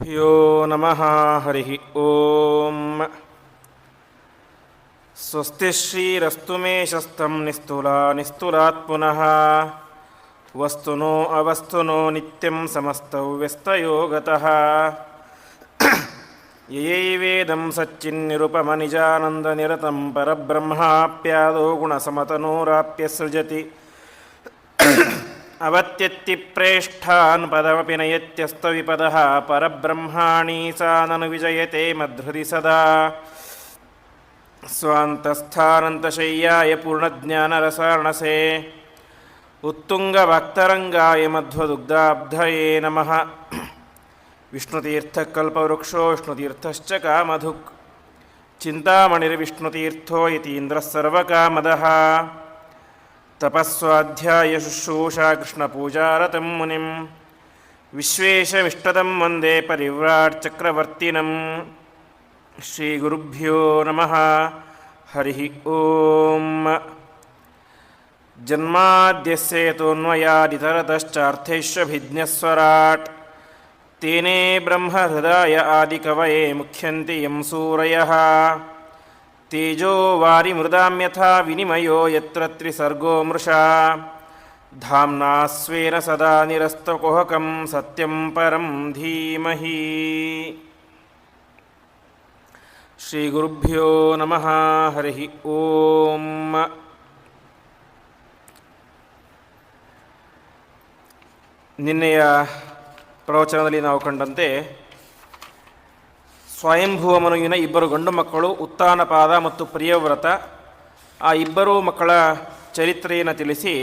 ಭ್ಯೋ ನಮಃ ಹರಿ ಓಂ. ಸ್ವಸ್ತಿ ಶ್ರೀರಸ್ತು ಮೇ ಶಸ್ತಂ ನಿಸ್ತುಲಾತ್ ಪುನಃ ವಸ್ತುನೋ ಅವಸ್ತುನೋ ನಿತ್ಯಂ ಸಮಸ್ತೌ ವ್ಯಸ್ತಯೋ ಗತಃ ಯಯೈವೇದಂ ಸಚ್ಚಿನ್ನಿರುಪಮನಿಜಾನಂದನಿರತಂ ಪರಬ್ರಹ್ಮಾಪ್ಯಾದೋ ಗುಣಸಮತನೋರಾಪ್ಯ ಸೃಜತಿ ಅವತ್ಯತ್ತಿ ಪ್ರೇಷ್ಠಾನ್ ಪದಮಪಿ ನಯತ್ಯಸ್ತವಿಪದಃ ಪರಬ್ರಹ್ಮಾಣಿ ಸಾ ನನು ವಿಜಯತೆ ಮಧ್ಹೃದಿ ಸದಾ ಸ್ವಾಂತಸ್ಥಾನಂತಶಯ್ಯಾಯ ಪೂರ್ಣಜ್ಞಾನರಸಾರ್ಣಸೇ ಉತ್ತುಂಗವಾಕ್ತರಂಗಾಯ ಮಧ್ವದುಗ್ಧಾಬ್ಧಯೇ ನಮಃ. ವಿಷ್ಣುತೀರ್ಥಕಲ್ಪವೃಕ್ಷೋ ವಿಷ್ಣುತೀರ್ಥಶ್ಚ ಕಾಮಧುಕ್ ಚಿಂತಾಮಣಿರ್ವಿಷ್ಣುತೀರ್ಥೋ ಯತೀಂದ್ರಃ ಸರ್ವಕಾಮದಃ. ತಪಸ್ವಾಧ್ಯಾಯ ಶುಶ್ರೂಷಾ ಕೃಷ್ಣಪೂಜಾರತಂ ಮುನಿಂ ವಿಶ್ವೇಶಮಿಷ್ಟದಂ ವಂದೇ ಪರಿವ್ರಾಟ್ ಚಕ್ರವರ್ತಿನಂ. ಶ್ರೀಗುರುಭ್ಯೋ ನಮಃ ಹರಿ ಓಂ. ಜನ್ಮಾದ್ಯಸ್ಯೇತೋನ್ವಯಾದಿತರತಶ್ಚಾರ್ಥೇಷ್ವಭಿಜ್ಞಸ್ವರಾಟ್ ತೇನೇ ಬ್ರಹ್ಮಹೃದಾಯ ಆದಿಕವಯೇ ಮುಖ್ಯಂತಿ ಯಂ ಸೂರಯಃ. ತೇಜೋ ವಾರಿಮೃದಾಂ ಯಥಾ ವಿನಿಮಯೋ ಯತ್ರ ತ್ರಿಸರ್ಗೋ ಮೃಷಾ ಧಾಮ್ನಾ ಸ್ವೇನ ಸದಾ ನಿರಸ್ತಕುಹಕಂ ಸತ್ಯಂ ಪರಂ ಧೀಮಹಿ. ಶ್ರೀಗುರುಭ್ಯೋ ನಮಃ ಹರಿ ಓಂ. ನಿನ್ನೆಯ ಪ್ರವಚನದಲ್ಲಿ ನಾವು ಕಂಡಂತೆ ಸ್ವಯಂಭುವ ಮನುವಿನ ಇಬ್ಬರು ಗಂಡು ಮಕ್ಕಳು ಉತ್ತಾನಪಾದ ಮತ್ತು ಪ್ರಿಯವ್ರತ, ಆ ಇಬ್ಬರೂ ಮಕ್ಕಳ ಚರಿತ್ರೆಯನ್ನು ತಿಳಿಸಿ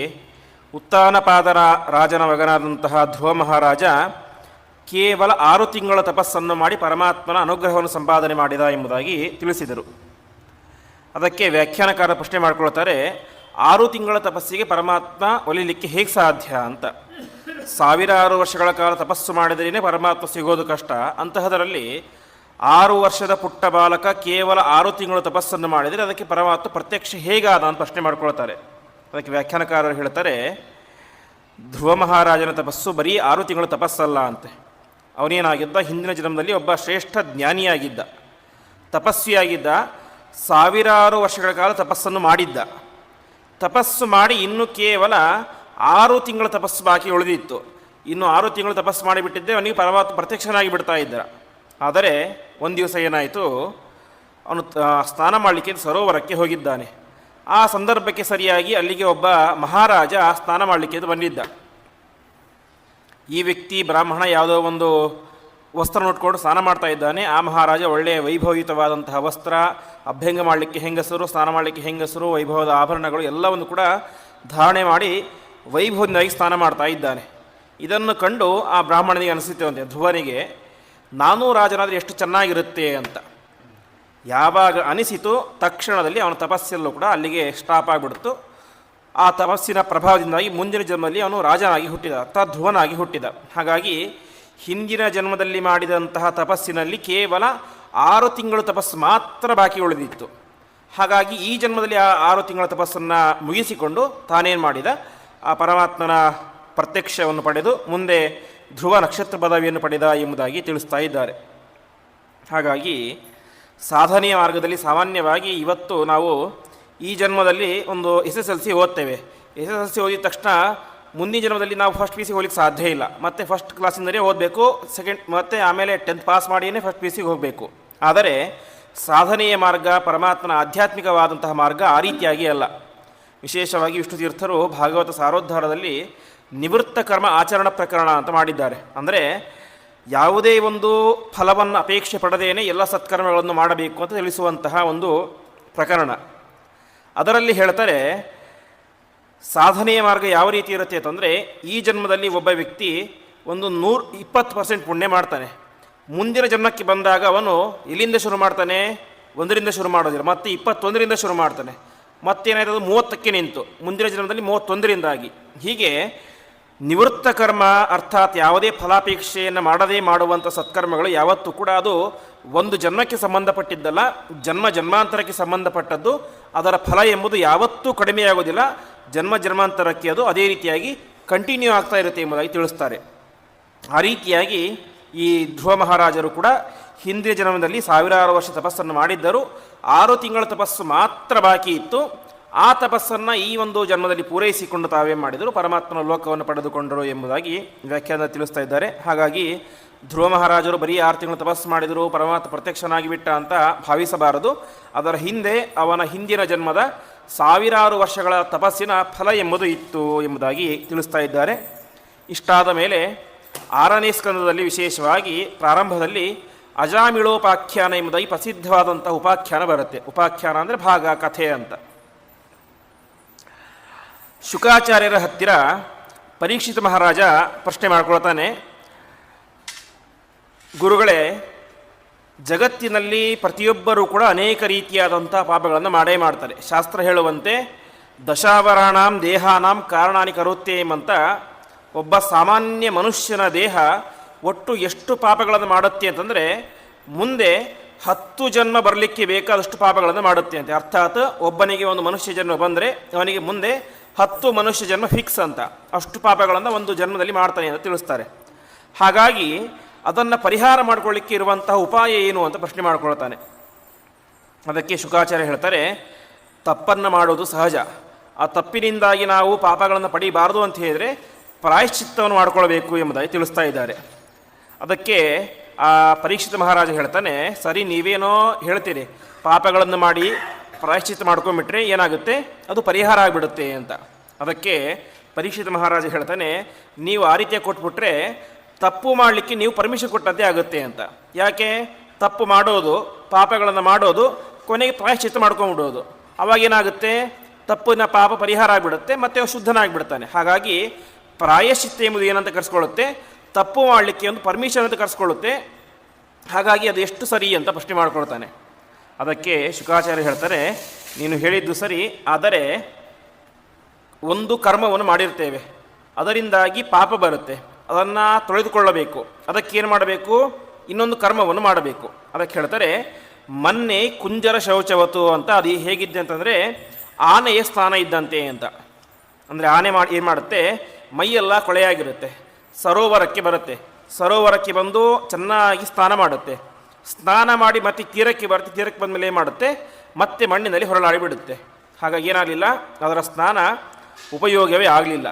ಉತ್ತಾನಪಾದರ ರಾಜನ ಮಗನಾದಂತಹ ಧ್ರುವ ಮಹಾರಾಜ ಕೇವಲ 6 ತಿಂಗಳ ತಪಸ್ಸನ್ನು ಮಾಡಿ ಪರಮಾತ್ಮನ ಅನುಗ್ರಹವನ್ನು ಸಂಪಾದನೆ ಮಾಡಿದ ಎಂಬುದಾಗಿ ತಿಳಿಸಿದರು. ಅದಕ್ಕೆ ವ್ಯಾಖ್ಯಾನಕಾರ ಪ್ರಶ್ನೆ ಮಾಡಿಕೊಳ್ತಾರೆ, 6 ತಿಂಗಳ ತಪಸ್ಸಿಗೆ ಪರಮಾತ್ಮ ಒಲಿಲಿಕ್ಕೆ ಹೇಗೆ ಸಾಧ್ಯ ಅಂತ. 1000 ವರ್ಷಗಳ ಕಾಲ ತಪಸ್ಸು ಮಾಡಿದರೇನೆ ಪರಮಾತ್ಮ ಸಿಗೋದು ಕಷ್ಟ. ಅಂತಹದರಲ್ಲಿ 6 ವರ್ಷದ ಪುಟ್ಟ ಬಾಲಕ ಕೇವಲ 6 ತಿಂಗಳು ತಪಸ್ಸನ್ನು ಮಾಡಿದರೆ ಅದಕ್ಕೆ ಪರಮಾತ್ಮ ಪ್ರತ್ಯಕ್ಷ ಹೇಗಾದ ಅಂತ ಪ್ರಶ್ನೆ ಮಾಡ್ಕೊಳ್ತಾರೆ. ಅದಕ್ಕೆ ವ್ಯಾಖ್ಯಾನಕಾರರು ಹೇಳ್ತಾರೆ, ಧ್ರುವ ಮಹಾರಾಜನ ತಪಸ್ಸು ಬರೀ 6 ತಿಂಗಳು ತಪಸ್ಸಲ್ಲ ಅಂತೆ. ಅವನೇನಾಗಿದ್ದ, ಹಿಂದಿನ ಜನ್ಮದಲ್ಲಿ ಒಬ್ಬ ಶ್ರೇಷ್ಠ ಜ್ಞಾನಿಯಾಗಿದ್ದ, ತಪಸ್ವಿಯಾಗಿದ್ದ. 1000 ವರ್ಷಗಳ ಕಾಲ ತಪಸ್ಸನ್ನು ಮಾಡಿದ್ದ. ತಪಸ್ಸು ಮಾಡಿ ಇನ್ನು ಕೇವಲ 6 ತಿಂಗಳ ತಪಸ್ಸು ಬಾಕಿ ಉಳಿದಿತ್ತು. ಇನ್ನು 6 ತಿಂಗಳು ತಪಸ್ಸು ಮಾಡಿಬಿಟ್ಟಿದ್ದೆ, ಅವನಿಗೆ ಪರಮಾತ್ಮ ಪ್ರತ್ಯಕ್ಷನಾಗಿ ಬಿಡ್ತಾ ಇದ್ದ. ಆದರೆ ಒಂದು ದಿವಸ ಏನಾಯಿತು, ಅವನು ಸ್ನಾನ ಮಾಡಲಿಕ್ಕೆ ಸರೋವರಕ್ಕೆ ಹೋಗಿದ್ದಾನೆ. ಆ ಸಂದರ್ಭಕ್ಕೆ ಸರಿಯಾಗಿ ಅಲ್ಲಿಗೆ ಒಬ್ಬ ಮಹಾರಾಜ ಸ್ನಾನ ಮಾಡಲಿಕ್ಕೆ ಬಂದಿದ್ದ. ಈ ವ್ಯಕ್ತಿ ಬ್ರಾಹ್ಮಣ ಯಾವುದೋ ಒಂದು ವಸ್ತ್ರ ನೋಟ್ಕೊಂಡು ಸ್ನಾನ ಮಾಡ್ತಾ ಇದ್ದಾನೆ. ಆ ಮಹಾರಾಜ ಒಳ್ಳೆಯ ವೈಭವಯುತವಾದಂತಹ ವಸ್ತ್ರ, ಅಭ್ಯಂಗ ಮಾಡಲಿಕ್ಕೆ ಹೆಂಗಸರು, ಸ್ನಾನ ಮಾಡಲಿಕ್ಕೆ ಹೆಂಗಸರು, ವೈಭವದ ಆಭರಣಗಳು ಎಲ್ಲವನ್ನು ಕೂಡ ಧಾರಣೆ ಮಾಡಿ ವೈಭವದಿಂದಾಗಿ ಸ್ನಾನ ಮಾಡ್ತಾ ಇದ್ದಾನೆ. ಇದನ್ನು ಕಂಡು ಆ ಬ್ರಾಹ್ಮಣನಿಗೆ ಅನಿಸುತ್ತೇವಂತೆ, ಧ್ರುವನಿಗೆ, ನಾನೂ ರಾಜನಾದರೆ ಎಷ್ಟು ಚೆನ್ನಾಗಿರುತ್ತೆ ಅಂತ. ಯಾವಾಗ ಅನಿಸಿತು ತಕ್ಷಣದಲ್ಲಿ ಅವನ ತಪಸ್ಸೆಲ್ಲೂ ಕೂಡ ಅಲ್ಲಿಗೆ ಸ್ಟಾಪ್ ಆಗಿಬಿಡ್ತು. ಆ ತಪಸ್ಸಿನ ಪ್ರಭಾವದಿಂದಾಗಿ ಮುಂದಿನ ಜನ್ಮದಲ್ಲಿ ಅವನು ರಾಜನಾಗಿ ಹುಟ್ಟಿದ, ಅಥವಾ ಧ್ರುವನಾಗಿ ಹುಟ್ಟಿದ. ಹಾಗಾಗಿ ಹಿಂದಿನ ಜನ್ಮದಲ್ಲಿ ಮಾಡಿದಂತಹ ತಪಸ್ಸಿನಲ್ಲಿ ಕೇವಲ 6 ತಿಂಗಳು ತಪಸ್ಸು ಮಾತ್ರ ಬಾಕಿ ಉಳಿದಿತ್ತು. ಹಾಗಾಗಿ ಈ ಜನ್ಮದಲ್ಲಿ ಆ 6 ತಿಂಗಳ ತಪಸ್ಸನ್ನು ಮುಗಿಸಿಕೊಂಡು ತಾನೇನು ಮಾಡಿದ, ಆ ಪರಮಾತ್ಮನ ಪ್ರತ್ಯಕ್ಷವನ್ನು ಪಡೆದು ಮುಂದೆ ಧ್ರುವ ನಕ್ಷತ್ರ ಪದವಿಯನ್ನು ಪಡೆದ ಎಂಬುದಾಗಿ ತಿಳಿಸ್ತಾ ಇದ್ದಾರೆ. ಹಾಗಾಗಿ ಸಾಧನೆಯ ಮಾರ್ಗದಲ್ಲಿ ಸಾಮಾನ್ಯವಾಗಿ ಇವತ್ತು ನಾವು ಈ ಜನ್ಮದಲ್ಲಿ ಒಂದು SSLC ಓದ್ತೇವೆ. SSLC ಓದಿದ ತಕ್ಷಣ ಮುಂದಿನ ಜನ್ಮದಲ್ಲಿ ನಾವು ಫಸ್ಟ್ PUC ಹೋಗ್ಲಿಕ್ಕೆ ಸಾಧ್ಯ ಇಲ್ಲ. ಮತ್ತು ಫಸ್ಟ್ ಕ್ಲಾಸಿಂದಲೇ ಓದಬೇಕು, ಮತ್ತು ಆಮೇಲೆ 10th ಪಾಸ್ ಮಾಡಿಯೇ ಫಸ್ಟ್ PUCಗೆ ಹೋಗಬೇಕು. ಆದರೆ ಸಾಧನೆಯ ಮಾರ್ಗ, ಪರಮಾತ್ಮನ ಆಧ್ಯಾತ್ಮಿಕವಾದಂತಹ ಮಾರ್ಗ ಆ ರೀತಿಯಾಗಿ ಅಲ್ಲ. ವಿಶೇಷವಾಗಿ ವಿಷ್ಣು ತೀರ್ಥರು ಭಾಗವತ ಸಾರೋದ್ಧಾರದಲ್ಲಿ ನಿವೃತ್ತ ಕರ್ಮ ಆಚರಣ ಪ್ರಕರಣ ಅಂತ ಮಾಡಿದ್ದಾರೆ. ಅಂದರೆ ಯಾವುದೇ ಒಂದು ಫಲವನ್ನು ಅಪೇಕ್ಷೆ ಪಡದೇನೆ ಎಲ್ಲ ಸತ್ಕರ್ಮಗಳನ್ನು ಮಾಡಬೇಕು ಅಂತ ತಿಳಿಸುವಂತಹ ಒಂದು ಪ್ರಕರಣ. ಅದರಲ್ಲಿ ಹೇಳ್ತಾರೆ, ಸಾಧನೆಯ ಮಾರ್ಗ ಯಾವ ರೀತಿ ಇರುತ್ತೆ ಅಂತಂದರೆ, ಈ ಜನ್ಮದಲ್ಲಿ ಒಬ್ಬ ವ್ಯಕ್ತಿ ಒಂದು 120% ಪುಣ್ಯ ಮಾಡ್ತಾನೆ. ಮುಂದಿನ ಜನ್ಮಕ್ಕೆ ಬಂದಾಗ ಅವನು ಎಲ್ಲಿಂದ ಶುರು ಮಾಡ್ತಾನೆ, 1ರಿಂದ ಶುರು ಮಾಡೋದಿಲ್ಲ, ಮತ್ತೆ 21ರಿಂದ ಶುರು ಮಾಡ್ತಾನೆ. ಮತ್ತೇನಾಯ್ತದು 30ಕ್ಕೆ ನಿಂತು, ಮುಂದಿನ ಜನ್ಮದಲ್ಲಿ 31ರಿಂದಾಗಿ. ಹೀಗೆ ನಿವೃತ್ತ ಕರ್ಮ ಅರ್ಥಾತ್ ಯಾವುದೇ ಫಲಾಪೇಕ್ಷೆಯನ್ನು ಮಾಡದೇ ಮಾಡುವಂಥ ಸತ್ಕರ್ಮಗಳು ಯಾವತ್ತೂ ಕೂಡ ಅದು ಒಂದು ಜನ್ಮಕ್ಕೆ ಸಂಬಂಧಪಟ್ಟಿದ್ದಲ್ಲ, ಜನ್ಮಾಂತರಕ್ಕೆ ಸಂಬಂಧಪಟ್ಟದ್ದು. ಅದರ ಫಲ ಎಂಬುದು ಯಾವತ್ತೂ ಕಡಿಮೆಯಾಗೋದಿಲ್ಲ, ಜನ್ಮಾಂತರಕ್ಕೆ ಅದು ಅದೇ ರೀತಿಯಾಗಿ ಕಂಟಿನ್ಯೂ ಆಗ್ತಾ ಇರುತ್ತೆ ಎಂಬುದಾಗಿ ತಿಳಿಸ್ತಾರೆ. ಆ ರೀತಿಯಾಗಿ ಈ ಧ್ರುವ ಮಹಾರಾಜರು ಕೂಡ ಹಿಂದಿನ ಜನ್ಮದಲ್ಲಿ ಸಾವಿರಾರು ವರ್ಷ ತಪಸ್ಸನ್ನು ಮಾಡಿದ್ದರು. 6 ತಿಂಗಳ ತಪಸ್ಸು ಮಾತ್ರ ಬಾಕಿ ಇತ್ತು. ಆ ತಪಸ್ಸನ್ನು ಈ ಒಂದು ಜನ್ಮದಲ್ಲಿ ಪೂರೈಸಿಕೊಂಡು ತಾವೇ ಮಾಡಿದರು, ಪರಮಾತ್ಮನ ಲೋಕವನ್ನು ಪಡೆದುಕೊಂಡರು ಎಂಬುದಾಗಿ ವ್ಯಾಖ್ಯಾನ ತಿಳಿಸ್ತಾ ಇದ್ದಾರೆ. ಹಾಗಾಗಿ ಧ್ರುವ ಮಹಾರಾಜರು ಬರೀ 6 ತಿಂಗಳು ತಪಸ್ಸು ಮಾಡಿದರು, ಪರಮಾತ್ಮ ಪ್ರತ್ಯಕ್ಷನಾಗಿ ಬಿಟ್ಟ ಅಂತ ಭಾವಿಸಬಾರದು. ಅದರ ಹಿಂದೆ ಅವನ ಹಿಂದಿನ ಜನ್ಮದ ಸಾವಿರಾರು ವರ್ಷಗಳ ತಪಸ್ಸಿನ ಫಲ ಎಂಬುದು ಇತ್ತು ಎಂಬುದಾಗಿ ತಿಳಿಸ್ತಾ ಇದ್ದಾರೆ. ಇಷ್ಟಾದ ಮೇಲೆ 6ನೇ ಸ್ಕಂದದಲ್ಲಿ ವಿಶೇಷವಾಗಿ ಪ್ರಾರಂಭದಲ್ಲಿ ಅಜಾಮಿಳೋಪಾಖ್ಯಾನ ಎಂಬುದಾಗಿ ಪ್ರಸಿದ್ಧವಾದಂಥ ಉಪಾಖ್ಯಾನ ಬರುತ್ತೆ. ಉಪಾಖ್ಯಾನ ಅಂದರೆ ಭಾಗ, ಕಥೆ ಅಂತ. ಶುಕಾಚಾರ್ಯರ ಹತ್ತಿರ ಪರೀಕ್ಷಿತ ಮಹಾರಾಜ ಪ್ರಶ್ನೆ ಮಾಡ್ಕೊಳ್ತಾನೆ, ಗುರುಗಳೇ, ಜಗತ್ತಿನಲ್ಲಿ ಪ್ರತಿಯೊಬ್ಬರೂ ಕೂಡ ಅನೇಕ ರೀತಿಯಾದಂಥ ಪಾಪಗಳನ್ನು ಮಾಡೇ ಮಾಡ್ತಾರೆ. ಶಾಸ್ತ್ರ ಹೇಳುವಂತೆ ದಶಾವರಾಣಾಂ ದೇಹಾನಾಂ ಕಾರಣಾನಿ ಕರೋತ್ತೇ ಎಂಬಂತ ಒಬ್ಬ ಸಾಮಾನ್ಯ ಮನುಷ್ಯನ ದೇಹ ಒಟ್ಟು ಎಷ್ಟು ಪಾಪಗಳನ್ನು ಮಾಡುತ್ತೆ ಅಂತಂದರೆ ಮುಂದೆ 10 ಜನ್ಮ ಬರಲಿಕ್ಕೆ ಬೇಕಾದಷ್ಟು ಪಾಪಗಳನ್ನು ಮಾಡುತ್ತೆ ಅಂತೆ. ಅರ್ಥಾತ್ ಒಬ್ಬನಿಗೆ ಒಂದು ಮನುಷ್ಯ ಜನ್ಮ ಬಂದರೆ ಅವನಿಗೆ ಮುಂದೆ 10 ಮನುಷ್ಯ ಜನ್ಮ ಫಿಕ್ಸ್ ಅಂತ, ಅಷ್ಟು ಪಾಪಗಳನ್ನು ಒಂದು ಜನ್ಮದಲ್ಲಿ ಮಾಡ್ತಾನೆ ಅಂತ ತಿಳಿಸ್ತಾರೆ. ಹಾಗಾಗಿ ಅದನ್ನು ಪರಿಹಾರ ಮಾಡಿಕೊಳ್ಳಿಕ್ಕೆ ಇರುವಂತಹ ಉಪಾಯ ಏನು ಅಂತ ಪ್ರಶ್ನೆ ಮಾಡ್ಕೊಳ್ತಾನೆ. ಅದಕ್ಕೆ ಶುಕಾಚಾರ್ಯ ಹೇಳ್ತಾರೆ, ತಪ್ಪನ್ನು ಮಾಡೋದು ಸಹಜ. ಆ ತಪ್ಪಿನಿಂದಾಗಿ ನಾವು ಪಾಪಗಳನ್ನು ಪಡೀಬಾರದು ಅಂತ ಹೇಳಿದರೆ ಪ್ರಾಯಶ್ಚಿತ್ತವನ್ನು ಮಾಡ್ಕೊಳ್ಬೇಕು ಎಂಬುದಾಗಿ ತಿಳಿಸ್ತಾ ಇದ್ದಾರೆ. ಅದಕ್ಕೆ ಆ ಪರೀಕ್ಷಿತ ಮಹಾರಾಜ ಹೇಳ್ತಾನೆ, ಸರಿ ನೀವೇನೋ ಹೇಳ್ತೀರಿ, ಪಾಪಗಳನ್ನು ಮಾಡಿ ಪ್ರಾಯಶ್ಚಿತ್ತ ಮಾಡ್ಕೊಂಡ್ಬಿಟ್ರೆ ಏನಾಗುತ್ತೆ, ಅದು ಪರಿಹಾರ ಆಗಿಬಿಡುತ್ತೆ ಅಂತ. ಅದಕ್ಕೆ ಪರೀಕ್ಷಿತ ಮಹಾರಾಜ ಹೇಳ್ತಾನೆ, ನೀವು ಆ ರೀತಿಯ ಕೊಟ್ಬಿಟ್ರೆ ತಪ್ಪು ಮಾಡಲಿಕ್ಕೆ ನೀವು ಪರ್ಮಿಷನ್ ಕೊಟ್ಟಂತೆ ಆಗುತ್ತೆ ಅಂತ. ಯಾಕೆ? ತಪ್ಪು ಮಾಡೋದು, ಪಾಪಗಳನ್ನು ಮಾಡೋದು, ಕೊನೆಗೆ ಪ್ರಾಯಶ್ಚಿತ್ತ ಮಾಡ್ಕೊಂಡ್ಬಿಡೋದು, ಅವಾಗೇನಾಗುತ್ತೆ, ತಪ್ಪಿನ ಪಾಪ ಪರಿಹಾರ ಆಗಿಬಿಡುತ್ತೆ, ಮತ್ತು ಶುದ್ಧನಾಗಿಬಿಡ್ತಾನೆ. ಹಾಗಾಗಿ ಪ್ರಾಯಶ್ಚಿತ್ತ ಎಂಬುದು ಏನಂತ ಕರೆಸ್ಕೊಳ್ಳುತ್ತೆ, ತಪ್ಪು ಮಾಡಲಿಕ್ಕೆ ಒಂದು ಪರ್ಮಿಷನ್ ಅಂತ ಕರೆಸ್ಕೊಳ್ಳುತ್ತೆ. ಹಾಗಾಗಿ ಅದು ಎಷ್ಟು ಸರಿ ಅಂತ ಪ್ರಶ್ನೆ ಮಾಡ್ಕೊಳ್ತಾನೆ. ಅದಕ್ಕೆ ಶುಕಾಚಾರ್ಯ ಹೇಳ್ತಾರೆ, ನೀನು ಹೇಳಿದ್ದು ಸರಿ, ಆದರೆ ಒಂದು ಕರ್ಮವನ್ನು ಮಾಡಿರ್ತೇವೆ, ಅದರಿಂದಾಗಿ ಪಾಪ ಬರುತ್ತೆ, ಅದನ್ನು ತೊಳೆದುಕೊಳ್ಳಬೇಕು. ಅದಕ್ಕೇನು ಮಾಡಬೇಕು? ಇನ್ನೊಂದು ಕರ್ಮವನ್ನು ಮಾಡಬೇಕು. ಅದಕ್ಕೆ ಹೇಳ್ತಾರೆ, ಮೊನ್ನೆ ಕುಂಜರ ಶೌಚವತು ಅಂತ. ಅದು ಹೇಗಿದ್ದೆ ಅಂತಂದರೆ ಆನೆಯ ಸ್ನಾನ ಇದ್ದಂತೆ ಅಂತ. ಅಂದರೆ ಆನೆ ಏನು ಮಾಡುತ್ತೆ, ಮೈಯೆಲ್ಲ ಕೊಳೆಯಾಗಿರುತ್ತೆ, ಸರೋವರಕ್ಕೆ ಬರುತ್ತೆ, ಸರೋವರಕ್ಕೆ ಬಂದು ಚೆನ್ನಾಗಿ ಸ್ನಾನ ಮಾಡುತ್ತೆ, ಸ್ನಾನ ಮಾಡಿ ಮತ್ತೆ ತೀರಕ್ಕೆ ಬರುತ್ತೆ, ತೀರಕ್ಕೆ ಬಂದ ಮೇಲೆ ಏನು ಮಾಡುತ್ತೆ, ಮತ್ತೆ ಮಣ್ಣಿನಲ್ಲಿ ಹೊರಳಾಡಿಬಿಡುತ್ತೆ. ಹಾಗಾಗಿ ಏನಾಗಲಿಲ್ಲ, ಅದರ ಸ್ನಾನ ಉಪಯೋಗವೇ ಆಗಲಿಲ್ಲ.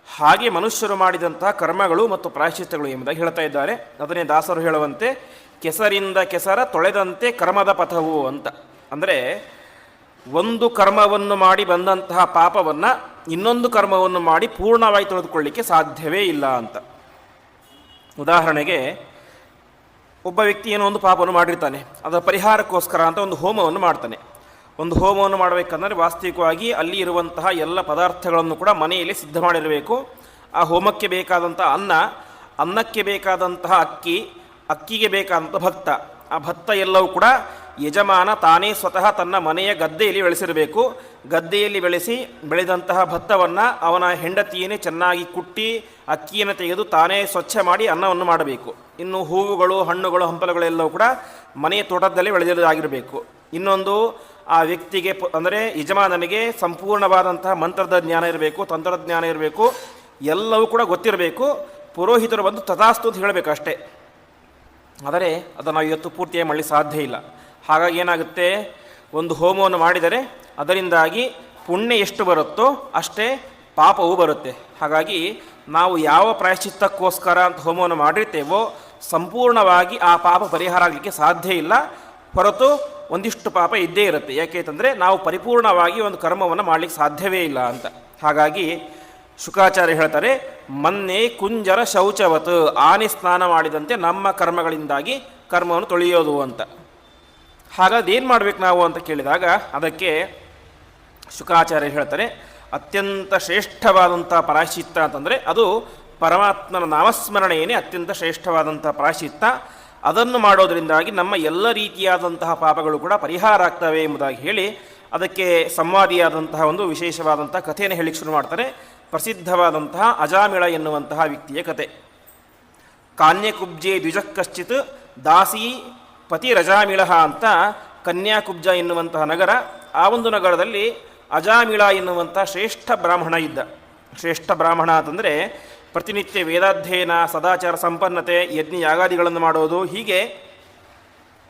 ಹಾಗೆ ಮನುಷ್ಯರು ಮಾಡಿದಂತಹ ಕರ್ಮಗಳು ಮತ್ತು ಪ್ರಾಯಶ್ಚಿತ್ತಗಳು ಎಂಬುದಾಗಿ ಹೇಳ್ತಾ ಇದ್ದಾರೆ. ಅದನ್ನೇ ದಾಸರು ಹೇಳುವಂತೆ, ಕೆಸರಿಂದ ಕೆಸರ ತೊಳೆದಂತೆ ಕರ್ಮದ ಪಥವು ಅಂತ. ಅಂದರೆ ಒಂದು ಕರ್ಮವನ್ನು ಮಾಡಿ ಬಂದಂತಹ ಪಾಪವನ್ನು ಇನ್ನೊಂದು ಕರ್ಮವನ್ನು ಮಾಡಿ ಪೂರ್ಣವಾಗಿ ತೊಳೆದುಕೊಳ್ಳಿಕ್ಕೆ ಸಾಧ್ಯವೇ ಇಲ್ಲ ಅಂತ. ಉದಾಹರಣೆಗೆ, ಒಬ್ಬ ವ್ಯಕ್ತಿ ಏನೋ ಒಂದು ಪಾಪವನ್ನು ಮಾಡಿರ್ತಾನೆ, ಅದರ ಪರಿಹಾರಕ್ಕೋಸ್ಕರ ಅಂತ ಒಂದು ಹೋಮವನ್ನು ಮಾಡ್ತಾನೆ. ಒಂದು ಹೋಮವನ್ನು ಮಾಡಬೇಕಂದ್ರೆ ವಾಸ್ತವಿಕವಾಗಿ ಅಲ್ಲಿ ಇರುವಂತಹ ಎಲ್ಲ ಪದಾರ್ಥಗಳನ್ನು ಕೂಡ ಮನೆಯಲ್ಲಿ ಸಿದ್ಧ ಮಾಡಿರಬೇಕು. ಆ ಹೋಮಕ್ಕೆ ಬೇಕಾದಂಥ ಅನ್ನ, ಅನ್ನಕ್ಕೆ ಬೇಕಾದಂತಹ ಅಕ್ಕಿ, ಅಕ್ಕಿಗೆ ಬೇಕಾದಂಥ ಭತ್ತ, ಆ ಭತ್ತ ಎಲ್ಲವೂ ಕೂಡ ಯಜಮಾನ ತಾನೇ ಸ್ವತಃ ತನ್ನ ಮನೆಯ ಗದ್ದೆಯಲ್ಲಿ ಬೆಳೆಸಿರಬೇಕು. ಗದ್ದೆಯಲ್ಲಿ ಬೆಳೆದಂತಹ ಭತ್ತವನ್ನು ಅವನ ಹೆಂಡತಿಯೇ ಚೆನ್ನಾಗಿ ಕುಟ್ಟಿ ಅಕ್ಕಿಯನ್ನು ತೆಗೆದು ತಾನೇ ಸ್ವಚ್ಛ ಮಾಡಿ ಅನ್ನವನ್ನು ಮಾಡಬೇಕು. ಇನ್ನು ಹೂವುಗಳು, ಹಣ್ಣುಗಳು, ಹಂಪಲುಗಳೆಲ್ಲವೂ ಕೂಡ ಮನೆಯ ತೋಟದಲ್ಲೇ ಬೆಳೆದಿರೋದಾಗಿರಬೇಕು. ಇನ್ನೊಂದು, ಆ ವ್ಯಕ್ತಿಗೆ ಅಂದರೆ ಯಜಮಾನನಿಗೆ ಸಂಪೂರ್ಣವಾದಂತಹ ಮಂತ್ರದ ಜ್ಞಾನ ಇರಬೇಕು, ತಂತ್ರಜ್ಞಾನ ಇರಬೇಕು, ಎಲ್ಲವೂ ಕೂಡ ಗೊತ್ತಿರಬೇಕು. ಪುರೋಹಿತರು ಬಂದು ತಥಾಸ್ತು ಅಂತ ಹೇಳಬೇಕು ಅಷ್ಟೇ. ಆದರೆ ಅದನ್ನು ಇವತ್ತು ಪೂರ್ತಿಯಾಗಿ ಮಾಡಲಿಕ್ಕೆ ಸಾಧ್ಯ ಇಲ್ಲ. ಹಾಗಾಗಿ ಏನಾಗುತ್ತೆ, ಒಂದು ಹೋಮವನ್ನು ಮಾಡಿದರೆ ಅದರಿಂದಾಗಿ ಪುಣ್ಯ ಎಷ್ಟು ಬರುತ್ತೋ ಅಷ್ಟೇ ಪಾಪವೂ ಬರುತ್ತೆ. ಹಾಗಾಗಿ ನಾವು ಯಾವ ಪ್ರಾಯಶ್ಚಿತ್ತಕ್ಕೋಸ್ಕರ ಅಂತ ಹೋಮವನ್ನು ಮಾಡಿರ್ತೇವೋ ಸಂಪೂರ್ಣವಾಗಿ ಆ ಪಾಪ ಪರಿಹಾರ ಆಗಲಿಕ್ಕೆ ಸಾಧ್ಯ ಇಲ್ಲ. ಹೊರತು ಒಂದಿಷ್ಟು ಪಾಪ ಇದ್ದೇ ಇರುತ್ತೆ. ಯಾಕೆಂತಂದರೆ ನಾವು ಪರಿಪೂರ್ಣವಾಗಿ ಒಂದು ಕರ್ಮವನ್ನು ಮಾಡಲಿಕ್ಕೆ ಸಾಧ್ಯವೇ ಇಲ್ಲ ಅಂತ. ಹಾಗಾಗಿ ಶುಕಾಚಾರ್ಯ ಹೇಳ್ತಾರೆ, ಮೊನ್ನೆ ಕುಂಜರ ಶೌಚವತ್, ಆನೆ ಸ್ನಾನ ಮಾಡಿದಂತೆ ನಮ್ಮ ಕರ್ಮಗಳಿಂದಾಗಿ ಕರ್ಮವನ್ನು ತೊಳೆಯೋದು ಅಂತ. ಹಾಗಾದ್ರೆ ಏನು ಮಾಡಬೇಕು ನಾವು ಅಂತ ಕೇಳಿದಾಗ ಅದಕ್ಕೆ ಶುಕಾಚಾರ್ಯ ಹೇಳ್ತಾರೆ, ಅತ್ಯಂತ ಶ್ರೇಷ್ಠವಾದಂಥ ಪ್ರಾಯಶ್ಚಿತ್ತ ಅಂತಂದರೆ ಅದು ಪರಮಾತ್ಮನ ನಾಮಸ್ಮರಣೆಯೇ ಅತ್ಯಂತ ಶ್ರೇಷ್ಠವಾದಂಥ ಪ್ರಾಯಶ್ಚಿತ್ತ. ಅದನ್ನು ಮಾಡೋದರಿಂದಾಗಿ ನಮ್ಮ ಎಲ್ಲ ರೀತಿಯಾದಂತಹ ಪಾಪಗಳು ಕೂಡ ಪರಿಹಾರ ಆಗ್ತವೆ ಎಂಬುದಾಗಿ ಹೇಳಿ ಅದಕ್ಕೆ ಸಂವಾದಿಯಾದಂತಹ ಒಂದು ವಿಶೇಷವಾದಂಥ ಕಥೆಯನ್ನು ಹೇಳಿಕ್ಕೆ ಶುರು ಮಾಡ್ತಾರೆ. ಪ್ರಸಿದ್ಧವಾದಂತಹ ಅಜಾಮಿಳ ಎನ್ನುವಂತಹ ವ್ಯಕ್ತಿಯ ಕತೆ. ಕಾನ್ಯಕುಬ್ಜೆ ದ್ವಿಜಕ್ಕಶ್ಚಿತ್ ದಾಸಿ ಪತಿ ರಜಾಮಿಳ ಅಂತ ಕನ್ಯಾಕುಬ್ಜ ಎನ್ನುವಂತಹ ನಗರ. ಆ ಒಂದು ನಗರದಲ್ಲಿ ಅಜಾಮಿಳ ಎನ್ನುವಂಥ ಶ್ರೇಷ್ಠ ಬ್ರಾಹ್ಮಣ ಇದ್ದ. ಶ್ರೇಷ್ಠ ಬ್ರಾಹ್ಮಣ ಅಂತಂದರೆ ಪ್ರತಿನಿತ್ಯ ವೇದಾಧ್ಯಯನ, ಸದಾಚಾರ ಸಂಪನ್ನತೆ, ಯಜ್ಞ ಯಾಗಾದಿಗಳನ್ನು ಮಾಡೋದು, ಹೀಗೆ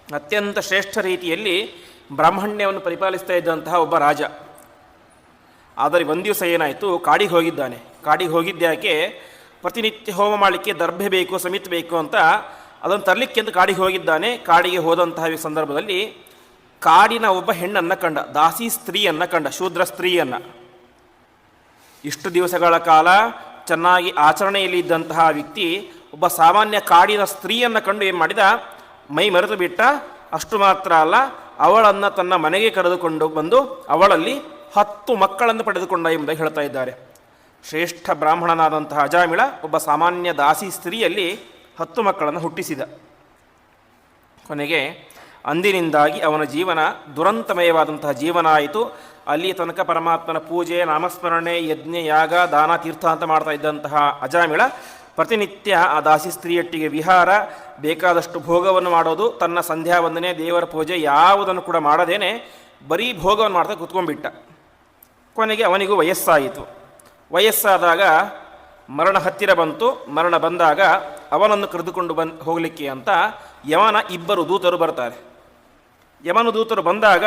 ಅತ್ಯಂತ ಶ್ರೇಷ್ಠ ರೀತಿಯಲ್ಲಿ ಬ್ರಾಹ್ಮಣ್ಯವನ್ನು ಪರಿಪಾಲಿಸ್ತಾ ಇದ್ದಂತಹ ಒಬ್ಬ ರಾಜ. ಆದರೆ ಒಂದು ದಿವಸ ಏನಾಯಿತು, ಕಾಡಿಗೆ ಹೋಗಿದ್ದಾನೆ. ಕಾಡಿಗೆ ಹೋಗಿದ್ದ್ಯಾಕೆ, ಪ್ರತಿನಿತ್ಯ ಹೋಮ ಮಾಡಲಿಕ್ಕೆ ದರ್ಭೆ ಬೇಕು, ಸಮಿತ್ ಬೇಕು ಅಂತ ಅದನ್ನು ತರಲಿಕ್ಕೆ ಅಂತ ಕಾಡಿಗೆ ಹೋಗಿದ್ದಾನೆ. ಕಾಡಿಗೆ ಹೋದಂತಹ ಸಂದರ್ಭದಲ್ಲಿ ಕಾಡಿನ ಒಬ್ಬ ಹೆಣ್ಣನ್ನು ಕಂಡ, ದಾಸಿ ಸ್ತ್ರೀಯನ್ನು ಕಂಡ, ಶೂದ್ರ ಸ್ತ್ರೀಯನ್ನು. ಇಷ್ಟು ದಿವಸಗಳ ಕಾಲ ಚೆನ್ನಾಗಿ ಆಚರಣೆಯಲ್ಲಿ ಇದ್ದಂತಹ ವ್ಯಕ್ತಿ ಒಬ್ಬ ಸಾಮಾನ್ಯ ಕಾಡಿನ ಸ್ತ್ರೀಯನ್ನು ಕಂಡು ಏನು ಮಾಡಿದ, ಮೈ ಮರೆತು ಬಿಟ್ಟ. ಅಷ್ಟು ಮಾತ್ರ ಅಲ್ಲ, ಅವಳನ್ನು ತನ್ನ ಮನೆಗೆ ಕರೆದುಕೊಂಡು ಬಂದು ಅವಳಲ್ಲಿ 10 ಮಕ್ಕಳನ್ನು ಪಡೆದುಕೊಂಡ ಎಂಬುದಾಗಿ ಹೇಳ್ತಾ ಇದ್ದಾರೆ. ಶ್ರೇಷ್ಠ ಬ್ರಾಹ್ಮಣನಾದಂತಹ ಅಜಾಮಿಳ ಒಬ್ಬ ಸಾಮಾನ್ಯ ದಾಸಿ ಸ್ತ್ರೀಯಲ್ಲಿ 10 ಮಕ್ಕಳನ್ನು ಹುಟ್ಟಿಸಿದ. ಕೊನೆಗೆ ಅಂದಿನಿಂದಾಗಿ ಅವನ ಜೀವನ ದುರಂತಮಯವಾದಂತಹ ಜೀವನ ಆಯಿತು. ಅಲ್ಲಿ ತನಕ ಪರಮಾತ್ಮನ ಪೂಜೆ, ನಾಮಸ್ಮರಣೆ, ಯಜ್ಞ, ಯಾಗ, ದಾನ, ತೀರ್ಥ ಅಂತ ಮಾಡ್ತಾ ಇದ್ದಂತಹ ಅಜಾಮಿಳ ಪ್ರತಿನಿತ್ಯ ಆ ದಾಸಿ ಸ್ತ್ರೀಯೊಟ್ಟಿಗೆ ವಿಹಾರ, ಬೇಕಾದಷ್ಟು ಭೋಗವನ್ನು ಮಾಡೋದು, ತನ್ನ ಸಂಧ್ಯಾ ವಂದನೆ, ದೇವರ ಪೂಜೆ ಯಾವುದನ್ನು ಕೂಡ ಮಾಡದೇನೆ ಬರೀ ಭೋಗವನ್ನು ಮಾಡ್ತಾ ಕೂತ್ಕೊಂಡ್ಬಿಟ್ಟ. ಕೊನೆಗೆ ಅವನಿಗೂ ವಯಸ್ಸಾಯಿತು. ವಯಸ್ಸಾದಾಗ ಮರಣ ಹತ್ತಿರ ಬಂತು. ಮರಣ ಬಂದಾಗ ಅವನನ್ನು ಕರೆದುಕೊಂಡು ಹೋಗಲಿಕ್ಕೆ ಅಂತ ಯಮನ 2 ದೂತರು ಬರ್ತಾರೆ. ಯಮನ ದೂತರು ಬಂದಾಗ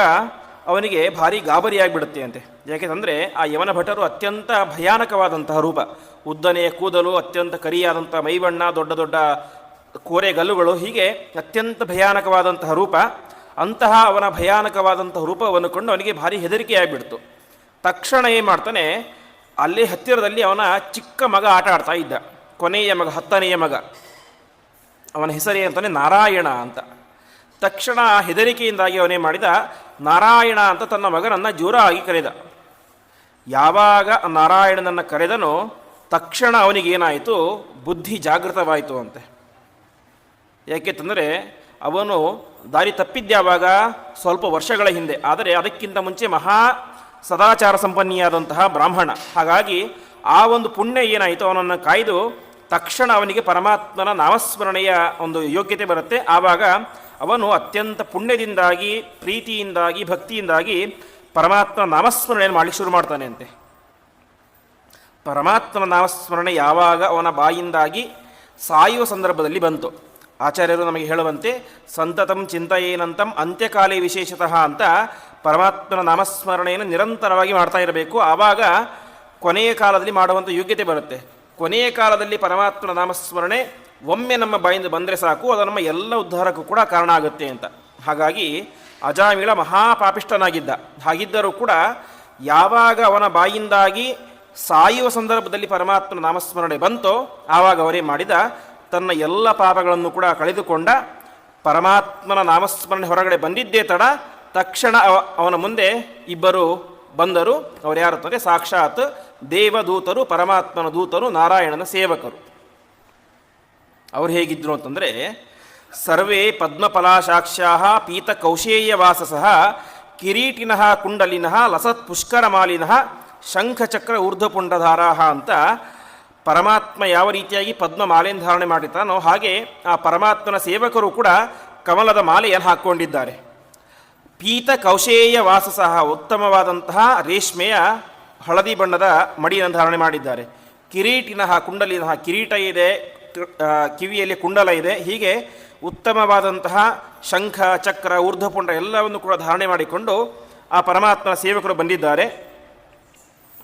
ಅವನಿಗೆ ಭಾರಿ ಗಾಬರಿಯಾಗಿಬಿಡುತ್ತೆ ಅಂತೆ. ಯಾಕೆಂದರೆ ಆ ಯಮನ ಭಟರು ಅತ್ಯಂತ ಭಯಾನಕವಾದಂತಹ ರೂಪ, ಉದ್ದನೆಯ ಕೂದಲು, ಅತ್ಯಂತ ಕರಿಯಾದಂಥ ಮೈಬಣ್ಣ, ದೊಡ್ಡ ದೊಡ್ಡ ಕೋರೆಗಲ್ಲುಗಳು, ಹೀಗೆ ಅತ್ಯಂತ ಭಯಾನಕವಾದಂತಹ ರೂಪ. ಅಂತಹ ಅವನ ಭಯಾನಕವಾದಂತಹ ರೂಪವನ್ನು ಕೊಂಡು ಅವನಿಗೆ ಭಾರಿ ಹೆದರಿಕೆಯಾಗಿಬಿಡ್ತು. ತಕ್ಷಣ ಏನು ಮಾಡ್ತಾನೆ, ಅಲ್ಲಿ ಹತ್ತಿರದಲ್ಲಿ ಅವನ ಚಿಕ್ಕ ಮಗ ಆಟ ಆಡ್ತಾ ಇದ್ದ, ಕೊನೆಯ ಮಗ, 10ನೆಯ ಮಗ. ಅವನ ಹೆಸರೇ ಅಂತಾನೆ ನಾರಾಯಣ ಅಂತ. ತಕ್ಷಣ ಹೆದರಿಕೆಯಿಂದಾಗಿ ಅವನೇ ಮಾಡಿದ, ನಾರಾಯಣ ಅಂತ ತನ್ನ ಮಗನನ್ನು ಜೋರಾಗಿ ಕರೆದ. ಯಾವಾಗ ನಾರಾಯಣನನ್ನು ಕರೆದನೋ ತಕ್ಷಣ ಅವನಿಗೇನಾಯಿತು, ಬುದ್ಧಿ ಜಾಗೃತವಾಯಿತು ಅಂತೆ. ಯಾಕೆಂತಂದರೆ ಅವನು ದಾರಿ ತಪ್ಪಿದ್ಯಾವಾಗ ಸ್ವಲ್ಪ ವರ್ಷಗಳ ಹಿಂದೆ, ಆದರೆ ಅದಕ್ಕಿಂತ ಮುಂಚೆ ಮಹಾ ಸದಾಚಾರ ಸಂಪನ್ನಿಯಾದಂತಹ ಬ್ರಾಹ್ಮಣ. ಹಾಗಾಗಿ ಆ ಒಂದು ಪುಣ್ಯ ಏನಾಯಿತು, ಅವನನ್ನು ಕಾಯ್ದು ತಕ್ಷಣ ಅವನಿಗೆ ಪರಮಾತ್ಮನ ನಾಮಸ್ಮರಣೆಯ ಒಂದು ಯೋಗ್ಯತೆ ಬರುತ್ತೆ. ಆವಾಗ ಅವನು ಅತ್ಯಂತ ಪುಣ್ಯದಿಂದಾಗಿ, ಪ್ರೀತಿಯಿಂದಾಗಿ, ಭಕ್ತಿಯಿಂದಾಗಿ ಪರಮಾತ್ಮನ ನಾಮಸ್ಮರಣೆಯನ್ನು ಮಾಡಲಿಕ್ಕೆ ಶುರು ಮಾಡ್ತಾನೆ ಅಂತೆ. ಪರಮಾತ್ಮನ ನಾಮಸ್ಮರಣೆ ಯಾವಾಗ ಅವನ ಬಾಯಿಂದಾಗಿ ಸಾಯುವ ಸಂದರ್ಭದಲ್ಲಿ ಬಂತು, ಆಚಾರ್ಯರು ನಮಗೆ ಹೇಳುವಂತೆ ಸಂತತಂ ಚಿಂತೆಯೇನಂತಂ ಅಂತ್ಯಕಾಲೇ ವಿಶೇಷತಃ ಅಂತ ಪರಮಾತ್ಮನ ನಾಮಸ್ಮರಣೆಯನ್ನು ನಿರಂತರವಾಗಿ ಮಾಡ್ತಾ ಇರಬೇಕು. ಆವಾಗ ಕೊನೆಯ ಕಾಲದಲ್ಲಿ ಮಾಡುವಂಥ ಯೋಗ್ಯತೆ ಬರುತ್ತೆ. ಕೊನೆಯ ಕಾಲದಲ್ಲಿ ಪರಮಾತ್ಮನ ನಾಮಸ್ಮರಣೆ ಒಮ್ಮೆ ನಮ್ಮ ಬಾಯಿಂದ ಬಂದರೆ ಸಾಕು, ಅದು ನಮ್ಮ ಎಲ್ಲ ಉದ್ಧಾರಕ್ಕೂ ಕೂಡ ಕಾರಣ ಆಗುತ್ತೆ ಅಂತ. ಹಾಗಾಗಿ ಅಜಾಮಿಳ ಮಹಾಪಾಪಿಷ್ಠನಾಗಿದ್ದ. ಹಾಗಿದ್ದರೂ ಕೂಡ ಯಾವಾಗ ಅವನ ಬಾಯಿಂದಾಗಿ ಸಾಯುವ ಸಂದರ್ಭದಲ್ಲಿ ಪರಮಾತ್ಮನ ನಾಮಸ್ಮರಣೆ ಬಂತೋ ಆವಾಗ ಅವರೇ ಮಾಡಿದ, ತನ್ನ ಎಲ್ಲ ಪಾಪಗಳನ್ನು ಕೂಡ ಕಳೆದುಕೊಂಡ. ಪರಮಾತ್ಮನ ನಾಮಸ್ಮರಣೆ ಹೊರಗಡೆ ಬಂದಿದ್ದೇ ತಡ, ತಕ್ಷಣ ಅವನ ಮುಂದೆ 2 ಬಂದರು. ಅವರು ಯಾರುತ್ತಾರೆ, ಸಾಕ್ಷಾತ್ ದೇವದೂತರು, ಪರಮಾತ್ಮನ ದೂತರು, ನಾರಾಯಣನ ಸೇವಕರು. ಅವ್ರು ಹೇಗಿದ್ರು ಅಂತಂದರೆ, ಸರ್ವೇ ಪದ್ಮಫಲಾಶಾಕ್ಷ್ಯಾ ಪೀತಕೌಶೇಯವಾಸಸಃ ಕಿರೀಟಿನಃ ಕುಂಡಲಿನಃ ಲಸತ್ ಪುಷ್ಕರಮಾಲಿನಃ ಶಂಖಚಕ್ರ ಊರ್ಧ್ವಪುಂಡಧಾರಾಹ ಅಂತ ಪರಮಾತ್ಮ ಯಾವ ರೀತಿಯಾಗಿ ಪದ್ಮ ಮಾಲೆಯನ್ನು ಧಾರಣೆ ಮಾಡಿರ್ತಾನೋ ಹಾಗೆ ಆ ಪರಮಾತ್ಮನ ಸೇವಕರು ಕೂಡ ಕಮಲದ ಮಾಲೆಯನ್ನು ಹಾಕ್ಕೊಂಡಿದ್ದಾರೆ. ಪೀತ ಕೌಶೇಯ ವಾಸಸಃ ಉತ್ತಮವಾದಂತಹ ರೇಷ್ಮೆಯ ಹಳದಿ ಬಣ್ಣದ ಮಡಿಯನ್ನು ಧಾರಣೆ ಮಾಡಿದ್ದಾರೆ. ಕಿರೀಟಿನಃ ಕುಂಡಲಿನಃ ಕಿರೀಟ ಇದೆ, ಕಿವಿಯಲ್ಲಿ ಕುಂಡಲ ಇದೆ. ಹೀಗೆ ಉತ್ತಮವಾದಂತಹ ಶಂಖ, ಚಕ್ರ, ಊರ್ಧ್ವಪುಂಡ ಎಲ್ಲವನ್ನು ಕೂಡ ಧಾರಣೆ ಮಾಡಿಕೊಂಡು ಆ ಪರಮಾತ್ಮನ ಸೇವಕರು ಬಂದಿದ್ದಾರೆ.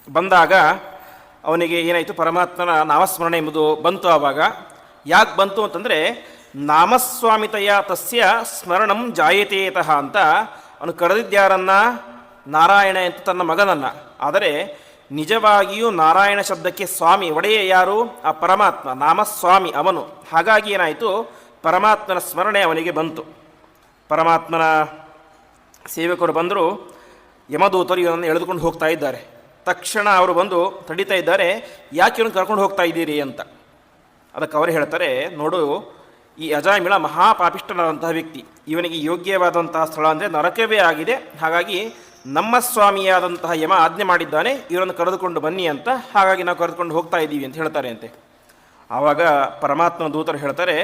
ಬಂದಾಗ ಅವನಿಗೆ ಏನಾಯಿತು, ಪರಮಾತ್ಮನ ನಾಮಸ್ಮರಣೆ ಎಂಬುದು ಬಂತು. ಆವಾಗ ಯಾಕೆ ಬಂತು ಅಂತಂದರೆ, ನಾಮಸ್ವಾಮಿತೆಯ ತಸ್ಯ ಸ್ಮರಣಂ ಜಾಯತೇತಃ ಅಂತ ಅವನು ಕರೆದಿದ್ಯಾರನ್ನ, ನಾರಾಯಣ ಅಂತ ತನ್ನ ಮಗನನ್ನು. ಆದರೆ ನಿಜವಾಗಿಯೂ ನಾರಾಯಣ ಶಬ್ದಕ್ಕೆ ಸ್ವಾಮಿ, ಒಡೆಯ ಯಾರು, ಆ ಪರಮಾತ್ಮ, ನಾಮಸ್ವಾಮಿ ಅವನು. ಹಾಗಾಗಿ ಏನಾಯಿತು, ಪರಮಾತ್ಮನ ಸ್ಮರಣೆ ಅವನಿಗೆ ಬಂತು. ಪರಮಾತ್ಮನ ಸೇವಕರು ಬಂದರು, ಯಮದೂತರು ಇವನನ್ನು ಎಳೆದುಕೊಂಡು ಹೋಗ್ತಾ ಇದ್ದಾರೆ. ತಕ್ಷಣ ಅವರು ಬಂದು ತಡೀತಾ ಇದ್ದಾರೆ, ಯಾಕೆ ಇವನು ಕರ್ಕೊಂಡು ಹೋಗ್ತಾ ಇದ್ದೀರಿ ಅಂತ. ಅದಕ್ಕೆ ಅವರು ಹೇಳ್ತಾರೆ, ನೋಡು, ಈ ಅಜಾಮಿಳ ಮಹಾಪಾಪಿಷ್ಠನಾದಂತಹ ವ್ಯಕ್ತಿ, ಇವನಿಗೆ ಯೋಗ್ಯವಾದಂತಹ ಸ್ಥಳ ಅಂದರೆ ನರಕವೇ ಆಗಿದೆ. ಹಾಗಾಗಿ ನಮ್ಮ ಸ್ವಾಮಿಯಾದಂತಹ ಯಮ ಆಜ್ಞೆ ಮಾಡಿದ್ದಾನೆ, ಇವರನ್ನು ಕರೆದುಕೊಂಡು ಬನ್ನಿ ಅಂತ. ಹಾಗಾಗಿ ನಾವು ಕರೆದುಕೊಂಡು ಹೋಗ್ತಾ ಇದ್ದೀವಿ ಅಂತ ಹೇಳ್ತಾರೆ ಅಂತೆ. ಆವಾಗ ಪರಮಾತ್ಮ ದೂತರು ಹೇಳ್ತಾರೆ,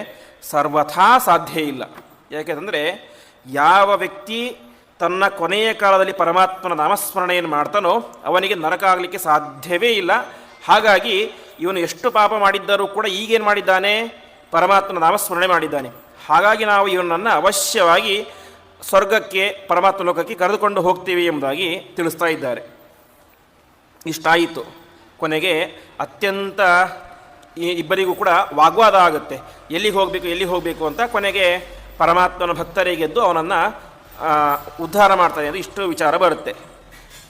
ಸರ್ವಥಾ ಸಾಧ್ಯ ಇಲ್ಲ. ಯಾಕೆಂದರೆ ಯಾವ ವ್ಯಕ್ತಿ ತನ್ನ ಕೊನೆಯ ಕಾಲದಲ್ಲಿ ಪರಮಾತ್ಮನ ನಾಮಸ್ಮರಣೆಯನ್ನು ಮಾಡ್ತಾನೋ ಅವನಿಗೆ ನರಕ ಆಗಲಿಕ್ಕೆ ಸಾಧ್ಯವೇ ಇಲ್ಲ. ಹಾಗಾಗಿ ಇವನು ಎಷ್ಟು ಪಾಪ ಮಾಡಿದ್ದರೂ ಕೂಡ ಈಗೇನು ಮಾಡಿದ್ದಾನೆ, ಪರಮಾತ್ಮನ ನಾಮಸ್ಮರಣೆ ಮಾಡಿದ್ದಾನೆ. ಹಾಗಾಗಿ ನಾವು ಇವನನ್ನು ಅವಶ್ಯವಾಗಿ ಸ್ವರ್ಗಕ್ಕೆ, ಪರಮಾತ್ಮ ಲೋಕಕ್ಕೆ ಕರೆದುಕೊಂಡು ಹೋಗ್ತೀವಿ ಎಂಬುದಾಗಿ ತಿಳಿಸ್ತಾ ಇದ್ದಾರೆ. ಇಷ್ಟಾಯಿತು. ಕೊನೆಗೆ ಅತ್ಯಂತ ಇಬ್ಬರಿಗೂ ಕೂಡ ವಾಗ್ವಾದ ಆಗುತ್ತೆ, ಎಲ್ಲಿಗೆ ಹೋಗಬೇಕು ಅಂತ. ಕೊನೆಗೆ ಪರಮಾತ್ಮನ ಭಕ್ತರಿಗೆದ್ದು ಅವನನ್ನು ಉದ್ಧಾರ ಮಾಡ್ತಾನೆ ಎಂದು ಇಷ್ಟು ವಿಚಾರ ಬರುತ್ತೆ.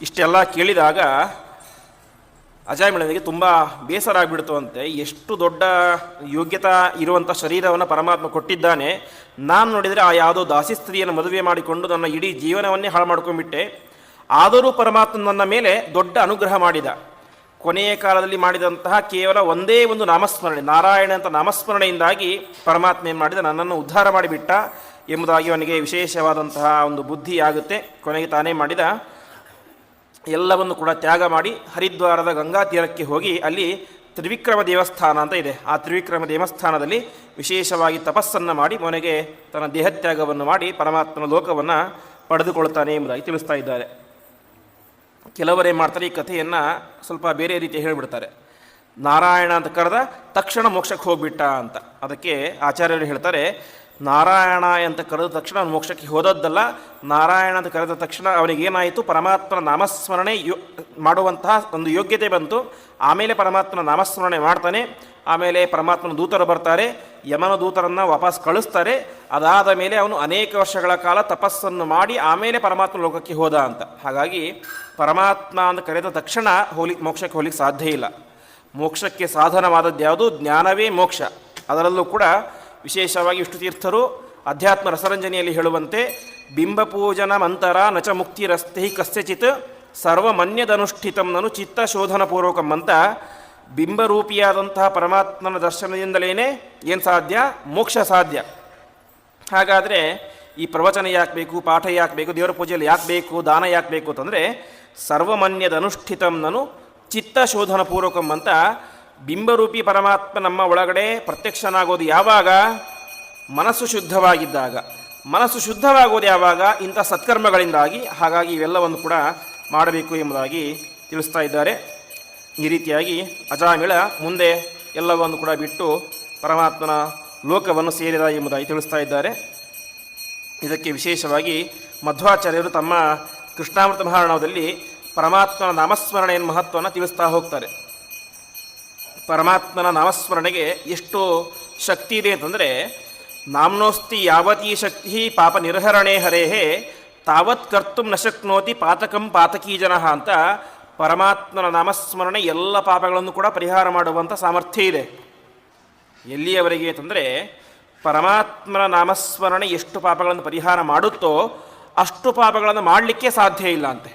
ಇಷ್ಟೆಲ್ಲ ಕೇಳಿದಾಗ ಅಜಾಮಿಳನಿಗೆ ತುಂಬ ಬೇಸರ ಆಗಿಬಿಡ್ತು ಅಂತೆ. ಎಷ್ಟು ದೊಡ್ಡ ಯೋಗ್ಯತಾ ಇರುವಂಥ ಶರೀರವನ್ನು ಪರಮಾತ್ಮ ಕೊಟ್ಟಿದ್ದಾನೆ, ನಾನು ನೋಡಿದರೆ ಆ ಯಾವುದೋ ದಾಸಿ ಸ್ತ್ರೀಯನ್ನು ಮದುವೆ ಮಾಡಿಕೊಂಡು ನನ್ನ ಇಡೀ ಜೀವನವನ್ನೇ ಹಾಳು ಮಾಡ್ಕೊಂಡ್ಬಿಟ್ಟೆ. ಆದರೂ ಪರಮಾತ್ಮ ನನ್ನ ಮೇಲೆ ದೊಡ್ಡ ಅನುಗ್ರಹ ಮಾಡಿದ. ಕೊನೆಯ ಕಾಲದಲ್ಲಿ ಮಾಡಿದಂತಹ ಕೇವಲ ಒಂದೇ ಒಂದು ನಾಮಸ್ಮರಣೆ, ನಾರಾಯಣ ಅಂತ ನಾಮಸ್ಮರಣೆಯಿಂದಾಗಿ ಪರಮಾತ್ಮ ಏನು ಮಾಡಿದ, ನನ್ನನ್ನು ಉದ್ಧಾರ ಮಾಡಿಬಿಟ್ಟ ಎಂಬುದಾಗಿ ಅವನಿಗೆ ವಿಶೇಷವಾದಂತಹ ಒಂದು ಬುದ್ಧಿ ಆಗುತ್ತೆ. ಕೊನೆಗೆ ತಾನೇ ಮಾಡಿದ ಎಲ್ಲವನ್ನು ಕೂಡ ತ್ಯಾಗ ಮಾಡಿ ಹರಿದ್ವಾರದ ಗಂಗಾ ತೀರಕ್ಕೆ ಹೋಗಿ ಅಲ್ಲಿ ತ್ರಿವಿಕ್ರಮ ದೇವಸ್ಥಾನ ಅಂತ ಇದೆ. ಆ ತ್ರಿವಿಕ್ರಮ ದೇವಸ್ಥಾನದಲ್ಲಿ ವಿಶೇಷವಾಗಿ ತಪಸ್ಸನ್ನು ಮಾಡಿ ಕೊನೆಗೆ ತನ್ನ ದೇಹತ್ಯಾಗವನ್ನು ಮಾಡಿ ಪರಮಾತ್ಮನ ಲೋಕವನ್ನು ಪಡೆದುಕೊಳ್ತಾನೆ ಎಂಬುದಾಗಿ ತಿಳಿಸ್ತಾ ಇದ್ದಾರೆ. ಕೆಲವರೇನು ಮಾಡ್ತಾರೆ, ಈ ಕಥೆಯನ್ನು ಸ್ವಲ್ಪ ಬೇರೆ ರೀತಿ ಹೇಳಿಬಿಡ್ತಾರೆ. ನಾರಾಯಣ ಅಂತ ಕರೆದ ತಕ್ಷಣ ಮೋಕ್ಷಕ್ಕೆ ಹೋಗಿಬಿಟ್ಟ ಅಂತ. ಅದಕ್ಕೆ ಆಚಾರ್ಯರು ಹೇಳ್ತಾರೆ, ನಾರಾಯಣ ಅಂತ ಕರೆದ ತಕ್ಷಣ ಅವನು ಮೋಕ್ಷಕ್ಕೆ ಹೋದದ್ದಲ್ಲ. ನಾರಾಯಣ ಅಂತ ಕರೆದ ತಕ್ಷಣ ಅವನಿಗೇನಾಯಿತು, ಪರಮಾತ್ಮನ ನಾಮಸ್ಮರಣೆ ಮಾಡುವಂತಹ ಒಂದು ಯೋಗ್ಯತೆ ಬಂತು. ಆಮೇಲೆ ಪರಮಾತ್ಮನ ನಾಮಸ್ಮರಣೆ ಮಾಡ್ತಾನೆ. ಆಮೇಲೆ ಪರಮಾತ್ಮನ ದೂತರು ಬರ್ತಾರೆ, ಯಮನ ದೂತರನ್ನು ವಾಪಸ್ ಕಳಿಸ್ತಾರೆ. ಅದಾದ ಮೇಲೆ ಅವನು ಅನೇಕ ವರ್ಷಗಳ ಕಾಲ ತಪಸ್ಸನ್ನು ಮಾಡಿ ಆಮೇಲೆ ಪರಮಾತ್ಮ ಲೋಕಕ್ಕೆ ಹೋದ ಅಂತ. ಹಾಗಾಗಿ ಪರಮಾತ್ಮ ಅಂತ ಕರೆದ ತಕ್ಷಣ ಮೋಕ್ಷಕ್ಕೆ ಹೋಗ್ಲಿಕ್ಕೆ ಸಾಧ್ಯ ಇಲ್ಲ. ಮೋಕ್ಷಕ್ಕೆ ಸಾಧನವಾದದ್ದು ಯಾವುದು? ಜ್ಞಾನವೇ ಮೋಕ್ಷ. ಅದರಲ್ಲೂ ಕೂಡ ವಿಶೇಷವಾಗಿ ವಿಷ್ಣು ತೀರ್ಥರು ಅಧ್ಯಾತ್ಮ ರಸರಂಜನೆಯಲ್ಲಿ ಹೇಳುವಂತೆ, ಬಿಂಬಪೂಜನ ಮಂತರ ನಚ ಮುಕ್ತಿರಸ್ತೆ ಕಸ್ಯಚಿತ್ ಸರ್ವಮನ್ಯದನುಷ್ಠಿತಂ ನನು ಚಿತ್ತ ಶೋಧನಪೂರ್ವಕಂ ಅಂತ ಬಿಂಬರೂಪಿಯಾದಂತಹ ಪರಮಾತ್ಮನ ದರ್ಶನದಿಂದಲೇ ಏನು ಸಾಧ್ಯ? ಮೋಕ್ಷ ಸಾಧ್ಯ. ಹಾಗಾದರೆ ಈ ಪ್ರವಚನ ಯಾಕೆ ಬೇಕು, ಪಾಠ ಯಾಕೆ ಬೇಕು, ದೇವರ ಪೂಜೆಯಲ್ಲಿ ಯಾಕೆ ಬೇಕು, ದಾನ ಯಾಕೆ ಬೇಕು ಅಂತಂದರೆ, ಸರ್ವಮನ್ಯದನುಷ್ಠಿತಂ ನನು ಚಿತ್ತ ಶೋಧನಪೂರ್ವಕಂ ಅಂತ ಬಿಂಬರೂಪಿ ಪರಮಾತ್ಮ ನಮ್ಮ ಒಳಗಡೆ ಪ್ರತ್ಯಕ್ಷನಾಗೋದು ಯಾವಾಗ? ಮನಸ್ಸು ಶುದ್ಧವಾಗಿದ್ದಾಗ. ಮನಸ್ಸು ಶುದ್ಧವಾಗೋದು ಯಾವಾಗ? ಇಂಥ ಸತ್ಕರ್ಮಗಳಿಂದಾಗಿ. ಹಾಗಾಗಿ ಇವೆಲ್ಲವನ್ನು ಕೂಡ ಮಾಡಬೇಕು ಎಂಬುದಾಗಿ ತಿಳಿಸ್ತಾ ಇದ್ದಾರೆ. ಈ ರೀತಿಯಾಗಿ ಅಜಾಮಿಳ ಮುಂದೆ ಎಲ್ಲವನ್ನು ಕೂಡ ಬಿಟ್ಟು ಪರಮಾತ್ಮನ ಲೋಕವನ್ನು ಸೇರಿದ ಎಂಬುದಾಗಿ ತಿಳಿಸ್ತಾ ಇದ್ದಾರೆ. ಇದಕ್ಕೆ ವಿಶೇಷವಾಗಿ ಮಧ್ವಾಚಾರ್ಯರು ತಮ್ಮ ಕೃಷ್ಣಾಮೃತ ಮಹಾರಣವದಲ್ಲಿ ಪರಮಾತ್ಮನ ನಾಮಸ್ಮರಣೆಯ ಮಹತ್ವವನ್ನು ತಿಳಿಸ್ತಾ ಹೋಗ್ತಾರೆ. ಪರಮಾತ್ಮನ ನಾಮಸ್ಮರಣೆಗೆ ಎಷ್ಟು ಶಕ್ತಿ ಇದೆ ಅಂತಂದರೆ, ನಾಮ್ನೋಸ್ತಿ ಯಾವತೀ ಶಕ್ತಿ ಪಾಪ ನಿರ್ಹರಣೆ ಹರೇಹೇ ತಾವತ್ ಕರ್ತುಂ ನ ಶಕ್ನೋತಿ ಪಾತಕಂ ಪಾತಕೀ ಜನಃ ಅಂತ ಪರಮಾತ್ಮನ ನಾಮಸ್ಮರಣೆ ಎಲ್ಲ ಪಾಪಗಳನ್ನು ಕೂಡ ಪರಿಹಾರ ಮಾಡುವಂಥ ಸಾಮರ್ಥ್ಯ ಇದೆ. ಎಲ್ಲಿಯವರೆಗೆ ಅಂತಂದರೆ, ಪರಮಾತ್ಮನ ನಾಮಸ್ಮರಣೆ ಎಷ್ಟು ಪಾಪಗಳನ್ನು ಪರಿಹಾರ ಮಾಡುತ್ತೋ ಅಷ್ಟು ಪಾಪಗಳನ್ನು ಮಾಡಲಿಕ್ಕೆ ಸಾಧ್ಯ ಇಲ್ಲ ಅಂತೆ.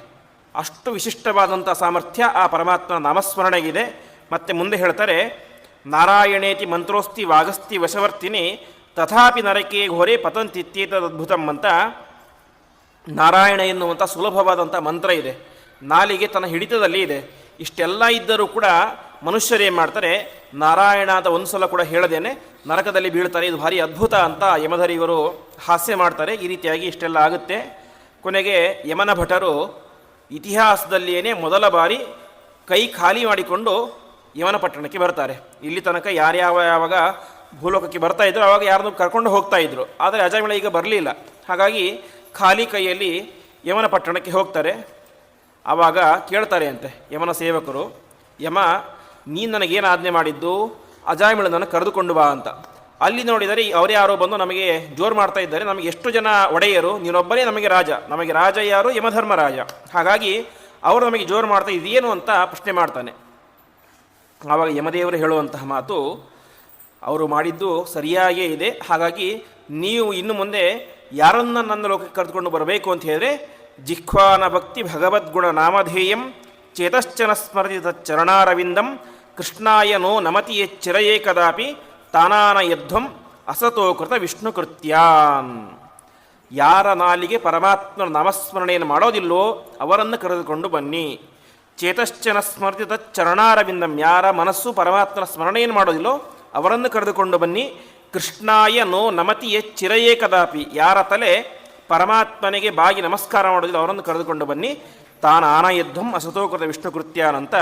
ಅಷ್ಟು ವಿಶಿಷ್ಟವಾದಂಥ ಸಾಮರ್ಥ್ಯ ಆ ಪರಮಾತ್ಮನ ನಾಮಸ್ಮರಣೆಗಿದೆ. ಮತ್ತು ಮುಂದೆ ಹೇಳ್ತಾರೆ, ನಾರಾಯಣೇತಿ ಮಂತ್ರೋಸ್ತಿ ವಾಗಸ್ತಿ ವಶವರ್ತಿನಿ ತಥಾಪಿ ನರಕೆ ಘೋರೆ ಪತಂತಿತ್ಯೇತದದ್ಭುತಂ ಅಂತ ನಾರಾಯಣ ಎನ್ನುವಂಥ ಸುಲಭವಾದಂಥ ಮಂತ್ರ ಇದೆ. ನಾಲಿಗೆ ತನ್ನ ಹಿಡಿತದಲ್ಲಿ ಇದೆ. ಇಷ್ಟೆಲ್ಲ ಇದ್ದರೂ ಕೂಡ ಮನುಷ್ಯರೇನು ಮಾಡ್ತಾರೆ, ನಾರಾಯಣ ಅಂತ ಒಂದು ಸಲ ಕೂಡ ಹೇಳದೇನೆ ನರಕದಲ್ಲಿ ಬೀಳ್ತಾರೆ. ಇದು ಭಾರಿ ಅದ್ಭುತ ಅಂತ ಯಮಧರಿಯವರು ಹಾಸ್ಯ ಮಾಡ್ತಾರೆ. ಈ ರೀತಿಯಾಗಿ ಇಷ್ಟೆಲ್ಲ ಆಗುತ್ತೆ. ಕೊನೆಗೆ ಯಮನ ಭಟರು ಇತಿಹಾಸದಲ್ಲಿಯೇ ಮೊದಲ ಬಾರಿ ಕೈ ಖಾಲಿ ಮಾಡಿಕೊಂಡು ಯವನ ಪಟ್ಟಣಕ್ಕೆ ಬರ್ತಾರೆ. ಇಲ್ಲಿ ತನಕ ಯಾವಾಗ ಭೂಲೋಕಕ್ಕೆ ಬರ್ತಾ ಇದ್ರು ಆವಾಗ ಯಾರನ್ನೂ ಕರ್ಕೊಂಡು ಹೋಗ್ತಾ ಇದ್ರು. ಆದರೆ ಅಜಾಮಿಳ ಈಗ ಬರಲಿಲ್ಲ. ಹಾಗಾಗಿ ಖಾಲಿ ಕೈಯಲ್ಲಿ ಯಮನ ಪಟ್ಟಣಕ್ಕೆ ಹೋಗ್ತಾರೆ. ಆವಾಗ ಕೇಳ್ತಾರೆ ಅಂತೆ ಯಮನ ಸೇವಕರು, ಯಮ ನೀನು ನನಗೇನು ಆಜ್ಞೆ ಮಾಡಿದ್ದು? ಅಜಾಮಿಳನನ್ನು ಕರೆದುಕೊಂಡು ಬಾ ಅಂತ. ಅಲ್ಲಿ ನೋಡಿದರೆ ಅವರೇ ಯಾರೋ ಬಂದು ನಮಗೆ ಜೋರು ಮಾಡ್ತಾ ಇದ್ದಾರೆ, ನಮಗೆ ಎಷ್ಟು ಜನ ಒಡೆಯರು, ನೀನೊಬ್ಬನೇ ನಮಗೆ ರಾಜ. ನಮಗೆ ರಾಜ ಯಾರು? ಯಮಧರ್ಮರಾಜ. ಹಾಗಾಗಿ ಅವರು ನಮಗೆ ಜೋರು ಮಾಡ್ತಾ ಇದೇನು ಅಂತ ಪ್ರಶ್ನೆ ಮಾಡ್ತಾನೆ. ಆವಾಗ ಯಮದೇವರು ಹೇಳುವಂತಹ ಮಾತು, ಅವರು ಮಾಡಿದ್ದು ಸರಿಯಾಗೇ ಇದೆ. ಹಾಗಾಗಿ ನೀವು ಇನ್ನು ಮುಂದೆ ಯಾರನ್ನ ನನ್ನ ಲೋಕಕ್ಕೆ ಕರೆದುಕೊಂಡು ಬರಬೇಕು ಅಂತ ಹೇಳಿದ್ರೆ, ಜಿಹ್ವಾನ ಭಕ್ತಿ ಭಗವದ್ಗುಣ ನಾಮಧೇಯಂ ಚೇತಶ್ಚನ ಸ್ಮೃತಿ ಚರಣಾರವಿಂದಂ ಕೃಷ್ಣಾಯ ನೋ ನಮತಿ ಚಿರಯೇ ಕದಾಪಿ ತಾನಾನ ಯಧ್ವಂ ಅಸತೋಕೃತ ವಿಷ್ಣುಕೃತ್ಯಾನ್. ಯಾರ ನಾಲಿಗೆ ಪರಮಾತ್ಮನ ನಾಮಸ್ಮರಣೆಯನ್ನು ಮಾಡೋದಿಲ್ಲೋ ಅವರನ್ನು ಕರೆದುಕೊಂಡು ಬನ್ನಿ. ಚೇತಶ್ಚನ ಸ್ಮೃತಿ ಚರಣಾರವಿಂದಂ, ಯಾರ ಮನಸ್ಸು ಪರಮಾತ್ಮನ ಸ್ಮರಣೆಯನ್ನು ಮಾಡೋದಿಲ್ಲೋ ಅವರನ್ನು ಕರೆದುಕೊಂಡು ಬನ್ನಿ. ಕೃಷ್ಣಾಯ ನೋ ನಮತಿಯೇ ಚಿರಯೇ ಕದಾಪಿ, ಯಾರ ತಲೆ ಪರಮಾತ್ಮನಿಗೆ ಬಾಗಿ ನಮಸ್ಕಾರ ಮಾಡೋದಿಲ್ಲ ಅವರನ್ನು ಕರೆದುಕೊಂಡು ಬನ್ನಿ. ತಾನಾನ ಯಧ್ವಂ ಅಸತೋಕೃತ ವಿಷ್ಣುಕೃತ್ಯಾನ್ ಅಂತ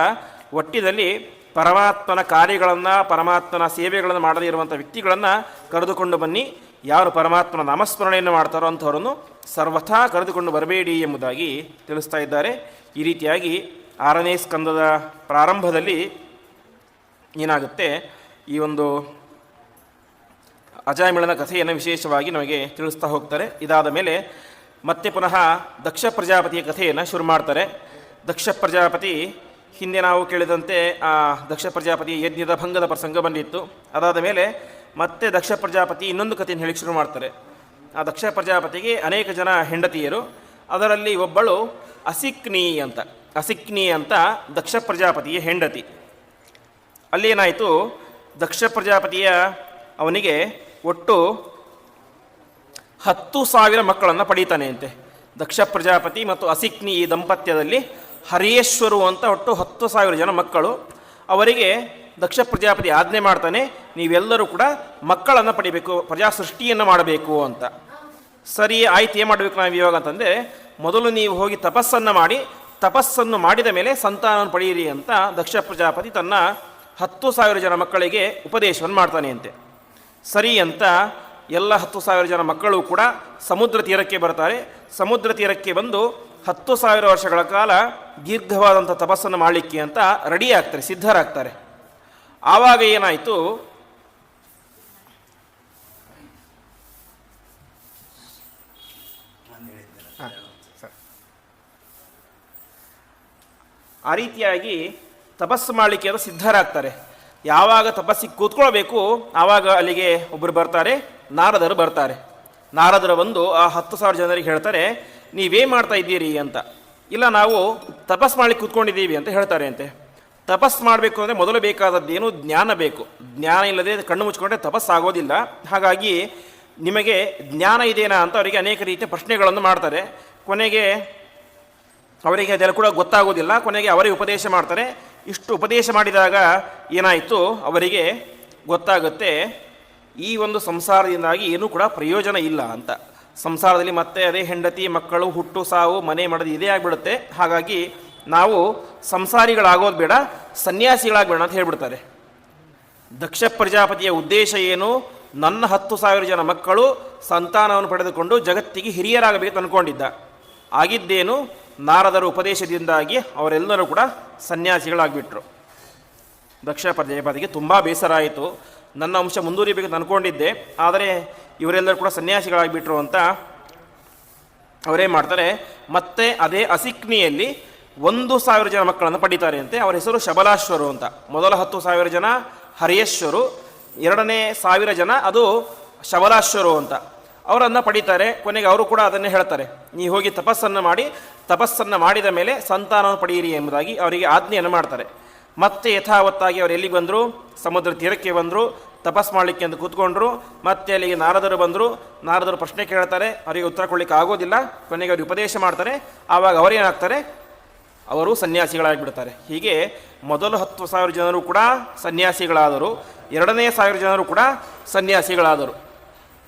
ಒಟ್ಟಿನಲ್ಲಿ ಪರಮಾತ್ಮನ ಕಾರ್ಯಗಳನ್ನು ಪರಮಾತ್ಮನ ಸೇವೆಗಳನ್ನು ಮಾಡದೇ ಇರುವಂಥ ವ್ಯಕ್ತಿಗಳನ್ನು ಕರೆದುಕೊಂಡು ಬನ್ನಿ. ಯಾರು ಪರಮಾತ್ಮನ ನಾಮಸ್ಮರಣೆಯನ್ನು ಮಾಡ್ತಾರೋ ಅಂಥವರನ್ನು ಸರ್ವಥಾ ಕರೆದುಕೊಂಡು ಬರಬೇಡಿ ಎಂಬುದಾಗಿ ತಿಳಿಸ್ತಾ ಇದ್ದಾರೆ. ಈ ರೀತಿಯಾಗಿ 6ನೇ ಸ್ಕಂದದ ಪ್ರಾರಂಭದಲ್ಲಿ ಏನಾಗುತ್ತೆ, ಈ ಒಂದು ಅಜಾಮಿಳನ ಕಥೆಯನ್ನು ವಿಶೇಷವಾಗಿ ನಮಗೆ ತಿಳಿಸ್ತಾ ಹೋಗ್ತಾರೆ. ಇದಾದ ಮೇಲೆ ಮತ್ತೆ ಪುನಃ ದಕ್ಷ ಪ್ರಜಾಪತಿಯ ಕಥೆಯನ್ನು ಶುರು ಮಾಡ್ತಾರೆ. ದಕ್ಷ ಪ್ರಜಾಪತಿ ಹಿಂದೆ ನಾವು ಕೇಳಿದಂತೆ ಆ ದಕ್ಷ ಪ್ರಜಾಪತಿ ಯಜ್ಞದ ಭಂಗದ ಪ್ರಸಂಗ ಬಂದಿತ್ತು. ಅದಾದ ಮೇಲೆ ಮತ್ತೆ ದಕ್ಷ ಪ್ರಜಾಪತಿ ಇನ್ನೊಂದು ಕಥೆಯನ್ನು ಹೇಳಿಕ್ಕೆ ಶುರು ಮಾಡ್ತಾರೆ. ಆ ದಕ್ಷ ಪ್ರಜಾಪತಿಗೆ ಅನೇಕ ಜನ ಹೆಂಡತಿಯರು, ಅದರಲ್ಲಿ ಒಬ್ಬಳು ಅಸಿಕ್ನಿ ಅಂತ ದಕ್ಷ ಪ್ರಜಾಪತಿಯ ಹೆಂಡತಿ. ಅಲ್ಲೇನಾಯಿತು, ದಕ್ಷ ಪ್ರಜಾಪತಿಯ ಅವನಿಗೆ ಒಟ್ಟು 10,000 ಮಕ್ಕಳನ್ನು ಪಡೀತಾನೆ ಅಂತೆ. ದಕ್ಷ ಪ್ರಜಾಪತಿ ಮತ್ತು ಅಸಿಕ್ನಿ ಈ ದಂಪತ್ಯದಲ್ಲಿ ಹರಿಯೇಶ್ವರು ಅಂತ ಒಟ್ಟು 10,000 ಜನ ಮಕ್ಕಳು. ಅವರಿಗೆ ದಕ್ಷ ಪ್ರಜಾಪತಿ ಆಜ್ಞೆ ಮಾಡ್ತಾನೆ, ನೀವೆಲ್ಲರೂ ಕೂಡ ಮಕ್ಕಳನ್ನು ಪಡಿಬೇಕು, ಪ್ರಜಾ ಸೃಷ್ಟಿಯನ್ನು ಮಾಡಬೇಕು ಅಂತ. ಸರಿ ಆಯ್ತು, ಏನು ಮಾಡಬೇಕು ನಾವು ಇವಾಗ ಅಂತಂದರೆ, ಮೊದಲು ನೀವು ಹೋಗಿ ತಪಸ್ಸನ್ನು ಮಾಡಿದ ಮೇಲೆ ಸಂತಾನವನ್ನು ಪಡೆಯಿರಿ ಅಂತ ದಕ್ಷ ಪ್ರಜಾಪತಿ ತನ್ನ 10,000 ಜನ ಮಕ್ಕಳಿಗೆ ಉಪದೇಶವನ್ನು ಮಾಡ್ತಾನೆ ಅಂತೆ. ಸರಿ ಅಂತ ಎಲ್ಲ 10,000 ಜನ ಮಕ್ಕಳು ಕೂಡ ಸಮುದ್ರ ತೀರಕ್ಕೆ ಬರ್ತಾರೆ. ಸಮುದ್ರ ತೀರಕ್ಕೆ ಬಂದು 10,000 ವರ್ಷಗಳ ಕಾಲ ದೀರ್ಘವಾದಂಥ ತಪಸ್ಸನ್ನು ಮಾಡಲಿಕ್ಕೆ ಅಂತ ರೆಡಿ ಆಗ್ತಾರೆ, ಸಿದ್ಧರಾಗ್ತಾರೆ. ಆವಾಗ ಏನಾಯಿತು, ಆ ರೀತಿಯಾಗಿ ತಪಸ್ಸು ಮಾಡಲಿಕ್ಕೆ ಅದು ಸಿದ್ಧರಾಗ್ತಾರೆ. ಯಾವಾಗ ತಪಸ್ಸಿಗೆ ಕೂತ್ಕೊಳ್ಬೇಕು ಆವಾಗ ಅಲ್ಲಿಗೆ ಒಬ್ಬರು ಬರ್ತಾರೆ, ನಾರದರು ಬರ್ತಾರೆ. ನಾರದರು ಬಂದು ಆ 10,000 ಜನರಿಗೆ ಹೇಳ್ತಾರೆ, ನೀವೇನು ಮಾಡ್ತಾ ಇದ್ದೀರಿ ಅಂತ. ಇಲ್ಲ, ನಾವು ತಪಸ್ಸು ಮಾಡಲಿಕ್ಕೆ ಕೂತ್ಕೊಂಡಿದ್ದೀವಿ ಅಂತ ಹೇಳ್ತಾರೆ ಅಂತೆ. ತಪಸ್ಸು ಮಾಡಬೇಕು ಅಂದರೆ ಮೊದಲು ಬೇಕಾದದ್ದೇನು, ಜ್ಞಾನ ಬೇಕು. ಜ್ಞಾನ ಇಲ್ಲದೆ ಕಣ್ಣು ಮುಚ್ಕೊಂಡ್ರೆ ತಪಸ್ಸಾಗೋದಿಲ್ಲ. ಹಾಗಾಗಿ ನಿಮಗೆ ಜ್ಞಾನ ಇದೆಯಾ ಅಂತ ಅವರಿಗೆ ಅನೇಕ ರೀತಿಯ ಪ್ರಶ್ನೆಗಳನ್ನು ಮಾಡ್ತಾರೆ. ಕೊನೆಗೆ ಅವರಿಗೆ ಅದೆಲ್ಲ ಕೂಡ ಗೊತ್ತಾಗೋದಿಲ್ಲ. ಕೊನೆಗೆ ಅವರೇ ಉಪದೇಶ ಮಾಡ್ತಾರೆ. ಇಷ್ಟು ಉಪದೇಶ ಮಾಡಿದಾಗ ಏನಾಯಿತು, ಅವರಿಗೆ ಗೊತ್ತಾಗುತ್ತೆ ಈ ಒಂದು ಸಂಸಾರದಿಂದಾಗಿ ಏನೂ ಕೂಡ ಪ್ರಯೋಜನ ಇಲ್ಲ ಅಂತ. ಸಂಸಾರದಲ್ಲಿ ಮತ್ತೆ ಅದೇ ಹೆಂಡತಿ ಮಕ್ಕಳು ಹುಟ್ಟು ಸಾವು ಮನೆ ಮಾಡೋದು ಇದೇ ಆಗಿಬಿಡುತ್ತೆ. ಹಾಗಾಗಿ ನಾವು ಸಂಸಾರಿಗಳಾಗೋದು ಬೇಡ, ಸನ್ಯಾಸಿಗಳಾಗಬೇಡ ಅಂತ ಹೇಳ್ಬಿಡ್ತಾರೆ. ದಕ್ಷ ಪ್ರಜಾಪತಿಯ ಉದ್ದೇಶ ಏನು, ನನ್ನ 10,000 ಜನ ಮಕ್ಕಳು ಸಂತಾನವನ್ನು ಪಡೆದುಕೊಂಡು ಜಗತ್ತಿಗೆ ಹಿರಿಯರಾಗಬೇಕು ಅಂದ್ಕೊಂಡಿದ್ದ. ಆಗಿದ್ದೇನು, ನಾರದರ ಉಪದೇಶದಿಂದಾಗಿ ಅವರೆಲ್ಲರೂ ಕೂಡ ಸನ್ಯಾಸಿಗಳಾಗಿಬಿಟ್ರು. ದಕ್ಷ ಪ್ರಜಾಪತಿಗೆ ತುಂಬ ಬೇಸರ ಆಯಿತು. ನನ್ನ ಅಂಶ ಮುಂದುವರಿಬೇಕು ಅಂತ ಅಂದ್ಕೊಂಡಿದ್ದೆ, ಆದರೆ ಇವರೆಲ್ಲರೂ ಕೂಡ ಸನ್ಯಾಸಿಗಳಾಗಿಬಿಟ್ರು ಅಂತ ಅವರೇ ಮಾಡ್ತಾರೆ. ಮತ್ತೆ ಅದೇ ಅಸಿಕ್ನಿಯಲ್ಲಿ 1,000 ಜನ ಮಕ್ಕಳನ್ನು ಪಡೀತಾರೆ ಅಂತೆ. ಅವರ ಹೆಸರು ಶಬಲಾಶ್ವರು ಅಂತ. ಮೊದಲ 10,000 ಜನ ಹರಿಯೇಶ್ವರು, 2ನೇ 1,000 ಜನ ಅದು ಶಬಲಾಶ್ವರು ಅಂತ. ಅವರನ್ನು ಪಡೀತಾರೆ. ಕೊನೆಗೆ ಅವರು ಕೂಡ ಅದನ್ನೇ ಹೇಳ್ತಾರೆ, ನೀವು ಹೋಗಿ ತಪಸ್ಸನ್ನು ಮಾಡಿದ ಮೇಲೆ ಸಂತಾನವನ್ನು ಪಡೆಯಿರಿ ಎಂಬುದಾಗಿ ಅವರಿಗೆ ಆಜ್ಞೆಯನ್ನು ಮಾಡ್ತಾರೆ. ಮತ್ತೆ ಯಥಾವತ್ತಾಗಿ ಅವರು ಎಲ್ಲಿಗೆ ಬಂದರು, ಸಮುದ್ರ ತೀರಕ್ಕೆ ಬಂದರು. ತಪಸ್ಸು ಮಾಡಲಿಕ್ಕೆ ಅಂತ ಕೂತ್ಕೊಂಡ್ರು. ಮತ್ತೆ ಅಲ್ಲಿಗೆ ನಾರದರು ಬಂದರು. ನಾರದರು ಪ್ರಶ್ನೆ ಕೇಳ್ತಾರೆ, ಅವರಿಗೆ ಉತ್ತರ ಕೊಡಲಿಕ್ಕೆ ಆಗೋದಿಲ್ಲ. ಕೊನೆಗೆ ಅವ್ರಿಗೆ ಉಪದೇಶ ಮಾಡ್ತಾರೆ. ಆವಾಗ ಅವರೇನಾಗ್ತಾರೆ, ಅವರು ಸನ್ಯಾಸಿಗಳಾಗಿಬಿಡ್ತಾರೆ. ಹೀಗೆ ಮೊದಲು 10,000 ಜನರು ಕೂಡ ಸನ್ಯಾಸಿಗಳಾದರು, 2ನೇ 1,000 ಜನರು ಕೂಡ ಸನ್ಯಾಸಿಗಳಾದರು.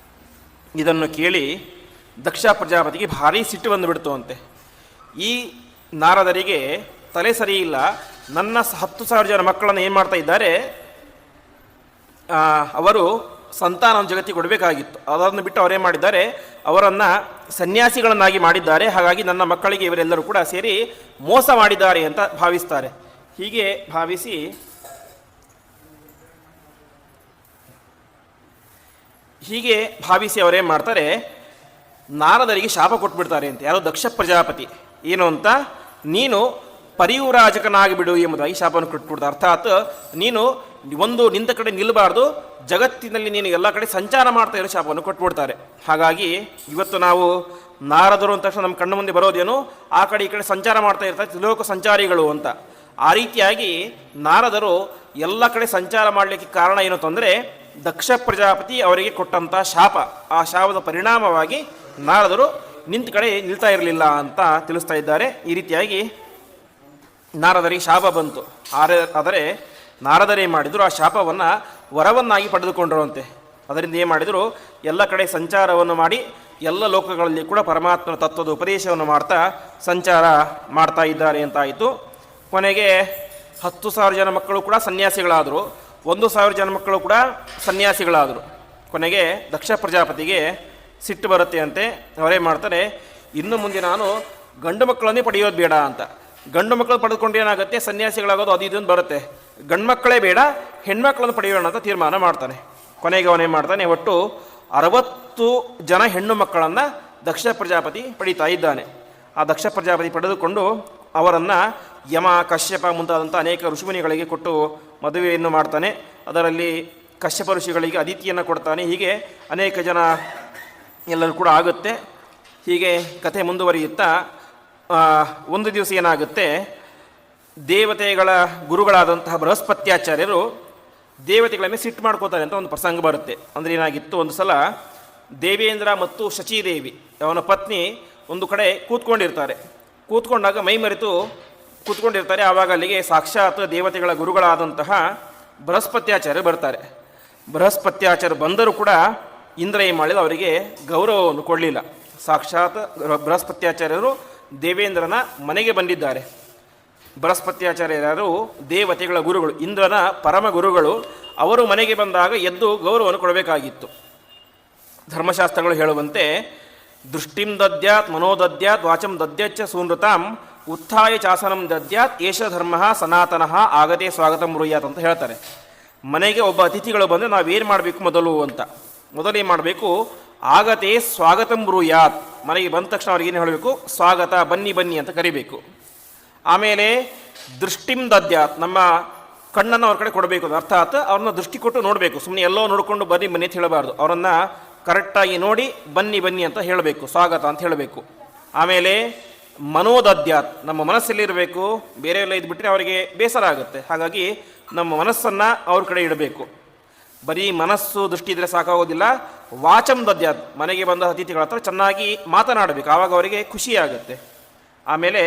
ಇದನ್ನು ಕೇಳಿ ದಕ್ಷ ಪ್ರಜಾಪತಿಗೆ ಭಾರೀ ಸಿಟ್ಟು ಬಂದುಬಿಡ್ತು ಅಂತೆ. ಈ ನಾರದರಿಗೆ ತಲೆ ಸರಿ ಇಲ್ಲ. ನನ್ನ 10,000 ಜನ ಮಕ್ಕಳನ್ನು ಏನು ಮಾಡ್ತಾ ಇದ್ದಾರೆ, ಅವರು ಸಂತಾನವನ್ನು ಜಗತ್ತಿಗೆ ಕೊಡಬೇಕಾಗಿತ್ತು. ಅದನ್ನು ಬಿಟ್ಟು ಅವರೇನು ಮಾಡಿದ್ದಾರೆ, ಅವರನ್ನು ಸನ್ಯಾಸಿಗಳನ್ನಾಗಿ ಮಾಡಿದ್ದಾರೆ. ಹಾಗಾಗಿ ನನ್ನ ಮಕ್ಕಳಿಗೆ ಇವರೆಲ್ಲರೂ ಕೂಡ ಸೇರಿ ಮೋಸ ಮಾಡಿದ್ದಾರೆ ಅಂತ ಭಾವಿಸ್ತಾರೆ. ಹೀಗೆ ಭಾವಿಸಿ ಅವರೇನು ಮಾಡ್ತಾರೆ, ನಾರದರಿಗೆ ಶಾಪ ಕೊಟ್ಬಿಡ್ತಾರೆ ಅಂತ. ಯಾರೋ ದಕ್ಷ ಪ್ರಜಾಪತಿ ಏನು ಅಂತ, ನೀನು ಪರಿವ್ರಾಜಕನಾಗಿ ಬಿಡು ಎಂಬುದಾಗಿ ಶಾಪವನ್ನು ಕೊಟ್ಬಿಡ್ತಾರೆ. ಅರ್ಥಾತ್ ನೀನು ನಿಂತ ಕಡೆ ನಿಲ್ಲಬಾರ್ದು, ಜಗತ್ತಿನಲ್ಲಿ ನೀನು ಎಲ್ಲ ಕಡೆ ಸಂಚಾರ ಮಾಡ್ತಾ ಇರೋ ಶಾಪವನ್ನು ಕೊಟ್ಬಿಡ್ತಾರೆ. ಹಾಗಾಗಿ ಇವತ್ತು ನಾವು ನಾರದರು ಅಂತ ತಕ್ಷಣ ನಮ್ಮ ಕಣ್ಣು ಮುಂದೆ ಬರೋದೇನು, ಆ ಕಡೆ ಈ ಕಡೆ ಸಂಚಾರ ಮಾಡ್ತಾ ಇರ್ತಾರೆ, ತ್ರಿಲೋಕ ಸಂಚಾರಿಗಳು ಅಂತ. ಆ ರೀತಿಯಾಗಿ ನಾರದರು ಎಲ್ಲ ಕಡೆ ಸಂಚಾರ ಮಾಡಲಿಕ್ಕೆ ಕಾರಣ ಏನು ಅಂತಂದರೆ, ದಕ್ಷ ಪ್ರಜಾಪತಿ ಅವರಿಗೆ ಕೊಟ್ಟಂಥ ಶಾಪ. ಆ ಶಾಪದ ಪರಿಣಾಮವಾಗಿ ನಾರದರು ನಿಂತ ಕಡೆ ನಿಲ್ತಾ ಇರಲಿಲ್ಲ ಅಂತ ತಿಳಿಸ್ತಾ ಇದ್ದಾರೆ. ಈ ರೀತಿಯಾಗಿ ನಾರದರಿಗೆ ಶಾಪ ಬಂತು. ಆದರೆ ನಾರದರೇನು ಮಾಡಿದರು, ಆ ಶಾಪವನ್ನು ವರವನ್ನಾಗಿ ಪಡೆದುಕೊಂಡರಂತೆ. ಅದರಿಂದ ಏನು ಮಾಡಿದರು, ಎಲ್ಲ ಕಡೆ ಸಂಚಾರವನ್ನು ಮಾಡಿ ಎಲ್ಲ ಲೋಕಗಳಲ್ಲಿ ಕೂಡ ಪರಮಾತ್ಮನ ತತ್ವದ ಉಪದೇಶವನ್ನು ಮಾಡ್ತಾ ಸಂಚಾರ ಮಾಡ್ತಾ ಇದ್ದಾರೆ ಅಂತಾಯಿತು. ಕೊನೆಗೆ 10,000 ಜನ ಮಕ್ಕಳು ಕೂಡ ಸನ್ಯಾಸಿಗಳಾದರು, 1,000 ಜನ ಮಕ್ಕಳು ಕೂಡ ಸನ್ಯಾಸಿಗಳಾದರು. ಕೊನೆಗೆ ದಕ್ಷ ಪ್ರಜಾಪತಿಗೆ ಸಿಟ್ಟು ಬರುತ್ತೆ ಅಂತೆ. ಅವರೇ ಮಾಡ್ತಾರೆ, ಇನ್ನು ಮುಂದೆ ನಾನು ಗಂಡು ಮಕ್ಕಳನ್ನೇ ಪಡೆಯೋದು ಬೇಡ ಅಂತ. ಗಂಡು ಮಕ್ಕಳು ಪಡೆದುಕೊಂಡು ಏನಾಗುತ್ತೆ, ಸನ್ಯಾಸಿಗಳಾಗೋದು ಅದು ಇದನ್ನು ಬರುತ್ತೆ. ಗಂಡು ಮಕ್ಕಳೇ ಬೇಡ, ಹೆಣ್ಮಕ್ಳನ್ನು ಪಡೆಯೋಣ ಅಂತ ತೀರ್ಮಾನ ಮಾಡ್ತಾನೆ. ಕೊನೆಗೆ ಅವನೇನು ಮಾಡ್ತಾನೆ, ಒಟ್ಟು 60 ಜನ ಹೆಣ್ಣು ಮಕ್ಕಳನ್ನು ದಕ್ಷ ಪ್ರಜಾಪತಿ ಪಡೀತಾ ಇದ್ದಾನೆ. ಆ ದಕ್ಷ ಪ್ರಜಾಪತಿ ಪಡೆದುಕೊಂಡು ಅವರನ್ನು ಯಮ, ಕಶ್ಯಪ ಮುಂತಾದಂಥ ಅನೇಕ ಋಷಿಮುನಿಗಳಿಗೆ ಕೊಟ್ಟು ಮದುವೆಯನ್ನು ಮಾಡ್ತಾನೆ. ಅದರಲ್ಲಿ ಕಶ್ಯಪ ಋಷಿಗಳಿಗೆ ಅದಿತಿಯನ್ನು ಕೊಡ್ತಾನೆ. ಹೀಗೆ ಅನೇಕ ಜನ ಎಲ್ಲರೂ ಕೂಡ ಆಗುತ್ತೆ. ಹೀಗೆ ಕಥೆ ಮುಂದುವರಿಯುತ್ತಾ ಒಂದು ದಿವಸ ಏನಾಗುತ್ತೆ, ದೇವತೆಗಳ ಗುರುಗಳಾದಂತಹ ಬೃಹಸ್ಪತ್ಯಾಚಾರ್ಯರು ದೇವತೆಗಳ ಮೇಲೆ ಸಿಟ್ಟು ಮಾಡ್ಕೋತಾರೆ ಅಂತ ಒಂದು ಪ್ರಸಂಗ ಬರುತ್ತೆ. ಅಂದರೆ ಏನಾಗಿತ್ತು, ಒಂದು ಸಲ ದೇವೇಂದ್ರ ಮತ್ತು ಶಚೀದೇವಿ ಅವನ ಪತ್ನಿ ಒಂದು ಕಡೆ ಕೂತ್ಕೊಂಡಿರ್ತಾರೆ. ಕೂತ್ಕೊಂಡಾಗ ಮೈ ಮರೆತು ಕೂತ್ಕೊಂಡಿರ್ತಾರೆ. ಆವಾಗ ಅಲ್ಲಿಗೆ ಸಾಕ್ಷಾತ್ ದೇವತೆಗಳ ಗುರುಗಳಾದಂತಹ ಬೃಹಸ್ಪತ್ಯಾಚಾರ್ಯರು ಬರ್ತಾರೆ. ಬೃಹಸ್ಪತ್ಯಾಚಾರ್ಯರು ಬಂದರೂ ಕೂಡ ಇಂದ್ರ ಏನು ಮಾಡಿದ, ಅವರಿಗೆ ಗೌರವವನ್ನು ಕೊಡಲಿಲ್ಲ. ಸಾಕ್ಷಾತ್ ಬೃಹಸ್ಪತ್ಯಾಚಾರ್ಯರು ದೇವೇಂದ್ರನ ಮನೆಗೆ ಬಂದಿದ್ದಾರೆ. ಬೃಹಸ್ಪತ್ಯಾಚಾರ್ಯರು ದೇವತೆಗಳ ಗುರುಗಳು, ಇಂದ್ರನ ಪರಮ ಗುರುಗಳು. ಅವರು ಮನೆಗೆ ಬಂದಾಗ ಎದ್ದು ಗೌರವವನ್ನು ಕೊಡಬೇಕಾಗಿತ್ತು. ಧರ್ಮಶಾಸ್ತ್ರಗಳು ಹೇಳುವಂತೆ ದೃಷ್ಟಿಂ ದದ್ಯಾತ್ ಮನೋದದ್ಯಾತ್ ವಾಚಂ ದದ್ಯಚ್ಚ ಸೂನೃತಾಂ ಉತ್ಥಾಯ ಚಾಸನಂ ದದ್ಯಾತ್ ಏಷ ಧರ್ಮ ಸನಾತನಃ ಆಗದೇ ಸ್ವಾಗತಂ ಬ್ರೂಯಾತ್ ಅಂತ ಹೇಳ್ತಾರೆ. ಮನೆಗೆ ಒಬ್ಬ ಅತಿಥಿಗಳು ಬಂದರೆ ನಾವೇನು ಮಾಡಬೇಕು ಮೊದಲು ಏನು ಮಾಡಬೇಕು, ಆಗತೇ ಸ್ವಾಗತಂ ಬ್ರೂಯಾತ್. ಮನೆಗೆ ಬಂದ ತಕ್ಷಣ ಅವ್ರಿಗೆ ಏನು ಹೇಳಬೇಕು, ಸ್ವಾಗತ, ಬನ್ನಿ ಬನ್ನಿ ಅಂತ ಕರಿಬೇಕು. ಆಮೇಲೆ ದೃಷ್ಟಿಂ ದದ್ಯಾತ್, ನಮ್ಮ ಕಣ್ಣನ್ನು ಅವ್ರ ಕಡೆ ಕೊಡಬೇಕು. ಅರ್ಥಾತ್ ಅವ್ರನ್ನ ದೃಷ್ಟಿ ಕೊಟ್ಟು ನೋಡಬೇಕು. ಸುಮ್ಮನೆ ಎಲ್ಲೋ ನೋಡಿಕೊಂಡು ಬನ್ನಿ ಬನ್ನಿ ಅಂತ ಹೇಳಬಾರ್ದು. ಅವರನ್ನು ಕರೆಕ್ಟಾಗಿ ನೋಡಿ ಬನ್ನಿ ಬನ್ನಿ ಅಂತ ಹೇಳಬೇಕು, ಸ್ವಾಗತ ಅಂತ ಹೇಳಬೇಕು. ಆಮೇಲೆ ಮನೋದದ್ಯಾತ್, ನಮ್ಮ ಮನಸ್ಸಲ್ಲಿರಬೇಕು. ಬೇರೆ ಎಲ್ಲ ಇದ್ಬಿಟ್ರೆ ಅವರಿಗೆ ಬೇಸರ ಆಗುತ್ತೆ. ಹಾಗಾಗಿ ನಮ್ಮ ಮನಸ್ಸನ್ನು ಅವ್ರ ಕಡೆ ಇಡಬೇಕು. ಬರೀ ಮನಸ್ಸು ದೃಷ್ಟಿ ಇದ್ದರೆ ಸಾಕಾಗೋದಿಲ್ಲ. ವಾಚಂ ದದ್ಯಾತ್, ಮನೆಗೆ ಬಂದ ಅತಿಥಿಗಳ ಹತ್ರ ಚೆನ್ನಾಗಿ ಮಾತನಾಡಬೇಕು, ಆವಾಗ ಅವರಿಗೆ ಖುಷಿಯಾಗುತ್ತೆ. ಆಮೇಲೆ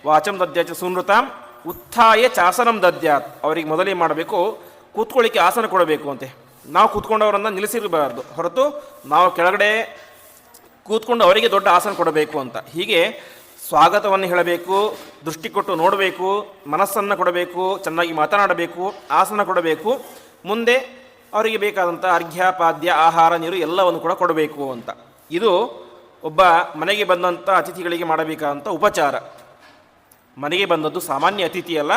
ವಾಚಂ ದದ್ಯಾಚ ಸೂನೃತಾಂ ಉತ್ಥಾಯ ಚಾಸನಂ ದದ್ಯಾತ್, ಅವರಿಗೆ ಮೊದಲೇ ಮಾಡಬೇಕು, ಕೂತ್ಕೊಳ್ಳಿಕ್ಕೆ ಆಸನ ಕೊಡಬೇಕು ಅಂತೆ. ನಾವು ಕೂತ್ಕೊಂಡವರನ್ನು ನಿಲ್ಲಿಸಿರಬಾರ್ದು, ಹೊರತು ನಾವು ಕೆಳಗಡೆ ಕೂತ್ಕೊಂಡು ಅವರಿಗೆ ದೊಡ್ಡ ಆಸನ ಕೊಡಬೇಕು ಅಂತ. ಹೀಗೆ ಸ್ವಾಗತವನ್ನು ಹೇಳಬೇಕು, ದೃಷ್ಟಿ ಕೊಟ್ಟು ನೋಡಬೇಕು, ಮನಸ್ಸನ್ನು ಕೊಡಬೇಕು, ಚೆನ್ನಾಗಿ ಮಾತನಾಡಬೇಕು, ಆಸನ ಕೊಡಬೇಕು. ಮುಂದೆ ಅವರಿಗೆ ಬೇಕಾದಂಥ ಅರ್ಘ್ಯ, ಪಾದ್ಯ, ಆಹಾರ, ನೀರು ಎಲ್ಲವನ್ನು ಕೂಡ ಕೊಡಬೇಕು ಅಂತ. ಇದು ಒಬ್ಬ ಮನೆಗೆ ಬಂದಂಥ ಅತಿಥಿಗಳಿಗೆ ಮಾಡಬೇಕಾದಂಥ ಉಪಚಾರ. ಮನೆಗೆ ಬಂದದ್ದು ಸಾಮಾನ್ಯ ಅತಿಥಿ ಅಲ್ಲ,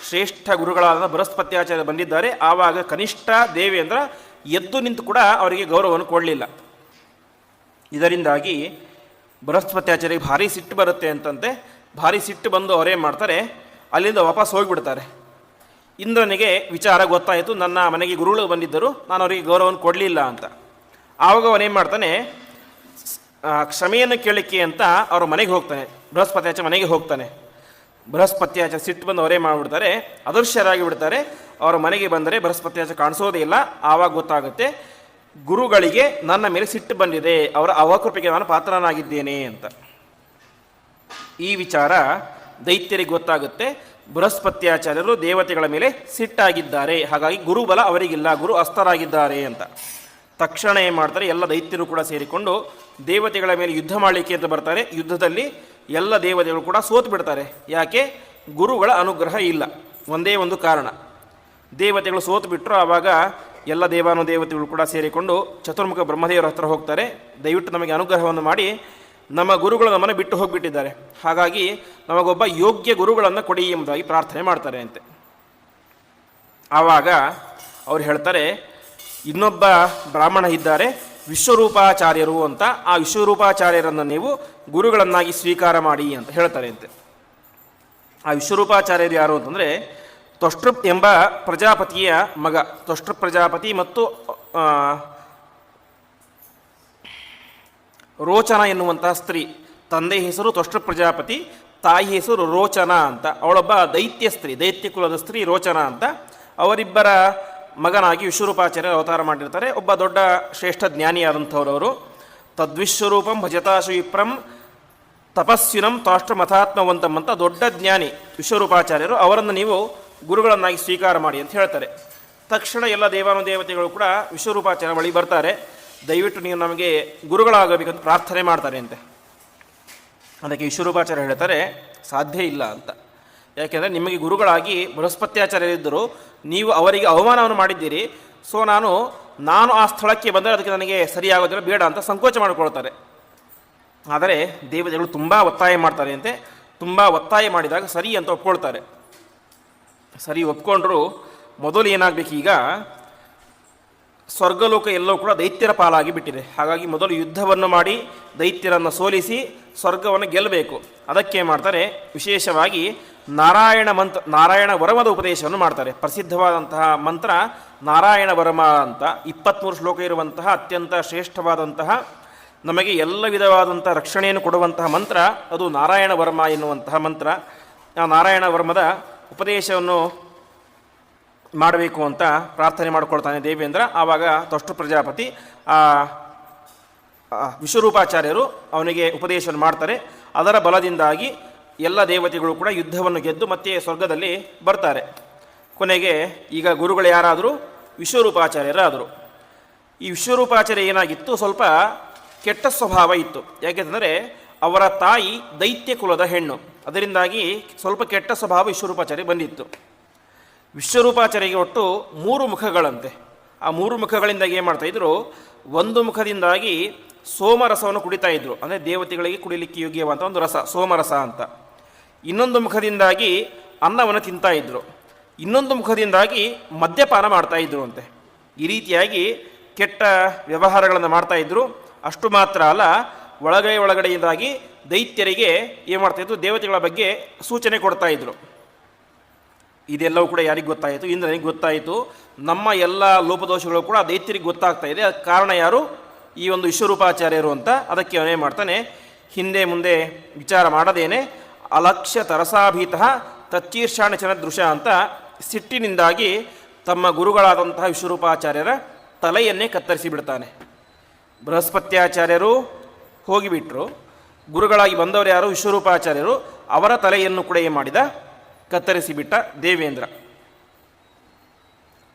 ಶ್ರೇಷ್ಠ ಗುರುಗಳಾದ ಬೃಹಸ್ಪತ್ಯಾಚಾರ್ಯ ಬಂದಿದ್ದಾರೆ. ಆವಾಗ ಕನಿಷ್ಠ ದೇವೇಂದ್ರ ಎದ್ದು ನಿಂತು ಕೂಡ ಅವರಿಗೆ ಗೌರವವನ್ನು ಕೊಡಲಿಲ್ಲ. ಇದರಿಂದಾಗಿ ಬೃಹಸ್ಪತ್ಯಾಚಾರ್ಯರಿಗೆ ಭಾರಿ ಸಿಟ್ಟು ಬರುತ್ತೆ ಅಂತಂತೆ. ಭಾರಿ ಸಿಟ್ಟು ಬಂದು ಅವರೇನು ಮಾಡ್ತಾರೆ, ಅಲ್ಲಿಂದ ವಾಪಸ್ ಹೋಗಿಬಿಡ್ತಾರೆ. ಇಂದ್ರನಿಗೆ ವಿಚಾರ ಗೊತ್ತಾಯಿತು, ನನ್ನ ಮನೆಗೆ ಗುರುಗಳು ಬಂದಿದ್ದರು, ನಾನು ಅವರಿಗೆ ಗೌರವವನ್ನು ಕೊಡಲಿಲ್ಲ ಅಂತ. ಆವಾಗ ಅವನೇನು ಮಾಡ್ತಾನೆ, ಕ್ಷಮೆಯನ್ನು ಕೇಳಲಿಕ್ಕೆ ಅಂತ ಅವ್ರ ಮನೆಗೆ ಹೋಗ್ತಾನೆ. ಬೃಹಸ್ಪತ್ಯಾಚಾರ್ಯ ಮನೆಗೆ ಹೋಗ್ತಾನೆ. ಬೃಹಸ್ಪತ್ಯಾಚಾರ್ಯ ಸಿಟ್ಟು ಬಂದು ಅವರೇ ಮಾಡಿಬಿಡ್ತಾರೆ, ಅದೃಶ್ಯರಾಗಿ ಬಿಡ್ತಾರೆ. ಅವರ ಮನೆಗೆ ಬಂದರೆ ಬೃಹಸ್ಪತ್ಯಾಚಾರ್ಯ ಕಾಣಿಸೋದೇ ಇಲ್ಲ. ಆವಾಗ ಗೊತ್ತಾಗುತ್ತೆ, ಗುರುಗಳಿಗೆ ನನ್ನ ಮೇಲೆ ಸಿಟ್ಟು ಬಂದಿದೆ, ಅವರ ಅವಕೃಪೆಗೆ ನಾನು ಪಾತ್ರನಾಗಿದ್ದೇನೆ ಅಂತ. ಈ ವಿಚಾರ ದೈತ್ಯರಿಗೆ ಗೊತ್ತಾಗುತ್ತೆ. ಬೃಹಸ್ಪತ್ಯಾಚಾರ್ಯರು ದೇವತೆಗಳ ಮೇಲೆ ಸಿಟ್ಟಾಗಿದ್ದಾರೆ, ಹಾಗಾಗಿ ಗುರುಬಲ ಅವರಿಗಿಲ್ಲ, ಗುರು ಅಸ್ತರಾಗಿದ್ದಾರೆ ಅಂತ. ತಕ್ಷಣ ಏನು ಮಾಡ್ತಾರೆ, ಎಲ್ಲ ದೈತ್ಯರು ಕೂಡ ಸೇರಿಕೊಂಡು ದೇವತೆಗಳ ಮೇಲೆ ಯುದ್ಧ ಮಾಡಲಿಕ್ಕೆ ಅಂತ ಬರ್ತಾರೆ. ಯುದ್ಧದಲ್ಲಿ ಎಲ್ಲ ದೇವತೆಗಳು ಕೂಡ ಸೋತು ಬಿಡ್ತಾರೆ. ಯಾಕೆ? ಗುರುಗಳ ಅನುಗ್ರಹ ಇಲ್ಲ. ಒಂದೇ ಒಂದು ಕಾರಣ, ದೇವತೆಗಳು ಸೋತು ಬಿಟ್ಟರು. ಆವಾಗ ಎಲ್ಲ ದೇವಾನುದೇವತೆಗಳು ಕೂಡ ಸೇರಿಕೊಂಡು ಚತುರ್ಮುಖ ಬ್ರಹ್ಮದೇವರ ಹತ್ರ ಹೋಗ್ತಾರೆ. ದಯವಿಟ್ಟು ನಮಗೆ ಅನುಗ್ರಹವನ್ನು ಮಾಡಿ, ನಮ್ಮ ಗುರುಗಳು ನಮ್ಮನ್ನು ಬಿಟ್ಟು ಹೋಗಿಬಿಟ್ಟಿದ್ದಾರೆ, ಹಾಗಾಗಿ ನಮಗೊಬ್ಬ ಯೋಗ್ಯ ಗುರುಗಳನ್ನು ಕೊಡಿ ಎಂಬುದಾಗಿ ಪ್ರಾರ್ಥನೆ ಮಾಡ್ತಾರೆ ಅಂತೆ. ಆವಾಗ ಅವ್ರು ಹೇಳ್ತಾರೆ, ಇನ್ನೊಬ್ಬ ಬ್ರಾಹ್ಮಣ ಇದ್ದಾರೆ ವಿಶ್ವರೂಪಾಚಾರ್ಯರು ಅಂತ, ಆ ವಿಶ್ವರೂಪಾಚಾರ್ಯರನ್ನು ನೀವು ಗುರುಗಳನ್ನಾಗಿ ಸ್ವೀಕಾರ ಮಾಡಿ ಅಂತ ಹೇಳ್ತಾರೆ ಅಂತೆ. ಆ ವಿಶ್ವರೂಪಾಚಾರ್ಯರು ಯಾರು ಅಂತಂದರೆ, ತ್ವಷ್ಟೃಪ್ ಎಂಬ ಪ್ರಜಾಪತಿಯ ಮಗ. ತ್ವಷ್ಟೃಪ್ ಪ್ರಜಾಪತಿ ಮತ್ತು ರೋಚನ ಎನ್ನುವಂತಹ ಸ್ತ್ರೀ. ತಂದೆ ಹೆಸರು ತ್ವಷ್ಟೃಪ್ ಪ್ರಜಾಪತಿ, ತಾಯಿ ಹೆಸರು ರೋಚನ ಅಂತ. ಅವಳೊಬ್ಬ ದೈತ್ಯ ಸ್ತ್ರೀ, ದೈತ್ಯ ಕುಲದ ಸ್ತ್ರೀ ರೋಚನ ಅಂತ. ಅವರಿಬ್ಬರ ಮಗನಾಗಿ ವಿಶ್ವರೂಪಾಚಾರ್ಯ ಅವತಾರ ಮಾಡಿರ್ತಾರೆ. ಒಬ್ಬ ದೊಡ್ಡ ಶ್ರೇಷ್ಠ ಜ್ಞಾನಿಯಾದಂಥವ್ರವರು. ತದ್ವಿಶ್ವರೂಪಂ ಭಜತಾಶು ವಿಪ್ರಂ ತಪಸ್ವಿನಂ ತ್ವಾಷ್ಟ್ರಮಥಾತ್ಮವಂತಂ ಅಂತ ದೊಡ್ಡ ಜ್ಞಾನಿ ವಿಶ್ವರೂಪಾಚಾರ್ಯರು. ಅವರನ್ನು ನೀವು ಗುರುಗಳನ್ನಾಗಿ ಸ್ವೀಕಾರ ಮಾಡಿ ಅಂತ ಹೇಳ್ತಾರೆ. ತಕ್ಷಣ ಎಲ್ಲ ದೇವಾನುದೇವತೆಗಳು ಕೂಡ ವಿಶ್ವರೂಪಾಚಾರ್ಯ ಬಳಿ ಬರ್ತಾರೆ. ದಯವಿಟ್ಟು ನೀವು ನಮಗೆ ಗುರುಗಳಾಗಬೇಕಂತ ಪ್ರಾರ್ಥನೆ ಮಾಡ್ತಾರೆ ಅಂತೆ. ಅದಕ್ಕೆ ವಿಶ್ವರೂಪಾಚಾರ್ಯ ಹೇಳ್ತಾರೆ, ಸಾಧ್ಯ ಇಲ್ಲ ಅಂತ. ಯಾಕೆಂದರೆ ನಿಮಗೆ ಗುರುಗಳಾಗಿ ಬೃಹಸ್ಪತ್ಯಾಚಾರ್ಯರಿದ್ದರು, ನೀವು ಅವರಿಗೆ ಅವಮಾನವನ್ನು ಮಾಡಿದ್ದೀರಿ. ಸೊ ನಾನು ಆ ಸ್ಥಳಕ್ಕೆ ಬಂದರೆ ಅದಕ್ಕೆ ನನಗೆ ಸರಿಯಾಗೋದಿಲ್ಲ, ಬೇಡ ಅಂತ ಸಂಕೋಚ ಮಾಡಿಕೊಳ್ತಾರೆ. ಆದರೆ ದೇವತೆಗಳು ತುಂಬ ಒತ್ತಾಯ ಮಾಡ್ತಾರೆ ಅಂತೆ. ತುಂಬ ಒತ್ತಾಯ ಮಾಡಿದಾಗ ಸರಿ ಅಂತ ಒಪ್ಕೊಳ್ತಾರೆ. ಸರಿ ಒಪ್ಕೊಂಡ್ರು ಮೊದಲು ಏನಾಗಬೇಕೀಗ, ಸ್ವರ್ಗಲೋಕ ಎಲ್ಲವೂ ಕೂಡ ದೈತ್ಯರ ಪಾಲಾಗಿ ಬಿಟ್ಟಿದೆ. ಹಾಗಾಗಿ ಮೊದಲು ಯುದ್ಧವನ್ನು ಮಾಡಿ ದೈತ್ಯರನ್ನು ಸೋಲಿಸಿ ಸ್ವರ್ಗವನ್ನು ಗೆಲ್ಲಬೇಕು. ಅದಕ್ಕೆ ಮಾಡ್ತಾರೆ, ವಿಶೇಷವಾಗಿ ನಾರಾಯಣ ವರಮದ ಉಪದೇಶವನ್ನು ಮಾಡ್ತಾರೆ. ಪ್ರಸಿದ್ಧವಾದಂತಹ ಮಂತ್ರ ನಾರಾಯಣ ವರಮ ಅಂತ, 23 ಶ್ಲೋಕ ಇರುವಂತಹ ಅತ್ಯಂತ ಶ್ರೇಷ್ಠವಾದಂತಹ, ನಮಗೆ ಎಲ್ಲ ವಿಧವಾದಂಥ ರಕ್ಷಣೆಯನ್ನು ಕೊಡುವಂತಹ ಮಂತ್ರ ಅದು ನಾರಾಯಣ ವರ್ಮ ಎನ್ನುವಂತಹ ಮಂತ್ರ. ಆ ನಾರಾಯಣ ವರ್ಮದ ಉಪದೇಶವನ್ನು ಮಾಡಬೇಕು ಅಂತ ಪ್ರಾರ್ಥನೆ ಮಾಡಿಕೊಳ್ತಾನೆ ದೇವೇಂದ್ರ. ಆವಾಗ ತ್ವಷ್ಟೃ ಪ್ರಜಾಪತಿ ವಿಶ್ವರೂಪಾಚಾರ್ಯರು ಅವನಿಗೆ ಉಪದೇಶವನ್ನು ಮಾಡ್ತಾರೆ. ಅದರ ಬಲದಿಂದಾಗಿ ಎಲ್ಲ ದೇವತೆಗಳು ಕೂಡ ಯುದ್ಧವನ್ನು ಗೆದ್ದು ಮತ್ತೆ ಸ್ವರ್ಗದಲ್ಲಿ ಬರ್ತಾರೆ. ಕೊನೆಗೆ ಈಗ ಗುರುಗಳು ಯಾರಾದರೂ ವಿಶ್ವರೂಪಾಚಾರ್ಯರಾದರು. ಈ ವಿಶ್ವರೂಪಾಚಾರ್ಯ ಏನಾಗಿತ್ತು, ಸ್ವಲ್ಪ ಕೆಟ್ಟ ಸ್ವಭಾವ ಇತ್ತು. ಯಾಕೆಂದರೆ ಅವರ ತಾಯಿ ದೈತ್ಯ ಕುಲದ ಹೆಣ್ಣು, ಅದರಿಂದಾಗಿ ಸ್ವಲ್ಪ ಕೆಟ್ಟ ಸ್ವಭಾವ ವಿಶ್ವರೂಪಾಚಾರ್ಯ ಬಂದಿತ್ತು. ವಿಶ್ವರೂಪಾಚಾರ್ಯಗೆ ಒಟ್ಟು 3 ಮುಖಗಳಂತೆ. ಆ 3 ಮುಖಗಳಿಂದಾಗಿ ಏನು ಮಾಡ್ತಾಯಿದ್ರು, ಒಂದು ಮುಖದಿಂದಾಗಿ ಸೋಮರಸವನ್ನು ಕುಡಿತಾ ಇದ್ರು, ಅಂದರೆ ದೇವತೆಗಳಿಗೆ ಕುಡಿಲಿಕ್ಕೆ ಯೋಗ್ಯವಾದಂಥ ಒಂದು ರಸ ಸೋಮರಸ ಅಂತ. ಇನ್ನೊಂದು ಮುಖದಿಂದಾಗಿ ಅನ್ನವನ್ನು ತಿಂತಾ ಇದ್ರು, ಇನ್ನೊಂದು ಮುಖದಿಂದಾಗಿ ಮದ್ಯಪಾನ ಮಾಡ್ತಾ ಇದ್ರು ಅಂತೆ. ಈ ರೀತಿಯಾಗಿ ಕೆಟ್ಟ ವ್ಯವಹಾರಗಳನ್ನು ಮಾಡ್ತಾ ಇದ್ರು. ಅಷ್ಟು ಮಾತ್ರ ಅಲ್ಲ, ಒಳಗಡೆಯಿಂದಾಗಿ ದೈತ್ಯರಿಗೆ ಏನು ಮಾಡ್ತಾಯಿದ್ರು, ದೇವತೆಗಳ ಬಗ್ಗೆ ಸೂಚನೆ ಕೊಡ್ತಾ ಇದ್ರು. ಇದೆಲ್ಲವೂ ಕೂಡ ಯಾರಿಗೆ ಗೊತ್ತಾಯಿತು, ಇಂದ್ರನಿಗೆ ಗೊತ್ತಾಯಿತು. ನಮ್ಮ ಎಲ್ಲ ಲೋಪದೋಷಗಳು ಕೂಡ ದೈತ್ಯರಿಗೆ ಗೊತ್ತಾಗ್ತಾ ಇದೆ. ಅದಕ್ಕೆ ಕಾರಣ ಯಾರು, ಈ ಒಂದು ವಿಶ್ವರೂಪಾಚಾರ್ಯರು ಅಂತ. ಅದಕ್ಕೆ ಅವನೇ ಮಾಡ್ತಾನೆ, ಹಿಂದೆ ಮುಂದೆ ವಿಚಾರ ಮಾಡದೇನೆ ಅಲಕ್ಷ್ಯ ತರಸಾಭೀತಃ ತಚ್ಚೀರ್ಷಾಣಚನ ದೃಶ ಅಂತ ಸಿಟ್ಟಿನಿಂದಾಗಿ ತಮ್ಮ ಗುರುಗಳಾದಂತಹ ವಿಶ್ವರೂಪಾಚಾರ್ಯರ ತಲೆಯನ್ನೇ ಕತ್ತರಿಸಿ ಬಿಡ್ತಾನೆ. ಬೃಹಸ್ಪತ್ಯಾಚಾರ್ಯರು ಹೋಗಿಬಿಟ್ರು, ಗುರುಗಳಾಗಿ ಬಂದವರು ಯಾರು, ವಿಶ್ವರೂಪಾಚಾರ್ಯರು. ಅವರ ತಲೆಯನ್ನು ಕೂಡ ಏನು ಮಾಡಿದ, ಕತ್ತರಿಸಿಬಿಟ್ಟ ದೇವೇಂದ್ರ.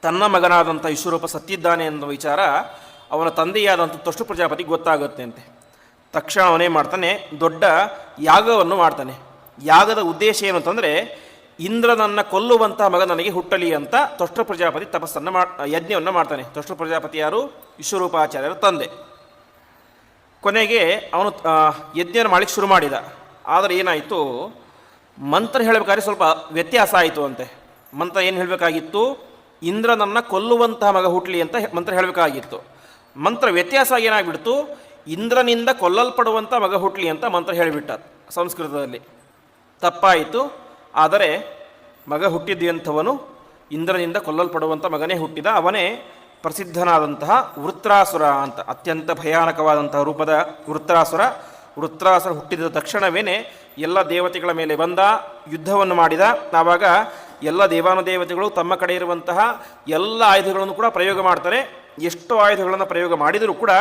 ತನ್ನ ಮಗನಾದಂಥ ವಿಶ್ವರೂಪ ಸತ್ತಿದ್ದಾನೆ ಅನ್ನೋ ವಿಚಾರ ಅವನ ತಂದೆಯಾದಂಥ ತ್ವಷ್ಟೃ ಪ್ರಜಾಪತಿಗೆ ಗೊತ್ತಾಗುತ್ತೆ ಅಂತೆ. ತಕ್ಷಣ ಅವನೇ ಮಾಡ್ತಾನೆ, ದೊಡ್ಡ ಯಾಗವನ್ನು ಮಾಡ್ತಾನೆ. ಯಾಗದ ಉದ್ದೇಶ ಏನು ಅಂತಂದರೆ, ಇಂದ್ರನನ್ನು ಕೊಲ್ಲುವಂಥ ಮಗ ನನಗೆ ಹುಟ್ಟಲಿ ಅಂತ ತ್ವಷ್ಟೃ ಪ್ರಜಾಪತಿ ತಪಸ್ಸನ್ನು ಯಜ್ಞವನ್ನು ಮಾಡ್ತಾನೆ. ತ್ವಷ್ಟೃ ಪ್ರಜಾಪತಿ ಯಾರು, ವಿಶ್ವರೂಪಾಚಾರ್ಯರ ತಂದೆ. ಕೊನೆಗೆ ಅವನು ಯಜ್ಞವನ್ನು ಮಾಡಲಿಕ್ಕೆ ಶುರು ಮಾಡಿದ. ಆದರೆ ಏನಾಯಿತು, ಮಂತ್ರ ಹೇಳಬೇಕಾದ್ರೆ ಸ್ವಲ್ಪ ವ್ಯತ್ಯಾಸ ಆಯಿತು ಅಂತೆ. ಮಂತ್ರ ಏನು ಹೇಳಬೇಕಾಗಿತ್ತು, ಇಂದ್ರನನ್ನು ಕೊಲ್ಲುವಂತಹ ಮಗ ಹುಟ್ಟಲಿ ಅಂತ ಮಂತ್ರ ಹೇಳಬೇಕಾಗಿತ್ತು. ಮಂತ್ರ ವ್ಯತ್ಯಾಸ ಏನಾಗ್ಬಿಡ್ತು, ಇಂದ್ರನಿಂದ ಕೊಲ್ಲಲ್ಪಡುವಂಥ ಮಗ ಹುಟ್ಟಲಿ ಅಂತ ಮಂತ್ರ ಹೇಳಿಬಿಟ್ಟ. ಸಂಸ್ಕೃತದಲ್ಲಿ ತಪ್ಪಾಯಿತು. ಆದರೆ ಮಗ ಹುಟ್ಟಿದ್ದಂಥವನು ಇಂದ್ರನಿಂದ ಕೊಲ್ಲಲ್ಪಡುವಂಥ ಮಗನೇ ಹುಟ್ಟಿದ. ಅವನೇ ಪ್ರಸಿದ್ಧನಾದಂತಹ ವೃತ್ರಾಸುರ ಅಂತ, ಅತ್ಯಂತ ಭಯಾನಕವಾದಂತಹ ರೂಪದ ವೃತ್ರಾಸುರ. ವೃತ್ರಾಸುರ ಹುಟ್ಟಿದ ತಕ್ಷಣವೇ ಎಲ್ಲ ದೇವತೆಗಳ ಮೇಲೆ ಬಂದ, ಯುದ್ಧವನ್ನು ಮಾಡಿದ. ಆವಾಗ ಎಲ್ಲ ದೇವಾನುದೇವತೆಗಳು ತಮ್ಮ ಕಡೆ ಇರುವಂತಹ ಎಲ್ಲ ಆಯುಧಗಳನ್ನು ಕೂಡ ಪ್ರಯೋಗ ಮಾಡ್ತಾರೆ. ಎಷ್ಟು ಆಯುಧಗಳನ್ನು ಪ್ರಯೋಗ ಮಾಡಿದರೂ ಕೂಡ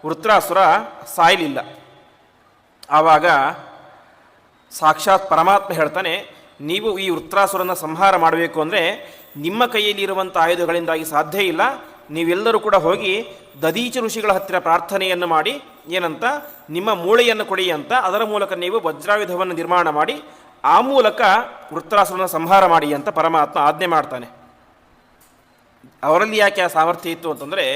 ವೃತ್ರಾಸುರ ಸಾಯಲಿಲ್ಲ. ಆವಾಗ ಸಾಕ್ಷಾತ್ ಪರಮಾತ್ಮ ಹೇಳ್ತಾನೆ, ನೀವು ಈ ವೃತ್ರಾಸುರನ ಸಂಹಾರ ಮಾಡಬೇಕು ಅಂದರೆ ನಿಮ್ಮ ಕೈಯಲ್ಲಿ ಇರುವಂಥ ಆಯುಧಗಳಿಂದಾಗಿ ಸಾಧ್ಯ ಇಲ್ಲ. ನೀವೆಲ್ಲರೂ ಕೂಡ ಹೋಗಿ ದದೀಚ ಋಷಿಗಳ ಹತ್ತಿರ ಪ್ರಾರ್ಥನೆಯನ್ನು ಮಾಡಿ, ಏನಂತ, ನಿಮ್ಮ ಮೂಳೆಯನ್ನು ಕೊಡಿ ಅಂತ. ಅದರ ಮೂಲಕ ನೀವು ವಜ್ರಾಯುಧವನ್ನು ನಿರ್ಮಾಣ ಮಾಡಿ ಆ ಮೂಲಕ ವೃತ್ರಾಸುರನ ಸಂಹಾರ ಮಾಡಿ ಅಂತ ಪರಮಾತ್ಮ ಆಜ್ಞೆ ಮಾಡ್ತಾನೆ. ಅವರಲ್ಲಿ ಯಾಕೆ ಆ ಸಾಮರ್ಥ್ಯ ಇತ್ತು ಅಂತಂದರೆ,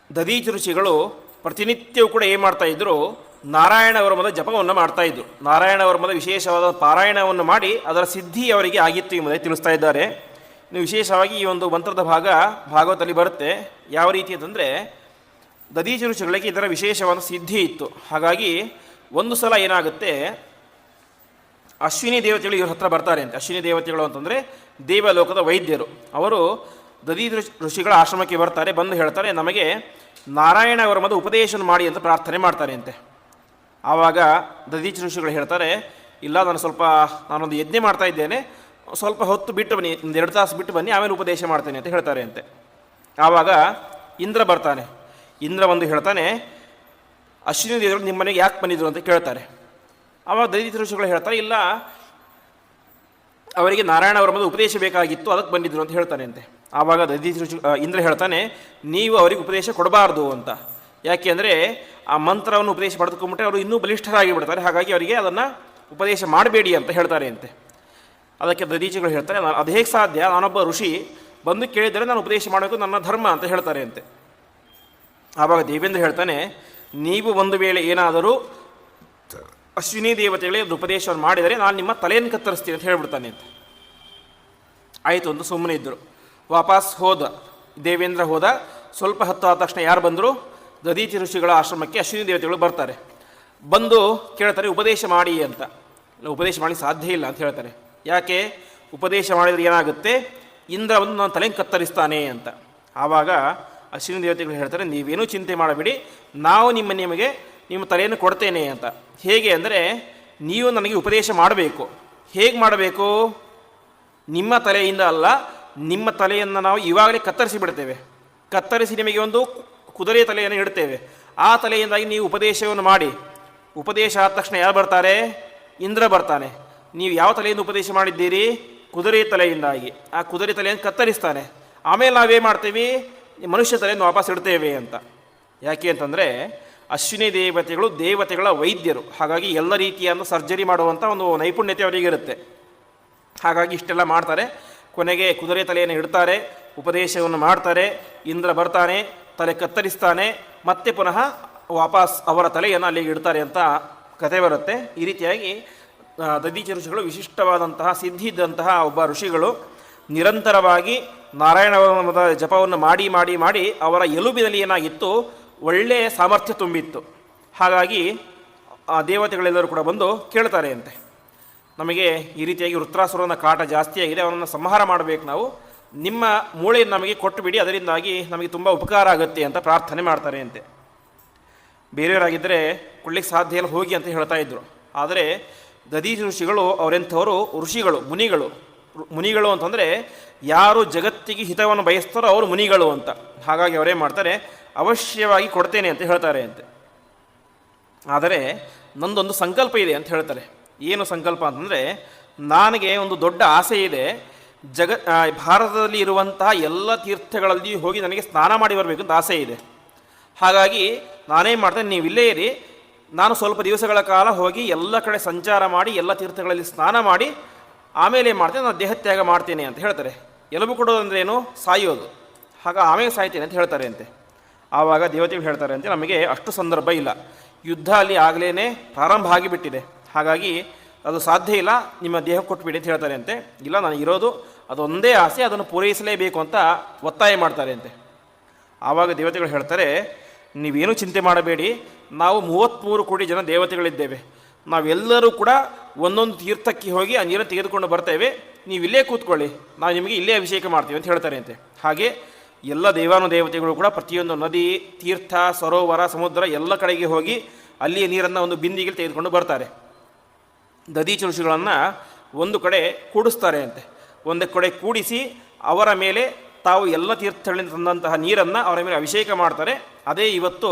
ದದೀಚ ಋಷಿಗಳು ಪ್ರತಿನಿತ್ಯವೂ ಕೂಡ ಏನು ಮಾಡ್ತಾಯಿದ್ರು, ನಾರಾಯಣ ವರ್ಮದ ಜಪವನ್ನು ಮಾಡ್ತಾಯಿದ್ರು. ನಾರಾಯಣ ವರ್ಮದ ವಿಶೇಷವಾದ ಪಾರಾಯಣವನ್ನು ಮಾಡಿ ಅದರ ಸಿದ್ಧಿ ಅವರಿಗೆ ಆಗಿತ್ತು ಎಂಬುದಾಗಿ ತಿಳಿಸ್ತಾ ಇದ್ದಾರೆ. ಇನ್ನು ವಿಶೇಷವಾಗಿ ಈ ಒಂದು ಮಂತ್ರದ ಭಾಗವತದಲ್ಲಿ ಬರುತ್ತೆ. ಯಾವ ರೀತಿ ಅಂತಂದರೆ, ದದೀಚ ಋಷಿಗಳಿಗೆ ಇದರ ವಿಶೇಷವಾದ ಸಿದ್ಧಿ ಇತ್ತು. ಹಾಗಾಗಿ ಒಂದು ಸಲ ಏನಾಗುತ್ತೆ, ಅಶ್ವಿನಿ ದೇವತೆಗಳು ಇವ್ರ ಹತ್ರ ಬರ್ತಾರೆ ಅಂತ. ಅಶ್ವಿನಿ ದೇವತೆಗಳು ಅಂತಂದರೆ ದೇವಲೋಕದ ವೈದ್ಯರು. ಅವರು ದದೀಚ ಋಷಿಗಳ ಆಶ್ರಮಕ್ಕೆ ಬರ್ತಾರೆ. ಬಂದು ಹೇಳ್ತಾರೆ, ನಮಗೆ ನಾರಾಯಣ ವರ್ಮದ ಉಪದೇಶನ ಮಾಡಿ ಅಂತ ಪ್ರಾರ್ಥನೆ ಮಾಡ್ತಾರೆ ಅಂತೆ. ಆವಾಗ ದದೀಚ ಋಷಿಗಳು ಹೇಳ್ತಾರೆ, ಇಲ್ಲ, ನಾನೊಂದು ಯಜ್ಞ ಮಾಡ್ತಾ ಇದ್ದೇನೆ, ಸ್ವಲ್ಪ ಹೊತ್ತು ಬಿಟ್ಟು ಬನ್ನಿ, 1-2 ತಾಸು ಬಿಟ್ಟು ಬನ್ನಿ, ಆಮೇಲೆ ಉಪದೇಶ ಮಾಡ್ತೇನೆ ಅಂತ ಹೇಳ್ತಾರೆ ಅಂತೆ. ಆವಾಗ ಇಂದ್ರ ಬರ್ತಾನೆ. ಇಂದ್ರ ಬಂದು ಹೇಳ್ತಾನೆ, ಅಶ್ವಿನಿ ದೇವರು ನಿಮ್ಮ ಮನೆಗೆ ಯಾಕೆ ಬಂದಿದ್ರು ಅಂತ ಕೇಳ್ತಾರೆ. ಆವಾಗ ದದೀಚ ಋಷಿಗಳು ಹೇಳ್ತಾರೆ, ಇಲ್ಲ, ಅವರಿಗೆ ನಾರಾಯಣ ವರ್ಮದ ಉಪದೇಶ ಬೇಕಾಗಿತ್ತು, ಅದಕ್ಕೆ ಬಂದಿದ್ರು ಅಂತ ಹೇಳ್ತಾನೆ ಅಂತೆ. ಆವಾಗ ದದೀಚ ಋಷಿ ಇಂದ್ರ ಹೇಳ್ತಾನೆ, ನೀವು ಅವರಿಗೆ ಉಪದೇಶ ಕೊಡಬಾರ್ದು ಅಂತ. ಯಾಕೆ ಅಂದರೆ ಆ ಮಂತ್ರವನ್ನು ಉಪದೇಶ ಪಡೆದುಕೊಂಡ್ಬಿಟ್ರೆ ಅವರು ಇನ್ನೂ ಬಲಿಷ್ಠರಾಗಿ ಬಿಡ್ತಾರೆ. ಹಾಗಾಗಿ ಅವರಿಗೆ ಅದನ್ನು ಉಪದೇಶ ಮಾಡಬೇಡಿ ಅಂತ ಹೇಳ್ತಾರೆ ಅಂತೆ. ಅದಕ್ಕೆ ದದೀಚಿಗಳು ಹೇಳ್ತಾರೆ, ನಾನು ಅದು ಹೇಗೆ ಸಾಧ್ಯ, ನಾನೊಬ್ಬ ಋಷಿ, ಬಂದು ಕೇಳಿದರೆ ನಾನು ಉಪದೇಶ ಮಾಡಬೇಕು, ನನ್ನ ಧರ್ಮ ಅಂತ ಹೇಳ್ತಾರೆ ಅಂತೆ. ಆವಾಗ ದೇವೇಂದ್ರ ಹೇಳ್ತಾನೆ, ನೀವು ಒಂದು ವೇಳೆ ಏನಾದರೂ ಅಶ್ವಿನಿ ದೇವತೆಗಳಿಗೆ ಉಪದೇಶವನ್ನು ಮಾಡಿದರೆ ನಾನು ನಿಮ್ಮ ತಲೆಯನ್ನು ಕತ್ತರಿಸ್ತೀನಿ ಅಂತ ಹೇಳ್ಬಿಡ್ತಾನೆ ಅಂತ. ಆಯಿತು ಅಂತ ಸುಮ್ಮನೆ ಇದ್ದರು. ವಾಪಸ್ ಹೋದ ದೇವೇಂದ್ರ ಹೋದ. ಸ್ವಲ್ಪ ಹೊತ್ತು ಆದ ತಕ್ಷಣ ಯಾರು ಬಂದರು? ದದೀಚಿ ಋಷಿಗಳ ಆಶ್ರಮಕ್ಕೆ ಅಶ್ವಿನಿ ದೇವತೆಗಳು ಬರ್ತಾರೆ. ಬಂದು ಕೇಳ್ತಾರೆ, ಉಪದೇಶ ಮಾಡಿ ಅಂತ. ಉಪದೇಶ ಮಾಡಿ ಸಾಧ್ಯ ಇಲ್ಲ ಅಂತ ಹೇಳ್ತಾರೆ. ಯಾಕೆ? ಉಪದೇಶ ಮಾಡಿದರೆ ಏನಾಗುತ್ತೆ, ಇಂದ್ರ ಬಂದು ನಾನು ತಲೆಯನ್ನು ಕತ್ತರಿಸ್ತಾನೆ ಅಂತ. ಆವಾಗ ಅಶ್ವಿನಿ ದೇವತೆಗಳು ಹೇಳ್ತಾರೆ, ನೀವೇನೂ ಚಿಂತೆ ಮಾಡಬೇಡಿ, ನಾವು ನಿಮಗೆ ನಿಮ್ಮ ತಲೆಯನ್ನು ಕೊಡ್ತೇನೆ ಅಂತ. ಹೇಗೆ ಅಂದರೆ, ನೀವು ನನಗೆ ಉಪದೇಶ ಮಾಡಬೇಕು. ಹೇಗೆ ಮಾಡಬೇಕು? ನಿಮ್ಮ ತಲೆಯಿಂದ ಅಲ್ಲ, ನಿಮ್ಮ ತಲೆಯನ್ನು ನಾವು ಇವಾಗಲೇ ಕತ್ತರಿಸಿ ಬಿಡ್ತೇವೆ. ಕತ್ತರಿಸಿ ನಿಮಗೆ ಒಂದು ಕುದುರೆ ತಲೆಯನ್ನು ಇಡ್ತೇವೆ. ಆ ತಲೆಯಿಂದಾಗಿ ನೀವು ಉಪದೇಶವನ್ನು ಮಾಡಿ. ಉಪದೇಶ ಆದ ತಕ್ಷಣ ಯಾರು ಬರ್ತಾರೆ? ಇಂದ್ರ ಬರ್ತಾನೆ. ನೀವು ಯಾವ ತಲೆಯಿಂದ ಉಪದೇಶ ಮಾಡಿದ್ದೀರಿ? ಕುದುರೆ ತಲೆಯಿಂದಾಗಿ. ಆ ಕುದುರೆ ತಲೆಯನ್ನು ಕತ್ತರಿಸ್ತಾನೆ. ಆಮೇಲೆ ನಾವೇನು ಮಾಡ್ತೀವಿ? ಮನುಷ್ಯ ತಲೆಯನ್ನು ವಾಪಸ್ ಇಡ್ತೇವೆ ಅಂತ. ಯಾಕೆ ಅಂತಂದರೆ, ಅಶ್ವಿನಿ ದೇವತೆಗಳು ದೇವತೆಗಳ ವೈದ್ಯರು. ಹಾಗಾಗಿ ಎಲ್ಲ ರೀತಿಯ ಸರ್ಜರಿ ಮಾಡುವಂಥ ಒಂದು ನೈಪುಣ್ಯತೆ ಅವರಿಗಿರುತ್ತೆ. ಹಾಗಾಗಿ ಇಷ್ಟೆಲ್ಲ ಮಾಡ್ತಾರೆ. ಕೊನೆಗೆ ಕುದುರೆ ತಲೆಯನ್ನು ಇಡ್ತಾರೆ, ಉಪದೇಶವನ್ನು ಮಾಡ್ತಾರೆ. ಇಂದ್ರ ಬರ್ತಾನೆ, ತಲೆ ಕತ್ತರಿಸ್ತಾನೆ, ಮತ್ತೆ ಪುನಃ ವಾಪಸ್ ಅವರ ತಲೆಯನ್ನು ಅಲ್ಲಿಗೆ ಇಡ್ತಾರೆ ಅಂತ ಕಥೆ ಬರುತ್ತೆ. ಈ ರೀತಿಯಾಗಿ ದದೀಚಿ ಋಷಿಗಳು ವಿಶಿಷ್ಟವಾದಂತಹ ಸಿದ್ಧಿ ಇದ್ದಂತಹ ಒಬ್ಬ ಋಷಿಗಳು. ನಿರಂತರವಾಗಿ ನಾರಾಯಣದ ಜಪವನ್ನು ಮಾಡಿ ಮಾಡಿ ಮಾಡಿ ಅವರ ಎಲುಬಿನಲ್ಲಿ ಏನಾಗಿತ್ತು, ಒಳ್ಳೆಯ ಸಾಮರ್ಥ್ಯ ತುಂಬಿತ್ತು. ಹಾಗಾಗಿ ಆ ದೇವತೆಗಳೆಲ್ಲರೂ ಕೂಡ ಬಂದು ಕೇಳ್ತಾರೆ ಅಂತೆ, ನಮಗೆ ಈ ರೀತಿಯಾಗಿ ವೃತ್ರಾಸುರನ ಕಾಟ ಜಾಸ್ತಿಯಾಗಿದೆ, ಅವನನ್ನು ಸಂಹಾರ ಮಾಡಬೇಕು, ನಾವು ನಿಮ್ಮ ಮೂಳೆಯನ್ನು ನಮಗೆ ಕೊಟ್ಟು ಬಿಡಿ, ಅದರಿಂದಾಗಿ ನಮಗೆ ತುಂಬ ಉಪಕಾರ ಆಗುತ್ತೆ ಅಂತ ಪ್ರಾರ್ಥನೆ ಮಾಡ್ತಾರೆ ಅಂತೆ. ಬೇರೆಯವರಾಗಿದ್ದರೆ ಕೊಡ್ಲಿಕ್ಕೆ ಸಾಧ್ಯ ಇಲ್ಲ, ಹೋಗಿ ಅಂತ ಹೇಳ್ತಾ ಇದ್ದರು. ಆದರೆ ದದೀಚಿ ಋಷಿಗಳು ಅವರೆಂಥವರು ಋಷಿಗಳು, ಮುನಿಗಳು ಅಂತಂದರೆ ಯಾರು ಜಗತ್ತಿಗೆ ಹಿತವನ್ನು ಬಯಸ್ತಾರೋ ಅವರು ಮುನಿಗಳು ಅಂತ. ಹಾಗಾಗಿ ಅವರೇ ಮಾಡ್ತಾರೆ, ಅವಶ್ಯವಾಗಿ ಕೊಡ್ತೇನೆ ಅಂತ ಹೇಳ್ತಾರೆ ಅಂತೆ. ಆದರೆ ನಂದೊಂದು ಸಂಕಲ್ಪ ಇದೆ ಅಂತ ಹೇಳ್ತಾರೆ. ಏನು ಸಂಕಲ್ಪ ಅಂತಂದರೆ, ನನಗೆ ಒಂದು ದೊಡ್ಡ ಆಸೆ ಇದೆ, ಭಾರತದಲ್ಲಿ ಇರುವಂತಹ ಎಲ್ಲ ತೀರ್ಥಗಳಲ್ಲಿ ಹೋಗಿ ನನಗೆ ಸ್ನಾನ ಮಾಡಿ ಬರಬೇಕು ಅಂತ ಆಸೆ ಇದೆ. ಹಾಗಾಗಿ ನಾನೇನು ಮಾಡ್ತೇನೆ, ನೀವು ಇಲ್ಲೇ ಇರಿ, ನಾನು ಸ್ವಲ್ಪ ದಿವಸಗಳ ಕಾಲ ಹೋಗಿ ಎಲ್ಲ ಕಡೆ ಸಂಚಾರ ಮಾಡಿ ಎಲ್ಲ ತೀರ್ಥಗಳಲ್ಲಿ ಸ್ನಾನ ಮಾಡಿ ಆಮೇಲೆ ಏನು ಮಾಡ್ತೇನೆ, ನಾನು ದೇಹತ್ಯಾಗ ಮಾಡ್ತೇನೆ ಅಂತ ಹೇಳ್ತಾರೆ. ಎಲುಬು ಕೊಡೋದು ಅಂದರೆ ಏನು? ಸಾಯೋದು. ಆಮೇಲೆ ಸಾಯ್ತೇನೆ ಅಂತ ಹೇಳ್ತಾರೆ ಅಂತೆ. ಆವಾಗ ದೇವತೆಗಳು ಹೇಳ್ತಾರೆ ಅಂತೆ, ನಮಗೆ ಅಷ್ಟು ಸಂದರ್ಭ ಇಲ್ಲ, ಯುದ್ಧ ಅಲ್ಲಿ ಆಗಲೇ ಪ್ರಾರಂಭ ಆಗಿಬಿಟ್ಟಿದೆ, ಹಾಗಾಗಿ ಅದು ಸಾಧ್ಯ ಇಲ್ಲ, ನಿಮ್ಮ ದೇಹ ಕೊಟ್ಟುಬಿಡಿ ಅಂತ ಹೇಳ್ತಾರೆ ಅಂತೆ. ಇಲ್ಲ, ನನಗಿರೋದು ಅದೊಂದೇ ಆಸೆ, ಅದನ್ನು ಪೂರೈಸಲೇಬೇಕು ಅಂತ ಒತ್ತಾಯ ಮಾಡ್ತಾರೆ ಅಂತೆ. ಆವಾಗ ದೇವತೆಗಳು ಹೇಳ್ತಾರೆ, ನೀವೇನು ಚಿಂತೆ ಮಾಡಬೇಡಿ, ನಾವು 33 ಕೋಟಿ ಜನ ದೇವತೆಗಳಿದ್ದೇವೆ, ನಾವೆಲ್ಲರೂ ಕೂಡ ಒಂದೊಂದು ತೀರ್ಥಕ್ಕೆ ಹೋಗಿ ಆ ನೀರನ್ನು ತೆಗೆದುಕೊಂಡು ಬರ್ತೇವೆ, ನೀವು ಇಲ್ಲೇ ಕೂತ್ಕೊಳ್ಳಿ, ನಾವು ನಿಮಗೆ ಇಲ್ಲೇ ಅಭಿಷೇಕ ಮಾಡ್ತೀವಿ ಅಂತ ಹೇಳ್ತಾರೆ ಅಂತೆ. ಹಾಗೆ ಎಲ್ಲ ದೇವಾನುದೇವತೆಗಳು ಕೂಡ ಪ್ರತಿಯೊಂದು ನದಿ, ತೀರ್ಥ, ಸರೋವರ, ಸಮುದ್ರ ಎಲ್ಲ ಕಡೆಗೆ ಹೋಗಿ ಅಲ್ಲಿಯ ನೀರನ್ನು ಒಂದು ಬಿಂದಿಗೆ ತೆಗೆದುಕೊಂಡು ಬರ್ತಾರೆ. ದದೀಚಿ ಋಷಿಗಳನ್ನು ಒಂದು ಕಡೆ ಕೂಡಿಸ್ತಾರೆ ಅಂತೆ. ಒಂದು ಕಡೆ ಕೂಡಿಸಿ ಅವರ ಮೇಲೆ ತಾವು ಎಲ್ಲ ತೀರ್ಥಗಳಿಂದ ತಂದಂತಹ ನೀರನ್ನು ಅವರ ಮೇಲೆ ಅಭಿಷೇಕ ಮಾಡ್ತಾರೆ. ಅದೇ ಇವತ್ತು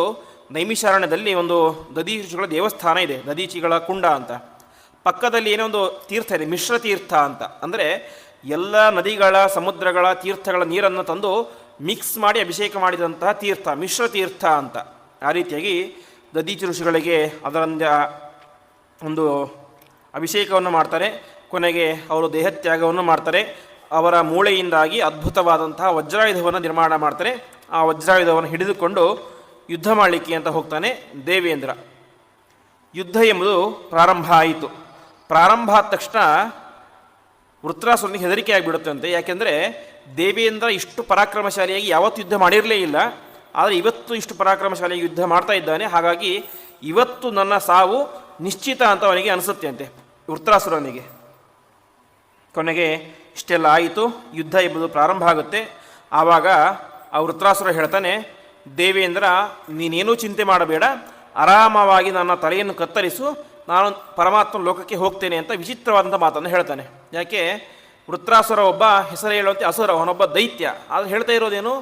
ನೈಮಿಷಾರಣ್ಯದಲ್ಲಿ ಒಂದು ದದೀಚಿ ಋಷಿಗಳ ದೇವಸ್ಥಾನ ಇದೆ, ದದೀಚಿಗಳ ಕುಂಡ ಅಂತ. ಪಕ್ಕದಲ್ಲಿ ಏನೋ ಒಂದು ತೀರ್ಥ ಇದೆ, ಮಿಶ್ರ ತೀರ್ಥ ಅಂತ. ಅಂದರೆ ಎಲ್ಲ ನದಿಗಳ, ಸಮುದ್ರಗಳ, ತೀರ್ಥಗಳ ನೀರನ್ನು ತಂದು ಮಿಕ್ಸ್ ಮಾಡಿ ಅಭಿಷೇಕ ಮಾಡಿದಂತಹ ತೀರ್ಥ, ಮಿಶ್ರ ತೀರ್ಥ ಅಂತ. ಆ ರೀತಿಯಾಗಿ ದದೀಚಿ ಋಷಿಗಳಿಗೆ ಅದರಿಂದ ಒಂದು ಅಭಿಷೇಕವನ್ನು ಮಾಡ್ತಾರೆ. ಕೊನೆಗೆ ಅವರು ದೇಹತ್ಯಾಗವನ್ನು ಮಾಡ್ತಾರೆ. ಅವರ ಮೂಳೆಯಿಂದಾಗಿ ಅದ್ಭುತವಾದಂತಹ ವಜ್ರಾಯುಧವನ್ನು ನಿರ್ಮಾಣ ಮಾಡ್ತಾರೆ. ಆ ವಜ್ರಾಯುಧವನ್ನು ಹಿಡಿದುಕೊಂಡು ಯುದ್ಧ ಮಾಡಲಿಕ್ಕೆ ಅಂತ ಹೋಗ್ತಾನೆ ದೇವೇಂದ್ರ. ಯುದ್ಧ ಎಂಬುದು ಪ್ರಾರಂಭ ಆಯಿತು. ಪ್ರಾರಂಭ ಆದ ತಕ್ಷಣ ವೃತ್ರಾಸುರನಿಗೆ ಹೆದರಿಕೆ ಆಗಿಬಿಡುತ್ತಂತೆ. ಯಾಕೆಂದರೆ ದೇವೇಂದ್ರ ಇಷ್ಟು ಪರಾಕ್ರಮಶಾಲಿಯಾಗಿ ಯಾವತ್ತೂ ಯುದ್ಧ ಮಾಡಿರಲೇ ಇಲ್ಲ, ಆದರೆ ಇವತ್ತು ಇಷ್ಟು ಪರಾಕ್ರಮಶಾಲಿಯಾಗಿ ಯುದ್ಧ ಮಾಡ್ತಾ ಇದ್ದಾನೆ, ಹಾಗಾಗಿ ಇವತ್ತು ನನ್ನ ಸಾವು ನಿಶ್ಚಿತ ಅಂತ ಅವನಿಗೆ ಅನಿಸುತ್ತೆ ಅಂತೆ ವೃತ್ರಾಸುರನಿಗೆ. ಕೊನೆಗೆ ಇಷ್ಟೆಲ್ಲ ಆಯಿತು, ಯುದ್ಧ ಎಂಬುದು ಪ್ರಾರಂಭ ಆಗುತ್ತೆ. ಆವಾಗ ಆ ವೃತ್ರಾಸುರ ಹೇಳ್ತಾನೆ, ದೇವೇಂದ್ರ ನೀನೇನೂ ಚಿಂತೆ ಮಾಡಬೇಡ, ಆರಾಮವಾಗಿ ನನ್ನ ತಲೆಯನ್ನು ಕತ್ತರಿಸು, ನಾನು ಪರಮಾತ್ಮ ಲೋಕಕ್ಕೆ ಹೋಗ್ತೇನೆ ಅಂತ ವಿಚಿತ್ರವಾದಂಥ ಮಾತನ್ನು ಹೇಳ್ತಾನೆ. ಯಾಕೆ? ವೃತ್ರಾಸುರ ಒಬ್ಬ ಹೆಸರು ಹೇಳುವಂತೆ ಅಸುರ, ಅವನೊಬ್ಬ ದೈತ್ಯ. ಆದರೆ ಹೇಳ್ತಾ ಇರೋದೇನು?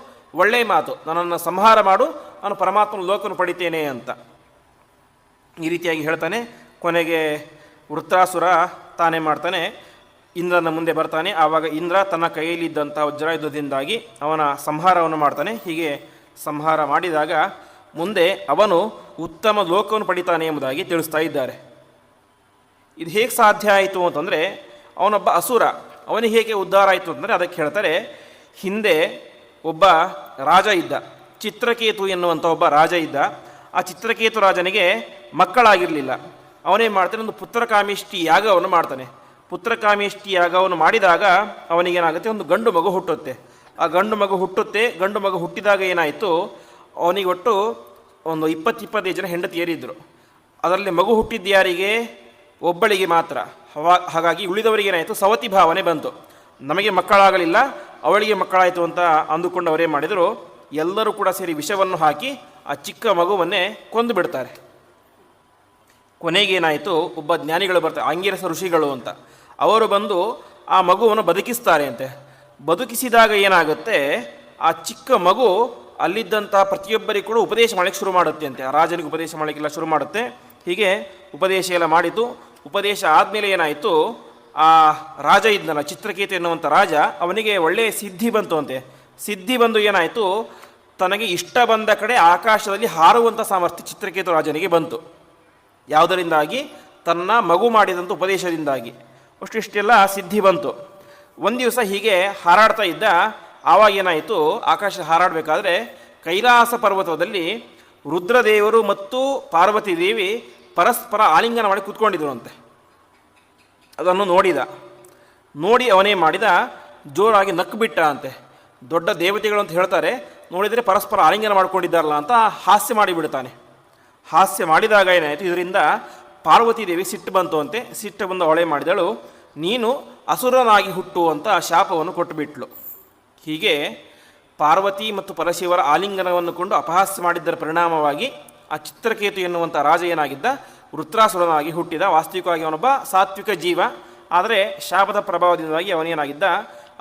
ಒಳ್ಳೆಯ ಮಾತು, ನನ್ನನ್ನು ಸಂಹಾರ ಮಾಡು, ನಾನು ಪರಮಾತ್ಮನ ಲೋಕವನ್ನು ಪಡಿತೇನೆ ಅಂತ ಈ ರೀತಿಯಾಗಿ ಹೇಳ್ತಾನೆ. ಕೊನೆಗೆ ವೃತ್ರಾಸುರ ತಾನೇ ಮಾಡ್ತಾನೆ, ಇಂದ್ರನ ಮುಂದೆ ಬರ್ತಾನೆ. ಆವಾಗ ಇಂದ್ರ ತನ್ನ ಕೈಯಲ್ಲಿದ್ದಂಥ ವಜ್ರಾಯುಧದಿಂದಾಗಿ ಅವನ ಸಂಹಾರವನ್ನು ಮಾಡ್ತಾನೆ. ಹೀಗೆ ಸಂಹಾರ ಮಾಡಿದಾಗ ಮುಂದೆ ಅವನು ಉತ್ತಮ ಲೋಕವನ್ನು ಪಡಿತಾನೆ ಎಂಬುದಾಗಿ ತಿಳಿಸ್ತಾ ಇದ್ದಾರೆ. ಇದು ಹೇಗೆ ಸಾಧ್ಯ ಆಯಿತು ಅಂತಂದರೆ ಅವನೊಬ್ಬ ಅಸುರ, ಅವನಿಗೆ ಹೇಗೆ ಉದ್ಧಾರ ಆಯಿತು ಅಂತಂದರೆ ಅದಕ್ಕೆ ಹೇಳ್ತಾರೆ, ಹಿಂದೆ ಒಬ್ಬ ರಾಜ ಇದ್ದ, ಚಿತ್ರಕೇತು ಎನ್ನುವಂಥ ಒಬ್ಬ ರಾಜ ಇದ್ದ. ಆ ಚಿತ್ರಕೇತು ರಾಜನಿಗೆ ಮಕ್ಕಳಾಗಿರಲಿಲ್ಲ. ಅವನೇನು ಮಾಡ್ತಾನೆ, ಒಂದು ಪುತ್ರಕಾಮೇಷ್ಟಿ ಯಾಗವನ್ನು ಮಾಡ್ತಾನೆ. ಪುತ್ರಕಾಮೇಷ್ಟಿ ಯಾಗವನ್ನು ಮಾಡಿದಾಗ ಅವನಿಗೇನಾಗುತ್ತೆ, ಒಂದು ಗಂಡು ಮಗು ಹುಟ್ಟುತ್ತೆ. ಆ ಗಂಡು ಮಗು ಹುಟ್ಟಿದಾಗ ಏನಾಯಿತು, ಅವನಿಗೆ ಒಟ್ಟು ಒಂದು 20-25 ಜನ ಹೆಂಡತಿಯರಿದ್ದರು. ಅದರಲ್ಲಿ ಮಗು ಹುಟ್ಟಿದ್ದು ಯಾರಿಗೆ, ಒಬ್ಬಳಿಗೆ ಮಾತ್ರ. ಹಾಗಾಗಿ ಉಳಿದವರಿಗೆ ಏನಾಯಿತು, ಸವತಿ ಭಾವನೆ ಬಂತು. ನಮಗೆ ಮಕ್ಕಳಾಗಲಿಲ್ಲ, ಅವಳಿಗೆ ಮಕ್ಕಳಾಯಿತು ಅಂತ ಅಂದುಕೊಂಡು ಅವರೇ ಮಾಡಿದರು, ಎಲ್ಲರೂ ಕೂಡ ಸೇರಿ ವಿಷವನ್ನು ಹಾಕಿ ಆ ಚಿಕ್ಕ ಮಗುವನ್ನೇ ಕೊಂದು ಬಿಡ್ತಾರೆ. ಕೊನೆಗೇನಾಯಿತು, ಒಬ್ಬ ಜ್ಞಾನಿಗಳು ಬರ್ತಾರೆ, ಆಂಗಿರಸ ಋಷಿಗಳು ಅಂತ. ಅವರು ಬಂದು ಆ ಮಗುವನ್ನು ಬದುಕಿಸ್ತಾರೆ ಅಂತೆ. ಬದುಕಿಸಿದಾಗ ಏನಾಗುತ್ತೆ, ಆ ಚಿಕ್ಕ ಮಗು ಅಲ್ಲಿದ್ದಂತಹ ಪ್ರತಿಯೊಬ್ಬರಿಗೂ ಕೂಡ ಉಪದೇಶ ಮಾಡಲಿಕ್ಕೆ ಶುರು ಮಾಡುತ್ತೆ ಅಂತೆ. ಆ ರಾಜನಿಗೆ ಉಪದೇಶ ಮಾಡಲಿಕ್ಕೆಲ್ಲ ಶುರು ಮಾಡುತ್ತೆ. ಹೀಗೆ ಉಪದೇಶ ಎಲ್ಲ ಮಾಡಿತು. ಉಪದೇಶ ಆದಮೇಲೆ ಏನಾಯಿತು, ಆ ರಾಜ ಇದ್ನಲ್ಲ, ಚಿತ್ರಕೇತು ಎನ್ನುವಂಥ ರಾಜ, ಅವನಿಗೆ ಒಳ್ಳೆಯ ಸಿದ್ಧಿ ಬಂತು ಅಂತೆ. ಸಿದ್ಧಿ ಬಂದು ಏನಾಯಿತು, ತನಗೆ ಇಷ್ಟ ಬಂದ ಕಡೆ ಆಕಾಶದಲ್ಲಿ ಹಾರುವಂಥ ಸಾಮರ್ಥ್ಯ ಚಿತ್ರಕೇತು ರಾಜನಿಗೆ ಬಂತು. ಯಾವುದರಿಂದಾಗಿ, ತನ್ನ ಮಗು ಮಾಡಿದಂಥ ಉಪದೇಶದಿಂದಾಗಿ. ಅಷ್ಟಿಷ್ಟೆಲ್ಲ ಸಿದ್ಧಿ ಬಂತು. ಒಂದು ದಿವಸ ಹೀಗೆ ಹಾರಾಡ್ತಾ ಇದ್ದ. ಆವಾಗ ಏನಾಯಿತು, ಆಕಾಶ ಹಾರಾಡಬೇಕಾದ್ರೆ ಕೈಲಾಸ ಪರ್ವತದಲ್ಲಿ ರುದ್ರದೇವರು ಮತ್ತು ಪಾರ್ವತಿ ದೇವಿ ಪರಸ್ಪರ ಆಲಿಂಗನ ಮಾಡಿ ಕೂತ್ಕೊಂಡಿದ್ರು ಅಂತೆ. ಅದನ್ನು ನೋಡಿ ಅವನೇ ಮಾಡಿದ, ಜೋರಾಗಿ ನಕ್ಕು ಬಿಟ್ಟ ಅಂತೆ. ದೊಡ್ಡ ದೇವತೆಗಳು ಅಂತ ಹೇಳ್ತಾರೆ, ನೋಡಿದರೆ ಪರಸ್ಪರ ಆಲಿಂಗನ ಮಾಡ್ಕೊಂಡಿದ್ದಾರಲ್ಲ ಅಂತ ಹಾಸ್ಯ ಮಾಡಿಬಿಡ್ತಾನೆ. ಹಾಸ್ಯ ಮಾಡಿದಾಗ ಏನಾಯಿತು, ಇದರಿಂದ ಪಾರ್ವತಿ ದೇವಿ ಸಿಟ್ಟು ಬಂತು ಅಂತೆ. ಸಿಟ್ಟು ಬಂದು ಅವಳೇ ಮಾಡಿದಳು, ನೀನು ಅಸುರನಾಗಿ ಹುಟ್ಟು ಅಂತ ಶಾಪವನ್ನು ಕೊಟ್ಟುಬಿಟ್ಲು. ಹೀಗೆ ಪಾರ್ವತಿ ಮತ್ತು ಪರಶಿವರ ಆಲಿಂಗನವನ್ನು ಕೊಂಡು ಅಪಹಾಸ್ಯ ಮಾಡಿದ್ದರ ಪರಿಣಾಮವಾಗಿ ಆ ಚಿತ್ರಕೇತು ಎನ್ನುವಂಥ ರಾಜ ಏನಾಗಿದ್ದ, ವೃತ್ರಾಸುರನಾಗಿ ಹುಟ್ಟಿದ. ವಾಸ್ತವಿಕವಾಗಿ ಅವನೊಬ್ಬ ಸಾತ್ವಿಕ ಜೀವ, ಆದರೆ ಶಾಪದ ಪ್ರಭಾವದಿಂದಾಗಿ ಅವನೇನಾಗಿದ್ದ,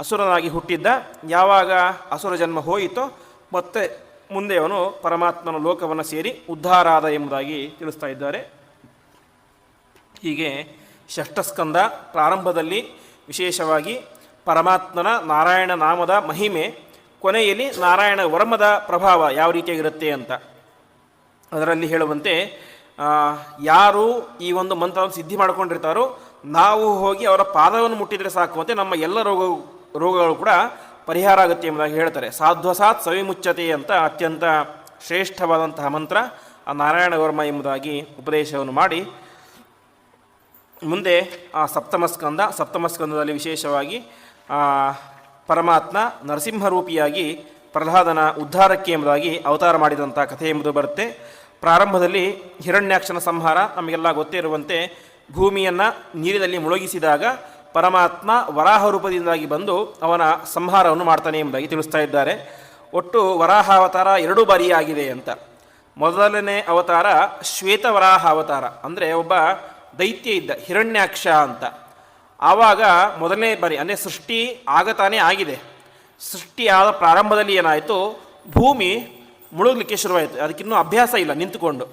ಅಸುರನಾಗಿ ಹುಟ್ಟಿದ್ದ. ಯಾವಾಗ ಅಸುರ ಜನ್ಮ ಹೋಯಿತೋ ಮತ್ತೆ ಮುಂದೆ ಅವನು ಪರಮಾತ್ಮನ ಲೋಕವನ್ನು ಸೇರಿ ಉದ್ಧಾರ ಆದ ಎಂಬುದಾಗಿ ತಿಳಿಸ್ತಾ ಇದ್ದಾರೆ. ಹೀಗೆ ಷಷ್ಠಸ್ಕಂದ ಪ್ರಾರಂಭದಲ್ಲಿ ವಿಶೇಷವಾಗಿ ಪರಮಾತ್ಮನ ನಾರಾಯಣ ನಾಮದ ಮಹಿಮೆ, ಕೊನೆಯಲ್ಲಿ ನಾರಾಯಣ ವರ್ಮದ ಪ್ರಭಾವ ಯಾವ ರೀತಿಯಾಗಿರುತ್ತೆ ಅಂತ ಅದರಲ್ಲಿ ಹೇಳುವಂತೆ, ಯಾರು ಈ ಒಂದು ಮಂತ್ರವನ್ನು ಸಿದ್ಧಿ ಮಾಡಿಕೊಂಡಿರ್ತಾರೋ ನಾವು ಹೋಗಿ ಅವರ ಪಾದವನ್ನು ಮುಟ್ಟಿದರೆ ಸಾಕುವಂತೆ ನಮ್ಮ ಎಲ್ಲ ರೋಗಗಳು ಕೂಡ ಪರಿಹಾರ ಆಗುತ್ತೆ ಎಂಬುದಾಗಿ ಹೇಳ್ತಾರೆ. ಸಾಧ್ವಸಾತ್ ಸವಿಮುಚ್ಚತೆ ಅಂತ ಅತ್ಯಂತ ಶ್ರೇಷ್ಠವಾದಂತಹ ಮಂತ್ರ ಆ ನಾರಾಯಣ ವರ್ಮ ಎಂಬುದಾಗಿ ಉಪದೇಶವನ್ನು ಮಾಡಿ, ಮುಂದೆ ಆ ಸಪ್ತಮಸ್ಕಂದದಲ್ಲಿ ವಿಶೇಷವಾಗಿ ಪರಮಾತ್ಮ ನರಸಿಂಹರೂಪಿಯಾಗಿ ಪ್ರಹ್ಲಾದನ ಉದ್ಧಾರಕ್ಕೆ ಎಂಬುದಾಗಿ ಅವತಾರ ಮಾಡಿದಂಥ ಕಥೆ ಎಂಬುದು ಬರುತ್ತೆ. ಪ್ರಾರಂಭದಲ್ಲಿ ಹಿರಣ್ಯಾಕ್ಷನ ಸಂಹಾರ ನಮಗೆಲ್ಲ ಗೊತ್ತೇ ಇರುವಂತೆ, ಭೂಮಿಯನ್ನು ನೀರಿನಲ್ಲಿ ಮುಳುಗಿಸಿದಾಗ ಪರಮಾತ್ಮ ವರಾಹ ರೂಪದಿಂದಾಗಿ ಬಂದು ಅವನ ಸಂಹಾರವನ್ನು ಮಾಡ್ತಾನೆ ಎಂಬುದಾಗಿ ತಿಳಿಸ್ತಾ ಇದ್ದಾರೆ. ಒಟ್ಟು ವರಾಹ ಅವತಾರ 2 ಬಾರಿ ಆಗಿದೆ ಅಂತ. ಮೊದಲನೇ ಅವತಾರ ಶ್ವೇತವರಾಹ ಅವತಾರ, ಅಂದರೆ ಒಬ್ಬ ದೈತ್ಯ ಇದ್ದ ಹಿರಣ್ಯಾಕ್ಷ ಅಂತ. ಆವಾಗ ಮೊದಲನೇ ಬಾರಿ ಅಂದರೆ ಸೃಷ್ಟಿ ಆಗತಾನೇ ಆಗಿದೆ. ಸೃಷ್ಟಿ ಆದ ಪ್ರಾರಂಭದಲ್ಲಿ ಏನಾಯಿತು, ಭೂಮಿ ಮುಳುಗಲಿಕ್ಕೆ ಶುರುವಾಯಿತು. ಅದಕ್ಕಿನ್ನೂ ಅಭ್ಯಾಸ ಇಲ್ಲ ನಿಂತುಕೊಂಡು.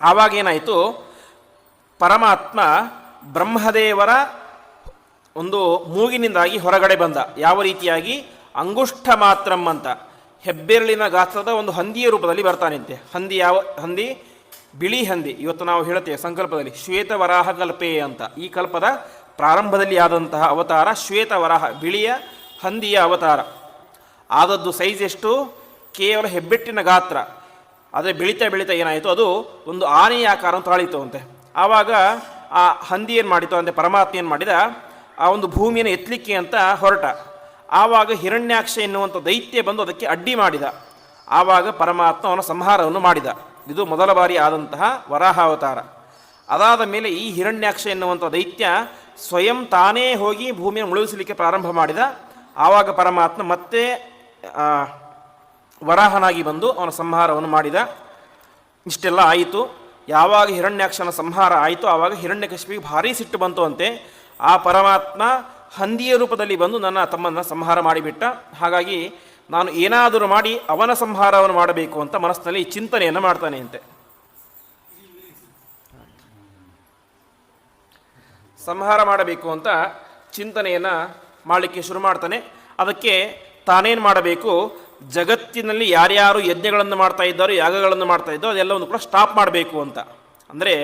ಆವಾಗ ಏನಾಯಿತು, ಪರಮಾತ್ಮ ಬ್ರಹ್ಮದೇವರ ಒಂದು ಮೂಗಿನಿಂದಾಗಿ ಹೊರಗಡೆ ಬಂದ. ಯಾವ ರೀತಿಯಾಗಿ, ಅಂಗುಷ್ಠ ಮಾತ್ರಂ ಅಂತ ಹೆಬ್ಬೆರಳಿನ ಗಾತ್ರದ ಒಂದು ಹಂದಿಯ ರೂಪದಲ್ಲಿ ಬರ್ತಾನಂತೆ. ಹಂದಿ ಬಿಳಿ ಹಂದಿ. ಇವತ್ತು ನಾವು ಹೇಳ್ತೇವೆ ಸಂಕಲ್ಪದಲ್ಲಿ ಶ್ವೇತವರಾಹ ಕಲ್ಪೆ ಅಂತ. ಈ ಕಲ್ಪದ ಪ್ರಾರಂಭದಲ್ಲಿ ಆದಂತಹ ಅವತಾರ ಶ್ವೇತವರಾಹ, ಬಿಳಿಯ ಹಂದಿಯ ಅವತಾರ. ಆದದ್ದು ಸೈಜ್ ಎಷ್ಟು, ಕೇವಲ ಹೆಬ್ಬೆಟ್ಟಿನ ಗಾತ್ರ. ಆದರೆ ಬೆಳೀತಾ ಏನಾಯಿತು, ಅದು ಒಂದು ಆನೆಯ ಆಕಾರವನ್ನು ತಾಳಿತು ಅಂತೆ. ಆವಾಗ ಆ ಹಂದಿ ಏನು ಮಾಡಿತು ಅಂದರೆ ಪರಮಾತ್ಮ ಏನು ಮಾಡಿದ, ಆ ಒಂದು ಭೂಮಿಯನ್ನು ಎತ್ತಲಿಕ್ಕೆ ಅಂತ ಹೊರಟ. ಆವಾಗ ಹಿರಣ್ಯಾಕ್ಷ ಎನ್ನುವಂಥ ದೈತ್ಯ ಬಂದು ಅದಕ್ಕೆ ಅಡ್ಡಿ ಮಾಡಿದ. ಆವಾಗ ಪರಮಾತ್ಮ ಅವನ ಸಂಹಾರವನ್ನು ಮಾಡಿದ. ಇದು ಮೊದಲ ಬಾರಿ ಆದಂತಹ ವರಾಹ ಅವತಾರ. ಅದಾದ ಮೇಲೆ ಈ ಹಿರಣ್ಯಾಕ್ಷ ಎನ್ನುವಂಥ ದೈತ್ಯ ಸ್ವಯಂ ತಾನೇ ಹೋಗಿ ಭೂಮಿಯನ್ನು ಮುಳುಗಿಸಲಿಕ್ಕೆ ಪ್ರಾರಂಭ ಮಾಡಿದ. ಆವಾಗ ಪರಮಾತ್ಮ ಮತ್ತೆ ವರಾಹನಾಗಿ ಬಂದು ಅವನ ಸಂಹಾರವನ್ನು ಮಾಡಿದ. ಇಷ್ಟೆಲ್ಲ ಆಯಿತು. ಯಾವಾಗ ಹಿರಣ್ಯಾಕ್ಷನ ಸಂಹಾರ ಆಯಿತು ಆವಾಗ ಹಿರಣ್ಯಕಶಿಪಿಗೆ ಭಾರೀ ಸಿಟ್ಟು ಬಂತು ಅಂತೆ. ಆ ಪರಮಾತ್ಮ ಹಂದಿಯ ರೂಪದಲ್ಲಿ ಬಂದು ನನ್ನ ತಮ್ಮನ್ನು ಸಂಹಾರ ಮಾಡಿಬಿಟ್ಟ. ಹಾಗಾಗಿ ನಾನು ಏನಾದರೂ ಮಾಡಿ ಅವನ ಸಂಹಾರವನ್ನು ಮಾಡಬೇಕು ಅಂತ ಮನಸ್ಸಿನಲ್ಲಿ ಚಿಂತನೆಯನ್ನು ಮಾಡ್ತಾನೆ ಅಂತೆ. ಸಂಹಾರ ಮಾಡಬೇಕು ಅಂತ ಚಿಂತನೆಯನ್ನು ಮಾಡಲಿಕ್ಕೆ ಶುರು ಮಾಡ್ತಾನೆ. ಅದಕ್ಕೆ ತಾನೇನು ಮಾಡಬೇಕು, ಜಗತ್ತಿನಲ್ಲಿ ಯಾರ್ಯಾರು ಯಜ್ಞಗಳನ್ನು ಮಾಡ್ತಾ ಇದ್ದಾರೋ, ಯಾಗಗಳನ್ನು ಮಾಡ್ತಾ ಇದ್ದೋ ಅದೆಲ್ಲವನ್ನು ಕೂಡ ಸ್ಟಾಪ್ ಮಾಡಬೇಕು ಅಂತ. ಅಂದರೆ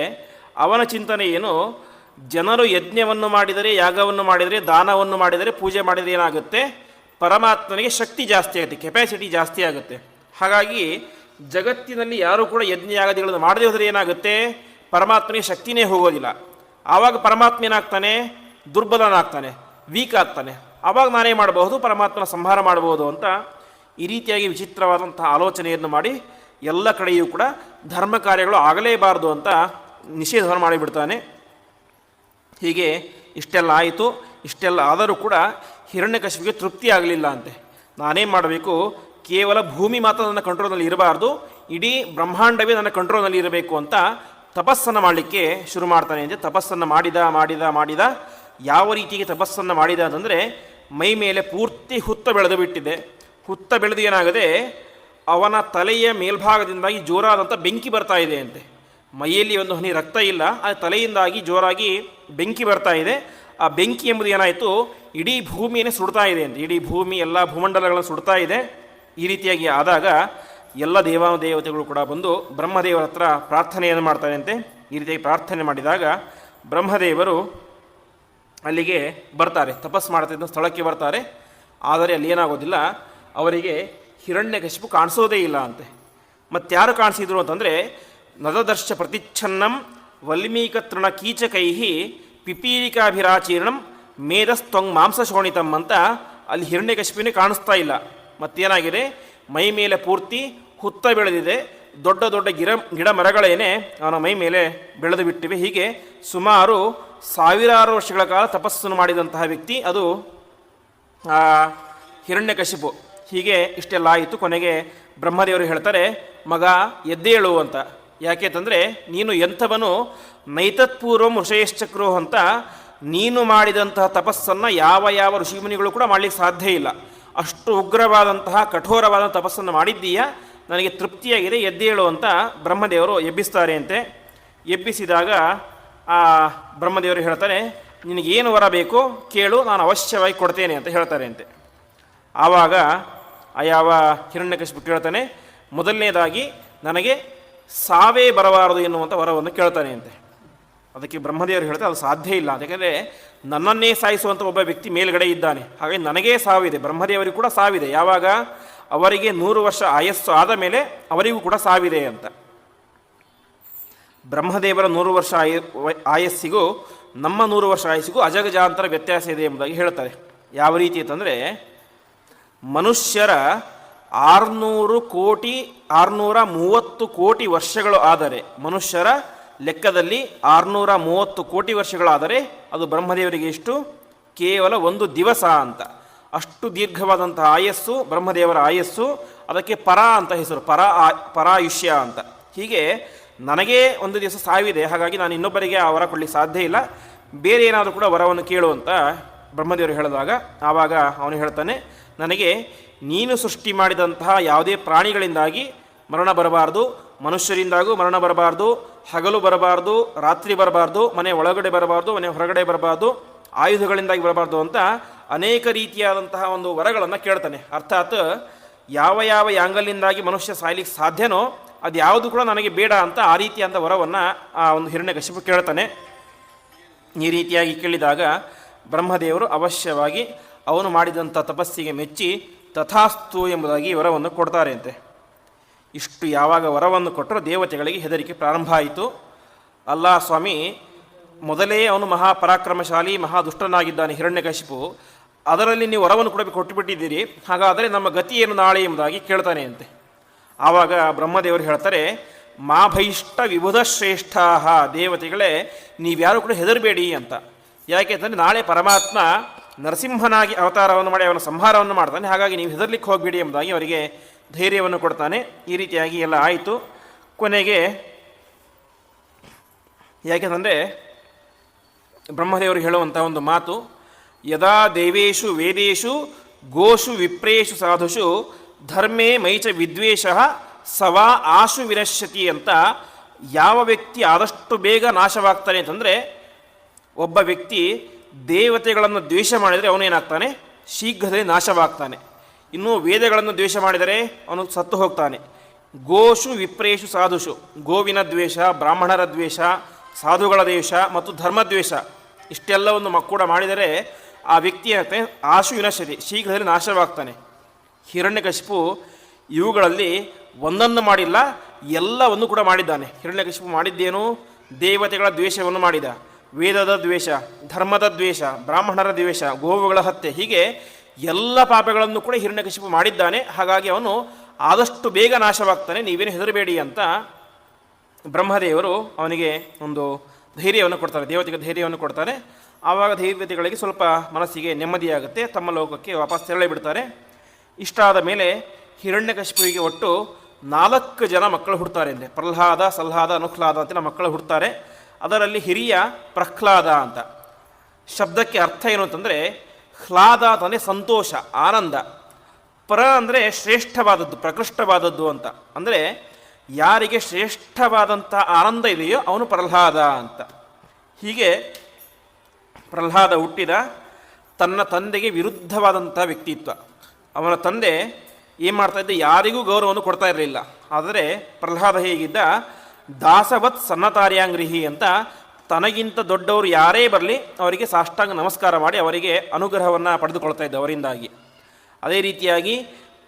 ಅವನ ಚಿಂತನೆ ಏನು, ಜನರು ಯಜ್ಞವನ್ನು ಮಾಡಿದರೆ, ಯಾಗವನ್ನು ಮಾಡಿದರೆ, ದಾನವನ್ನು ಮಾಡಿದರೆ, ಪೂಜೆ ಮಾಡಿದರೆ ಏನಾಗುತ್ತೆ, ಪರಮಾತ್ಮನಿಗೆ ಶಕ್ತಿ ಜಾಸ್ತಿ ಆಗುತ್ತೆ, ಕೆಪಾಸಿಟಿ ಜಾಸ್ತಿ ಆಗುತ್ತೆ. ಹಾಗಾಗಿ ಜಗತ್ತಿನಲ್ಲಿ ಯಾರೂ ಕೂಡ ಯಜ್ಞ ಯಾಗಾದಿಗಳನ್ನು ಮಾಡದೇ ಹೋದರೆ ಏನಾಗುತ್ತೆ, ಪರಮಾತ್ಮನಿಗೆ ಶಕ್ತಿನೇ ಹೋಗೋದಿಲ್ಲ. ಆವಾಗ ಪರಮಾತ್ಮ ಏನಾಗ್ತಾನೆ, ದುರ್ಬಲನಾಗ್ತಾನೆ, ವೀಕ್ ಆಗ್ತಾನೆ. ಆವಾಗ ನಾನೇ ಮಾಡಬಹುದು, ಪರಮಾತ್ಮನ ಸಂಹಾರ ಮಾಡಬಹುದು ಅಂತ ಈ ರೀತಿಯಾಗಿ ವಿಚಿತ್ರವಾದಂತಹ ಆಲೋಚನೆಯನ್ನು ಮಾಡಿ ಎಲ್ಲ ಕಡೆಯೂ ಕೂಡ ಧರ್ಮ ಕಾರ್ಯಗಳು ಆಗಲೇಬಾರದು ಅಂತ ನಿಷೇಧವನ್ನು ಮಾಡಿಬಿಡ್ತಾನೆ. ಹೀಗೆ ಇಷ್ಟೆಲ್ಲ ಆಯಿತು. ಇಷ್ಟೆಲ್ಲ ಆದರೂ ಕೂಡ ಹಿರಣ್ಯಕಶಿಪಿಗೆ ತೃಪ್ತಿ ಆಗಲಿಲ್ಲ ಅಂತೆ. ನಾನೇನು ಮಾಡಬೇಕು, ಕೇವಲ ಭೂಮಿ ಮಾತ್ರ ನನ್ನ ಕಂಟ್ರೋಲ್ನಲ್ಲಿ ಇರಬಾರ್ದು, ಇಡೀ ಬ್ರಹ್ಮಾಂಡವೇ ನನ್ನ ಕಂಟ್ರೋಲ್ನಲ್ಲಿ ಇರಬೇಕು ಅಂತ ತಪಸ್ಸನ್ನು ಮಾಡಲಿಕ್ಕೆ ಶುರು ಮಾಡ್ತಾನೆ ಅಂತೆ. ತಪಸ್ಸನ್ನು ಮಾಡಿದ ಯಾವ ರೀತಿಗೆ ತಪಸ್ಸನ್ನು ಮಾಡಿದ ಅಂತಂದರೆ, ಮೈ ಮೇಲೆ ಪೂರ್ತಿ ಹುತ್ತ ಬೆಳೆದು ಬಿಟ್ಟಿದೆ. ಹುತ್ತ ಬೆಳೆದು ಏನಾಗದೆ, ಅವನ ತಲೆಯ ಮೇಲ್ಭಾಗದಿಂದಾಗಿ ಜೋರಾದಂಥ ಬೆಂಕಿ ಬರ್ತಾ ಇದೆ ಅಂತೆ. ಮೈಯಲ್ಲಿ ಒಂದು ಹನಿ ರಕ್ತ ಇಲ್ಲ, ಆ ತಲೆಯಿಂದಾಗಿ ಜೋರಾಗಿ ಬೆಂಕಿ ಬರ್ತಾ ಇದೆ. ಆ ಬೆಂಕಿ ಎಂಬುದು ಏನಾಯಿತು, ಇಡೀ ಭೂಮಿಯನ್ನೇ ಸುಡ್ತಾ ಇದೆ ಅಂತ. ಇಡೀ ಭೂಮಿ, ಎಲ್ಲ ಭೂಮಂಡಲಗಳನ್ನು ಸುಡ್ತಾ ಇದೆ. ಈ ರೀತಿಯಾಗಿ ಆದಾಗ ಎಲ್ಲ ದೇವತೆಗಳು ಕೂಡ ಬಂದು ಬ್ರಹ್ಮದೇವರ ಹತ್ರ ಪ್ರಾರ್ಥನೆಯನ್ನು ಮಾಡ್ತಾರೆ ಅಂತೆ. ಈ ರೀತಿಯಾಗಿ ಪ್ರಾರ್ಥನೆ ಮಾಡಿದಾಗ ಬ್ರಹ್ಮದೇವರು ಅಲ್ಲಿಗೆ ಬರ್ತಾರೆ, ತಪಸ್ಸು ಮಾಡ್ತಿದ್ದ ಸ್ಥಳಕ್ಕೆ ಬರ್ತಾರೆ. ಆದರೆ ಅಲ್ಲಿ ಏನಾಗೋದಿಲ್ಲ, ಅವರಿಗೆ ಹಿರಣ್ಯಕಶಿಪು ಕಾಣಿಸೋದೇ ಇಲ್ಲ ಅಂತೆ. ಮತ್ತಾರು ಕಾಣಿಸಿದ್ರು ಅಂತಂದರೆ, ನದದರ್ಶ ಪ್ರತಿಚ್ಛನ್ನಂ ವಲ್ಮೀಕತೃಣ ಕೀಚಕೈ ಪಿಪೀಲಿಕಾಭಿರಾಚೀರ್ಣಂ ಮೇಧಸ್ತ್ವಂಗ್ ಮಾಂಸಶೋಣಿತಂ ಅಂತ ಅಲ್ಲಿ ಹಿರಣ್ಯಕಶಿಪಿನೇ ಕಾಣಿಸ್ತಾ ಇಲ್ಲ. ಮತ್ತೇನಾಗಿದೆ, ಮೈ ಮೇಲೆ ಪೂರ್ತಿ ಹುತ್ತ ಬೆಳೆದಿದೆ, ದೊಡ್ಡ ದೊಡ್ಡ ಗಿಡ ಮರಗಳೇನೆ ಅವನ ಮೈ ಮೇಲೆ ಬೆಳೆದು ಬಿಟ್ಟಿವೆ. ಹೀಗೆ ಸುಮಾರು ಸಾವಿರಾರು ವರ್ಷಗಳ ಕಾಲ ತಪಸ್ಸನ್ನು ಮಾಡಿದಂತಹ ವ್ಯಕ್ತಿ ಅದು ಹಿರಣ್ಯಕಶಿಪು. ಹೀಗೆ ಇಷ್ಟೆಲ್ಲ ಆಯಿತು. ಕೊನೆಗೆ ಬ್ರಹ್ಮದೇವರು ಹೇಳ್ತಾರೆ, ಮಗ ಎದ್ದೇಳು ಅಂತ. ಯಾಕೆ ಅಂತಂದರೆ, ನೀನು ಎಂಥವನು, ನೈತತ್ಪೂರ್ವಂ ಋಷಯಶ್ಚಕ್ರೋ ಅಂತ ನೀನು ಮಾಡಿದಂತಹ ತಪಸ್ಸನ್ನು ಯಾವ ಋಷಿಮುನಿಗಳು ಕೂಡ ಮಾಡಲಿಕ್ಕೆ ಸಾಧ್ಯ ಇಲ್ಲ. ಅಷ್ಟು ಉಗ್ರವಾದಂತಹ ಕಠೋರವಾದ ತಪಸ್ಸನ್ನು ಮಾಡಿದ್ದೀಯ, ನನಗೆ ತೃಪ್ತಿಯಾಗಿದೆ, ಎದ್ದೇಳು ಅಂತ ಬ್ರಹ್ಮದೇವರು ಎಬ್ಬಿಸ್ತಾರೆ ಅಂತೆ. ಎಬ್ಬಿಸಿದಾಗ ಆ ಬ್ರಹ್ಮದೇವರು ಹೇಳ್ತಾರೆ, ನಿನಗೇನು ವರ ಬೇಕು ಕೇಳು, ನಾನು ಅವಶ್ಯವಾಗಿ ಕೊಡ್ತೇನೆ ಅಂತ ಹೇಳ್ತಾರೆ ಅಂತೆ. ಆವಾಗ ಯಾವ ಹಿರಣ್ಯಕಶಿಪು ಕೇಳ್ತಾನೆ, ಮೊದಲನೇದಾಗಿ ನನಗೆ ಸಾವೇ ಬರಬಾರದು ಎನ್ನುವಂಥ ವರವನ್ನು ಕೇಳ್ತಾನೆ ಅಂತೆ. ಅದಕ್ಕೆ ಬ್ರಹ್ಮದೇವರು ಹೇಳ್ತಾರೆ, ಅದು ಸಾಧ್ಯ ಇಲ್ಲ ಅಂತ. ಯಾಕೆಂದರೆ ನನ್ನನ್ನೇ ಸಾಯಿಸುವಂಥ ಒಬ್ಬ ವ್ಯಕ್ತಿ ಮೇಲ್ಗಡೆ ಇದ್ದಾನೆ, ಹಾಗಾಗಿ ನನಗೇ ಸಾವಿದೆ, ಬ್ರಹ್ಮದೇವರಿಗೂ ಕೂಡ ಸಾವಿದೆ. ಯಾವಾಗ ಅವರಿಗೆ 100 ವರ್ಷ ಆಯಸ್ಸು ಆದ ಮೇಲೆ ಅವರಿಗೂ ಕೂಡ ಸಾವಿದೆ ಅಂತ. ಬ್ರಹ್ಮದೇವರ 100 ವರ್ಷ ಆಯಸ್ಸಿಗೂ ನಮ್ಮ 100 ವರ್ಷ ಆಯಸ್ಸಿಗೂ ಅಜಗಜಾಂತರ ವ್ಯತ್ಯಾಸ ಇದೆ ಎಂಬುದಾಗಿ ಹೇಳ್ತಾರೆ. ಯಾವ ರೀತಿ ಅಂತಂದರೆ, ಮನುಷ್ಯರ 630 ಕೋಟಿ ವರ್ಷಗಳು ಆದರೆ, ಮನುಷ್ಯರ ಲೆಕ್ಕದಲ್ಲಿ 630 ಕೋಟಿ ವರ್ಷಗಳಾದರೆ ಅದು ಬ್ರಹ್ಮದೇವರಿಗೆ ಎಷ್ಟು, ಕೇವಲ 1 ದಿವಸ ಅಂತ. ಅಷ್ಟು ದೀರ್ಘವಾದಂತಹ ಆಯಸ್ಸು ಬ್ರಹ್ಮದೇವರ ಆಯಸ್ಸು. ಅದಕ್ಕೆ ಪರ ಅಂತ ಹೆಸರು, ಪರಾಯುಷ್ಯ ಅಂತ. ಹೀಗೆ ನನಗೇ 1 ದಿವಸ ಸಾವಿದೆ, ಹಾಗಾಗಿ ನಾನು ಇನ್ನೊಬ್ಬರಿಗೆ ಆ ವರ ಕೊಡಲಿಕ್ಕೆ ಸಾಧ್ಯ ಇಲ್ಲ, ಬೇರೆ ಏನಾದರೂ ಕೂಡ ವರವನ್ನು ಕೇಳುವಂತ ಬ್ರಹ್ಮದೇವರು ಹೇಳಿದಾಗ, ಆವಾಗ ಅವನು ಹೇಳ್ತಾನೆ, ನನಗೆ ನೀನು ಸೃಷ್ಟಿ ಮಾಡಿದಂತಹ ಯಾವುದೇ ಪ್ರಾಣಿಗಳಿಂದಾಗಿ ಮರಣ ಬರಬಾರ್ದು, ಮನುಷ್ಯರಿಂದಾಗೂ ಮರಣ ಬರಬಾರ್ದು, ಹಗಲು ಬರಬಾರ್ದು, ರಾತ್ರಿ ಬರಬಾರ್ದು, ಮನೆ ಒಳಗಡೆ ಬರಬಾರ್ದು, ಮನೆ ಹೊರಗಡೆ ಬರಬಾರ್ದು, ಆಯುಧಗಳಿಂದಾಗಿ ಬರಬಾರ್ದು ಅಂತ ಅನೇಕ ರೀತಿಯಾದಂತಹ ಒಂದು ವರಗಳನ್ನು ಕೇಳ್ತಾನೆ. ಅರ್ಥಾತ್ ಯಾವ ಯಾಂಗಲಿಂದಾಗಿ ಮನುಷ್ಯ ಸಾಯ್ಲಿಕ್ಕೆ ಸಾಧ್ಯನೋ ಅದು ಯಾವುದು ಕೂಡ ನನಗೆ ಬೇಡ ಅಂತ ಆ ರೀತಿಯಾದ ವರವನ್ನು ಆ ಒಂದು ಹಿರಣ್ಯಕಶಿಪು ಕೇಳ್ತಾನೆ. ಈ ರೀತಿಯಾಗಿ ಕೇಳಿದಾಗ ಬ್ರಹ್ಮದೇವರು ಅವಶ್ಯವಾಗಿ ಅವನು ಮಾಡಿದಂಥ ತಪಸ್ಸಿಗೆ ಮೆಚ್ಚಿ ತಥಾಸ್ತು ಎಂಬುದಾಗಿ ವರವನ್ನು ಕೊಡ್ತಾರೆ ಅಂತೆ. ಇಷ್ಟು ಯಾವಾಗ ವರವನ್ನು ಕೊಟ್ಟರು ದೇವತೆಗಳಿಗೆ ಹೆದರಿಕೆ ಪ್ರಾರಂಭ ಆಯಿತು. ಅಲ್ಲ ಸ್ವಾಮಿ, ಮೊದಲೇ ಅವನು ಮಹಾಪರಾಕ್ರಮಶಾಲಿ, ಮಹಾದುಷ್ಟನಾಗಿದ್ದಾನೆ ಹಿರಣ್ಯಕಶಿಪು, ಅದರಲ್ಲಿ ನೀವು ವರವನ್ನು ಕೂಡ ಕೊಟ್ಟುಬಿಟ್ಟಿದ್ದೀರಿ, ಹಾಗಾದರೆ ನಮ್ಮ ಗತಿ ಏನು ನಾಳೆ ಎಂಬುದಾಗಿ ಕೇಳ್ತಾನೆ ಅಂತೆ. ಆವಾಗ ಬ್ರಹ್ಮದೇವರು ಹೇಳ್ತಾರೆ, ಮಾ ಭೈಷ್ಟ ವಿಬುಧ ಶ್ರೇಷ್ಠಾ, ದೇವತೆಗಳೇ ನೀವ್ಯಾರು ಕೂಡ ಹೆದರಬೇಡಿ ಅಂತ. ಯಾಕೆ ಅಂತಂದರೆ ನಾಳೆ ಪರಮಾತ್ಮ ನರಸಿಂಹನಾಗಿ ಅವತಾರವನ್ನು ಮಾಡಿ ಅವನ ಸಂಹಾರವನ್ನು ಮಾಡ್ತಾನೆ, ಹಾಗಾಗಿ ನೀವು ಹೆದರ್ಲಿಕ್ಕೆ ಹೋಗಬೇಡಿ ಎಂಬುದಾಗಿ ಅವರಿಗೆ ಧೈರ್ಯವನ್ನು ಕೊಡ್ತಾನೆ. ಈ ರೀತಿಯಾಗಿ ಎಲ್ಲ ಆಯಿತು. ಕೊನೆಗೆ ಯಾಕೆಂದರೆ ಬ್ರಹ್ಮದೇವರು ಹೇಳುವಂಥ ಒಂದು ಮಾತು, ಯದಾ ದೇವೇಶು ವೇದೇಶು ಗೋಷು ವಿಪ್ರೇಷು ಸಾಧುಷು ಧರ್ಮೇ ಮೈಚ ವಿದ್ವೇಷ ಸವಾ ಆಶು ವಿನಶ್ಯತಿ ಅಂತ. ಯಾವ ವ್ಯಕ್ತಿ ಆದಷ್ಟು ಬೇಗ ನಾಶವಾಗ್ತಾನೆ ಅಂತಂದರೆ, ಒಬ್ಬ ವ್ಯಕ್ತಿ ದೇವತೆಗಳನ್ನು ದ್ವೇಷ ಮಾಡಿದರೆ ಅವನೇನಾಗ್ತಾನೆ, ಶೀಘ್ರದಲ್ಲಿ ನಾಶವಾಗ್ತಾನೆ. ಇನ್ನು ವೇದಗಳನ್ನು ದ್ವೇಷ ಮಾಡಿದರೆ ಅವನು ಸತ್ತು ಹೋಗ್ತಾನೆ. ಗೋಷು ವಿಪ್ರೇಷು ಸಾಧುಷು, ಗೋವಿನ ದ್ವೇಷ, ಬ್ರಾಹ್ಮಣರ ದ್ವೇಷ, ಸಾಧುಗಳ ದ್ವೇಷ ಮತ್ತು ಧರ್ಮದ್ವೇಷ ಇಷ್ಟೆಲ್ಲವನ್ನು ಕೂಡ ಮಾಡಿದರೆ ಆ ವ್ಯಕ್ತಿ ಏನಾಗ್ತಾನೆ, ಆಶು ವಿನಶ್ಯತೆ, ಶೀಘ್ರದಲ್ಲಿ ನಾಶವಾಗ್ತಾನೆ. ಹಿರಣ್ಯಕಶಿಪು ಇವುಗಳಲ್ಲಿ ಒಂದನ್ನು ಮಾಡಿಲ್ಲ, ಎಲ್ಲವನ್ನು ಕೂಡ ಮಾಡಿದ್ದಾನೆ. ಹಿರಣ್ಯಕಶಿಪು ಮಾಡಿದ್ದೇನು? ದೇವತೆಗಳ ದ್ವೇಷವನ್ನು ಮಾಡಿದ, ವೇದದ ದ್ವೇಷ, ಧರ್ಮದ ದ್ವೇಷ, ಬ್ರಾಹ್ಮಣರ ದ್ವೇಷ, ಗೋವುಗಳ ಹತ್ಯೆ, ಹೀಗೆ ಎಲ್ಲ ಪಾಪಗಳನ್ನು ಕೂಡ ಹಿರಣ್ಯಕಶಿಪು ಮಾಡಿದ್ದಾನೆ. ಹಾಗಾಗಿ ಅವನು ಆದಷ್ಟು ಬೇಗ ನಾಶವಾಗ್ತಾನೆ, ನೀವೇನು ಹೆದರಬೇಡಿ ಅಂತ ಬ್ರಹ್ಮದೇವರು ಅವನಿಗೆ ಒಂದು ಧೈರ್ಯವನ್ನು ಕೊಡ್ತಾರೆ, ದೇವತೆಗೆ ಧೈರ್ಯವನ್ನು ಕೊಡ್ತಾರೆ. ಆವಾಗ ದೇವತೆಗಳಿಗೆ ಸ್ವಲ್ಪ ಮನಸ್ಸಿಗೆ ನೆಮ್ಮದಿಯಾಗುತ್ತೆ, ತಮ್ಮ ಲೋಕಕ್ಕೆ ವಾಪಸ್ ತೆರಳಿ ಬಿಡ್ತಾರೆ. ಇಷ್ಟಾದ ಮೇಲೆ ಹಿರಣ್ಯಕಶಿಪುವಿಗೆ ಒಟ್ಟು 4 ಜನ ಮಕ್ಕಳು ಹುಡ್ತಾರೆ. ಅಂದರೆ ಪ್ರಹ್ಲಾದ, ಸಲ್ಲಾದ, ಅನುಹ್ಲಾದ ಅಂತಿನ ಮಕ್ಕಳು ಹುಡ್ತಾರೆ. ಅದರಲ್ಲಿ ಹಿರಿಯ ಪ್ರಹ್ಲಾದ ಅಂತ. ಶಬ್ದಕ್ಕೆ ಅರ್ಥ ಏನು ಅಂತಂದರೆ, ಹ್ಲಾದ ಅಂತಂದರೆ ಸಂತೋಷ, ಆನಂದ. ಅಂದರೆ ಶ್ರೇಷ್ಠವಾದದ್ದು, ಪ್ರಕೃಷ್ಟವಾದದ್ದು ಅಂತ. ಅಂದರೆ ಯಾರಿಗೆ ಶ್ರೇಷ್ಠವಾದಂಥ ಆನಂದ ಇದೆಯೋ ಅವನು ಪ್ರಹ್ಲಾದ ಅಂತ. ಹೀಗೆ ಪ್ರಹ್ಲಾದ ಹುಟ್ಟಿದ ತನ್ನ ತಂದೆಗೆ ವಿರುದ್ಧವಾದಂಥ ವ್ಯಕ್ತಿತ್ವ. ಅವನ ತಂದೆ ಏನು ಮಾಡ್ತಾಯಿದ್ದ, ಯಾರಿಗೂ ಗೌರವವನ್ನು ಕೊಡ್ತಾ ಇರಲಿಲ್ಲ. ಆದರೆ ಪ್ರಹ್ಲಾದ ಹೇಗಿದ್ದ, ದಾಸವತ್ ಸನ್ನತಾರ್ಯಾಂಗ್ರಿಹಿ ಅಂತ ತನಗಿಂತ ದೊಡ್ಡವರು ಯಾರೇ ಬರಲಿ ಅವರಿಗೆ ಸಾಷ್ಟಾಂಗ ನಮಸ್ಕಾರ ಮಾಡಿ ಅವರಿಗೆ ಅನುಗ್ರಹವನ್ನು ಪಡೆದುಕೊಳ್ತಾ ಇದ್ದ ಅವರಿಂದಾಗಿ. ಅದೇ ರೀತಿಯಾಗಿ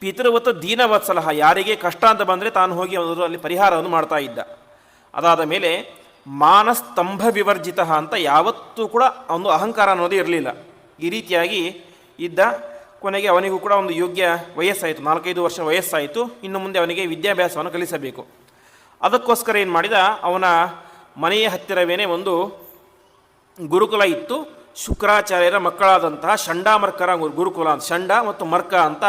ಪಿತೃವತ್ ದೀನವತ್ಸಲಹ, ಯಾರಿಗೆ ಕಷ್ಟ ಅಂತ ಬಂದರೆ ತಾನು ಹೋಗಿ ಅಲ್ಲಿ ಪರಿಹಾರವನ್ನು ಮಾಡ್ತಾ ಇದ್ದ. ಅದಾದ ಮೇಲೆ ಮಾನಸ್ತಂಭ ವಿವರ್ಜಿತ ಅಂತ ಯಾವತ್ತೂ ಕೂಡ ಒಂದು ಅಹಂಕಾರ ಅನ್ನೋದೇ ಇರಲಿಲ್ಲ. ಈ ರೀತಿಯಾಗಿ ಇದ್ದ. ಕೊನೆಗೆ ಅವನಿಗೂ ಕೂಡ ಒಂದು ಯೋಗ್ಯ ವಯಸ್ಸಾಯಿತು, 4-5 ವರ್ಷ ವಯಸ್ಸಾಯಿತು. ಇನ್ನು ಮುಂದೆ ಅವನಿಗೆ ವಿದ್ಯಾಭ್ಯಾಸವನ್ನು ಕಲಿಸಬೇಕು. ಅದಕ್ಕೋಸ್ಕರ ಏನು ಮಾಡಿದ, ಅವನ ಮನೆಯ ಹತ್ತಿರವೇ ಒಂದು ಗುರುಕುಲ ಇತ್ತು. ಶುಕ್ರಾಚಾರ್ಯರ ಮಕ್ಕಳಾದಂತಹ ಷಂಡಾಮರ್ಕರ ಗುರುಕುಲ ಅಂತ, ಷಂಡ ಮತ್ತು ಮರ್ಕ ಅಂತ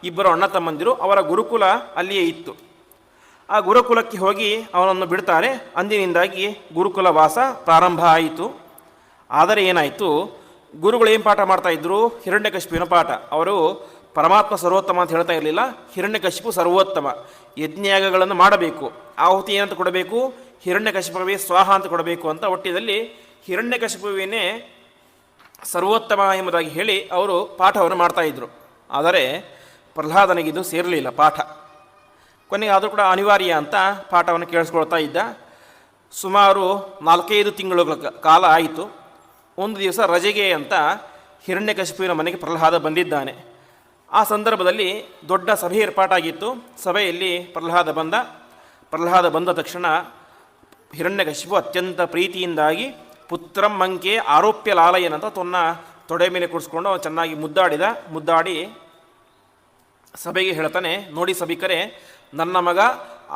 ಇಬ್ಬರು ಅಣ್ಣ ತಮ್ಮಂದಿರು, ಅವರ ಗುರುಕುಲ ಅಲ್ಲಿಯೇ ಇತ್ತು. ಆ ಗುರುಕುಲಕ್ಕೆ ಹೋಗಿ ಅವನನ್ನು ಬಿಡ್ತಾರೆ. ಅಂದಿನಿಂದಾಗಿ ಗುರುಕುಲ ವಾಸ ಪ್ರಾರಂಭ ಆಯಿತು. ಆದರೆ ಏನಾಯಿತು, ಗುರುಗಳು ಏನು ಪಾಠ ಮಾಡ್ತಾಯಿದ್ರು? ಹಿರಣ್ಯಕಶಿಪುವಿನ ಪಾಠ. ಅವರು ಪರಮಾತ್ಮ ಸರ್ವೋತ್ತಮ ಅಂತ ಹೇಳ್ತಾ ಇರಲಿಲ್ಲ, ಹಿರಣ್ಯಕಶಿಪು ಸರ್ವೋತ್ತಮ. ಯಜ್ಞಯಾಗಗಳನ್ನು ಮಾಡಬೇಕು, ಆಹುತಿ ಏನಂತ ಕೊಡಬೇಕು, ಹಿರಣ್ಯಕಶಿಪುವೇ ಸ್ವಾಹ ಅಂತ ಕೊಡಬೇಕು ಅಂತ ಒಟ್ಟಿನಲ್ಲಿ ಹಿರಣ್ಯಕಶಿಪುವಿನೇ ಸರ್ವೋತ್ತಮ ಎಂಬುದಾಗಿ ಹೇಳಿ ಅವರು ಪಾಠವನ್ನು ಮಾಡ್ತಾಯಿದ್ರು. ಆದರೆ ಪ್ರಹ್ಲಾದನಿಗಿದು ಸೇರಲಿಲ್ಲ ಪಾಠ. ಕೊನೆಗೆ ಆದರೂ ಕೂಡ ಅನಿವಾರ್ಯ ಅಂತ ಪಾಠವನ್ನು ಕೇಳಿಸ್ಕೊಳ್ತಾ ಇದ್ದ. ಸುಮಾರು 4-5 ತಿಂಗಳುಗಳ ಕಾಲ ಆಯಿತು. ಒಂದು ದಿವಸ ರಜೆಗೆ ಅಂತ ಹಿರಣ್ಯಕಶಿಪುವಿನ ಮನೆಗೆ ಪ್ರಹ್ಲಾದ ಬಂದಿದ್ದಾನೆ. ಆ ಸಂದರ್ಭದಲ್ಲಿ ದೊಡ್ಡ ಸಭೆ ಏರ್ಪಾಟಾಗಿತ್ತು. ಸಭೆಯಲ್ಲಿ ಪ್ರಹ್ಲಾದ ಬಂದ ತಕ್ಷಣ ಹಿರಣ್ಯಕಶಿಪು ಅತ್ಯಂತ ಪ್ರೀತಿಯಿಂದಾಗಿ ಪುತ್ರಂ ಮಂಕೆ ಆರೋಪ್ಯ ಲಾಲಯನ್ ಅಂತ ತನ್ನ ತೊಡೆ ಮೇಲೆ ಕೂಡಿಸ್ಕೊಂಡು ಚೆನ್ನಾಗಿ ಮುದ್ದಾಡಿ ಸಭೆಗೆ ಹೇಳ್ತಾನೆ, ನೋಡಿ ಸಭಿಕರೇ, ನನ್ನ ಮಗ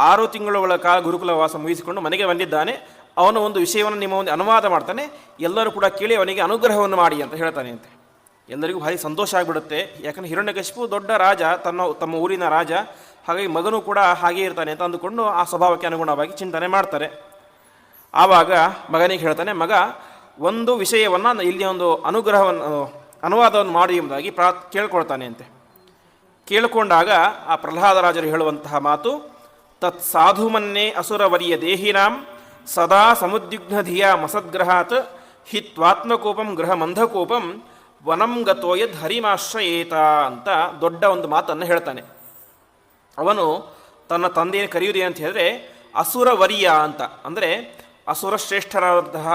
6 ತಿಂಗಳುಗಳ ಕಾಲ ಗುರುಕುಲ ವಾಸ ಮುಗಿಸಿಕೊಂಡು ಮನೆಗೆ ಬಂದಿದ್ದಾನೆ. ಅವನು ಒಂದು ವಿಷಯವನ್ನು ನಿಮ್ಮ ಒಂದು ಅನುವಾದ ಮಾಡ್ತಾನೆ, ಎಲ್ಲರೂ ಕೂಡ ಕೇಳಿ ಅವನಿಗೆ ಅನುಗ್ರಹವನ್ನು ಮಾಡಿ ಅಂತ ಹೇಳ್ತಾನೆ ಅಂತೆ. ಎಲ್ಲರಿಗೂ ಭಾರಿ ಸಂತೋಷ ಆಗಿಬಿಡುತ್ತೆ. ಯಾಕಂದರೆ ಹಿರಣ್ಯಕಶಿಪು ದೊಡ್ಡ ರಾಜ, ತಮ್ಮ ಊರಿನ ರಾಜ, ಹಾಗಾಗಿ ಮಗನೂ ಕೂಡ ಹಾಗೇ ಇರ್ತಾನೆ ಅಂತ ಅಂದುಕೊಂಡು ಆ ಸ್ವಭಾವಕ್ಕೆ ಅನುಗುಣವಾಗಿ ಚಿಂತನೆ ಮಾಡ್ತಾರೆ. ಆವಾಗ ಮಗನಿಗೆ ಹೇಳ್ತಾನೆ, ಮಗ ಒಂದು ವಿಷಯವನ್ನು ಇಲ್ಲಿ ಒಂದು ಅನುವಾದವನ್ನು ಮಾಡಿ ಎಂಬುದಾಗಿ ಕೇಳ್ಕೊಳ್ತಾನೆ ಅಂತೆ. ಕೇಳಿಕೊಂಡಾಗ ಆ ಪ್ರಹ್ಲಾದರಾಜರು ಹೇಳುವಂತಹ ಮಾತು, ತತ್ ಸಾಧುಮನ್ನೇ ಅಸುರವರಿಯ ದೇಹಿನಾಂ ಸದಾ ಸಮುದ್ಯುಗ್ನಧಿಯ ಮಸದ್ಗ್ರಹಾತ್ ಹಿತ್ವಾತ್ಮಕೋಪಂ ಗೃಹ ಮಂಧಕೋಪಂ ವನಂ ಗತೋ ಯದ್ ಹರಿಮಾಶ್ರಯೇತ ಅಂತ ದೊಡ್ಡ ಒಂದು ಮಾತನ್ನು ಹೇಳ್ತಾನೆ. ಅವನು ತನ್ನ ತಂದೆಯನ್ನು ಕರೆಯುವುದೇ ಅಂತ ಹೇಳಿದ್ರೆ ಅಸುರವರಿಯ ಅಂತ, ಅಂದರೆ ಅಸುರ ಶ್ರೇಷ್ಠರಾದಂತಹ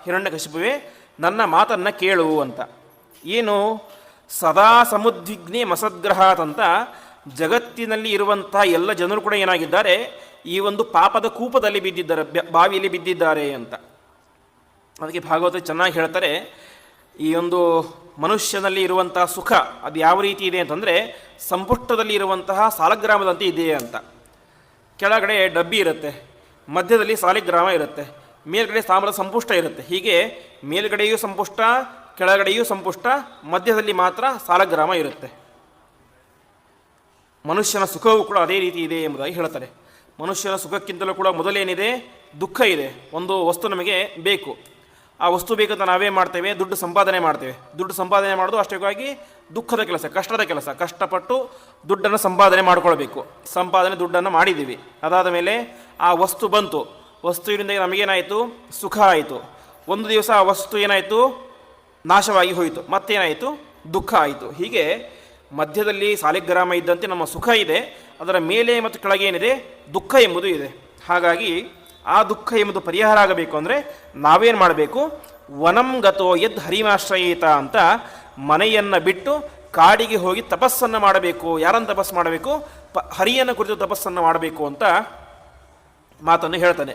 ಹಿರಣ್ಯಕಶಿಪುವೇ ನನ್ನ ಮಾತನ್ನು ಕೇಳು ಅಂತ. ಏನು? ಸದಾ ಸಮುದ್ವಿಗ್ನೇ ಮಸದ್ಗ್ರಹಾತ್ ಅಂತ ಜಗತ್ತಿನಲ್ಲಿ ಇರುವಂತಹ ಎಲ್ಲ ಜನರು ಕೂಡ ಏನಾಗಿದ್ದಾರೆ, ಈ ಒಂದು ಪಾಪದ ಕೂಪದಲ್ಲಿ ಬಿದ್ದಿದ್ದಾರೆ, ಬಾವಿಯಲ್ಲಿ ಬಿದ್ದಿದ್ದಾರೆ ಅಂತ. ಅದಕ್ಕೆ ಭಾಗವತ ಚೆನ್ನಾಗಿ ಹೇಳ್ತಾರೆ, ಈ ಒಂದು ಮನುಷ್ಯನಲ್ಲಿ ಇರುವಂತಹ ಸುಖ ಅದು ಯಾವ ರೀತಿ ಇದೆ ಅಂತಂದರೆ ಸಂಪುಷ್ಟದಲ್ಲಿ ಇರುವಂತಹ ಸಾಲಗ್ರಾಮದಂತೆ ಇದೆ ಅಂತ. ಕೆಳಗಡೆ ಡಬ್ಬಿ ಇರುತ್ತೆ, ಮಧ್ಯದಲ್ಲಿ ಸಾಲಿಗ್ರಾಮ ಇರುತ್ತೆ, ಮೇಲ್ಗಡೆ ತಾಮ್ರದ ಸಂಪುಷ್ಟ ಇರುತ್ತೆ. ಹೀಗೆ ಮೇಲ್ಗಡೆಯೂ ಸಂಪುಷ್ಟ, ಕೆಳಗಡೆಯೂ ಸಂಪುಷ್ಟ, ಮಧ್ಯದಲ್ಲಿ ಮಾತ್ರ ಸಾಲಗ್ರಾಮ ಇರುತ್ತೆ. ಮನುಷ್ಯನ ಸುಖವೂ ಕೂಡ ಅದೇ ರೀತಿ ಇದೆ ಎಂಬುದಾಗಿ ಹೇಳ್ತಾರೆ. ಮನುಷ್ಯನ ಸುಖಕ್ಕಿಂತಲೂ ಕೂಡ ಮೊದಲೇನಿದೆ, ದುಃಖ ಇದೆ. ಒಂದು ವಸ್ತು ನಮಗೆ ಬೇಕು, ಆ ವಸ್ತು ಬೇಕಂತ ನಾವೇ ಮಾಡ್ತೇವೆ, ದುಡ್ಡು ಸಂಪಾದನೆ ಮಾಡ್ತೇವೆ. ದುಡ್ಡು ಸಂಪಾದನೆ ಮಾಡೋದು ಅಷ್ಟಕ್ಕಾಗಿ ದುಃಖದ ಕೆಲಸ, ಕಷ್ಟದ ಕೆಲಸ. ಕಷ್ಟಪಟ್ಟು ದುಡ್ಡನ್ನು ಸಂಪಾದನೆ ಮಾಡ್ಕೊಳ್ಬೇಕು. ಸಂಪಾದನೆ ದುಡ್ಡನ್ನು ಮಾಡಿದ್ದೀವಿ. ಅದಾದ ಮೇಲೆ ಆ ವಸ್ತು ಬಂತು, ವಸ್ತುವಿನಿಂದ ನಮಗೇನಾಯಿತು, ಸುಖ ಆಯಿತು. ಒಂದು ದಿವಸ ಆ ವಸ್ತು ಏನಾಯಿತು, ನಾಶವಾಗಿ ಹೋಯಿತು, ಮತ್ತೇನಾಯಿತು, ದುಃಖ ಆಯಿತು. ಹೀಗೆ ಮಧ್ಯದಲ್ಲಿ ಸಾಲಿಗ್ರಾಮ ಇದ್ದಂತೆ ನಮ್ಮ ಸುಖ ಇದೆ, ಅದರ ಮೇಲೆ ಮತ್ತು ಕೆಳಗೆ ಏನಿದೆ, ದುಃಖ ಎಂಬುದು ಇದೆ. ಹಾಗಾಗಿ ಆ ದುಃಖ ಎಂಬುದು ಪರಿಹಾರ ಆಗಬೇಕು ಅಂದರೆ ನಾವೇನು ಮಾಡಬೇಕು? ವನಂ ಗತೋ ಯದ್ ಹರಿಮಾಶ್ರಯೇತ ಅಂತ ಮನೆಯನ್ನು ಬಿಟ್ಟು ಕಾಡಿಗೆ ಹೋಗಿ ತಪಸ್ಸನ್ನು ಮಾಡಬೇಕು. ಯಾರನ್ನು ತಪಸ್ಸು ಮಾಡಬೇಕು? ಹರಿಯನ್ನು ಕುರಿತು ತಪಸ್ಸನ್ನು ಮಾಡಬೇಕು ಅಂತ ಮಾತನ್ನು ಹೇಳ್ತಾನೆ.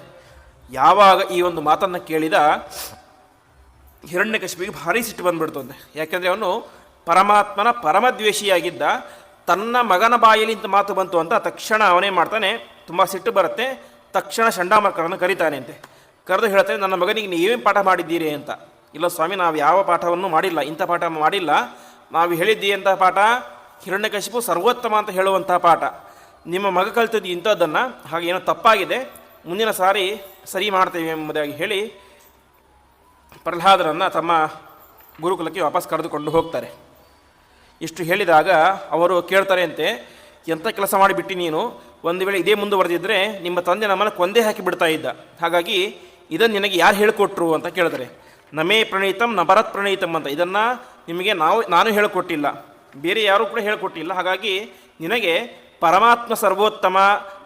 ಯಾವಾಗ ಈ ಒಂದು ಮಾತನ್ನು ಕೇಳಿದ ಹಿರಣ್ಯಕಶಿಪಿಗೆ ಭಾರಿ ಸಿಟ್ಟು ಬಂದ್ಬಿಡ್ತು ಅಂತೆ. ಯಾಕೆಂದರೆ ಅವನು ಪರಮಾತ್ಮನ ಪರಮದ್ವೇಷಿಯಾಗಿದ್ದ. ತನ್ನ ಮಗನ ಬಾಯಲ್ಲಿ ಇಂಥ ಮಾತು ಬಂತು ಅಂತ ತಕ್ಷಣ ಅವನೇ ಮಾಡ್ತಾನೆ, ತುಂಬ ಸಿಟ್ಟು ಬರುತ್ತೆ. ತಕ್ಷಣ ಚಂಡಾಮರ್ಕರನ್ನು ಕರೀತಾನೆ ಅಂತೆ. ಕರೆದು ಹೇಳ್ತಾನೆ, ನನ್ನ ಮಗನಿಗೆ ನೀವೇನು ಪಾಠ ಮಾಡಿದ್ದೀರಿ ಅಂತ. ಇಲ್ಲ ಸ್ವಾಮಿ, ನಾವು ಯಾವ ಪಾಠವನ್ನು ಮಾಡಿಲ್ಲ, ಇಂಥ ಪಾಠ ಮಾಡಿಲ್ಲ. ನಾವು ಹೇಳಿದ್ದೀವಿ ಅಂತ ಪಾಠ ಹಿರಣ್ಯಕಶಿಪು ಸರ್ವೋತ್ತಮ ಅಂತ ಹೇಳುವಂಥ ಪಾಠ. ನಿಮ್ಮ ಮಗ ಕಲಿತದ್ದು ಇಂಥದ್ದನ್ನು, ಹಾಗೇನೋ ತಪ್ಪಾಗಿದೆ, ಮುಂದಿನ ಸಾರಿ ಸರಿ ಮಾಡ್ತೇವೆ ಎಂಬುದಾಗಿ ಹೇಳಿ ಪ್ರಹ್ಲಾದರನ್ನು ತಮ್ಮ ಗುರುಕುಲಕ್ಕೆ ವಾಪಸ್ ಕರೆದುಕೊಂಡು ಹೋಗ್ತಾರೆ. ಇಷ್ಟು ಹೇಳಿದಾಗ ಅವರು ಕೇಳ್ತಾರೆ ಅಂತೆ, ಎಂಥ ಕೆಲಸ ಮಾಡಿಬಿಟ್ಟು ನೀನು, ಒಂದು ವೇಳೆ ಇದೇ ಮುಂದುವರೆದಿದ್ದರೆ ನಿಮ್ಮ ತಂದೆ ನಮ್ಮನ್ನು ಕೊಂದೇ ಹಾಕಿ ಬಿಡ್ತಾ ಇದ್ದ. ಹಾಗಾಗಿ ಇದನ್ನು ನಿನಗೆ ಯಾರು ಹೇಳಿಕೊಟ್ರು ಅಂತ ಕೇಳಿದ್ರೆ, ನಮೇ ಪ್ರಣೀತಂ ನ ಭರತ್ ಪ್ರಣೀತಂ ಅಂತ, ಇದನ್ನು ನಿಮಗೆ ನಾನು ಹೇಳಿಕೊಟ್ಟಿಲ್ಲ, ಬೇರೆ ಯಾರೂ ಕೂಡ ಹೇಳಿಕೊಟ್ಟಿಲ್ಲ. ಹಾಗಾಗಿ ನಿನಗೆ ಪರಮಾತ್ಮ ಸರ್ವೋತ್ತಮ,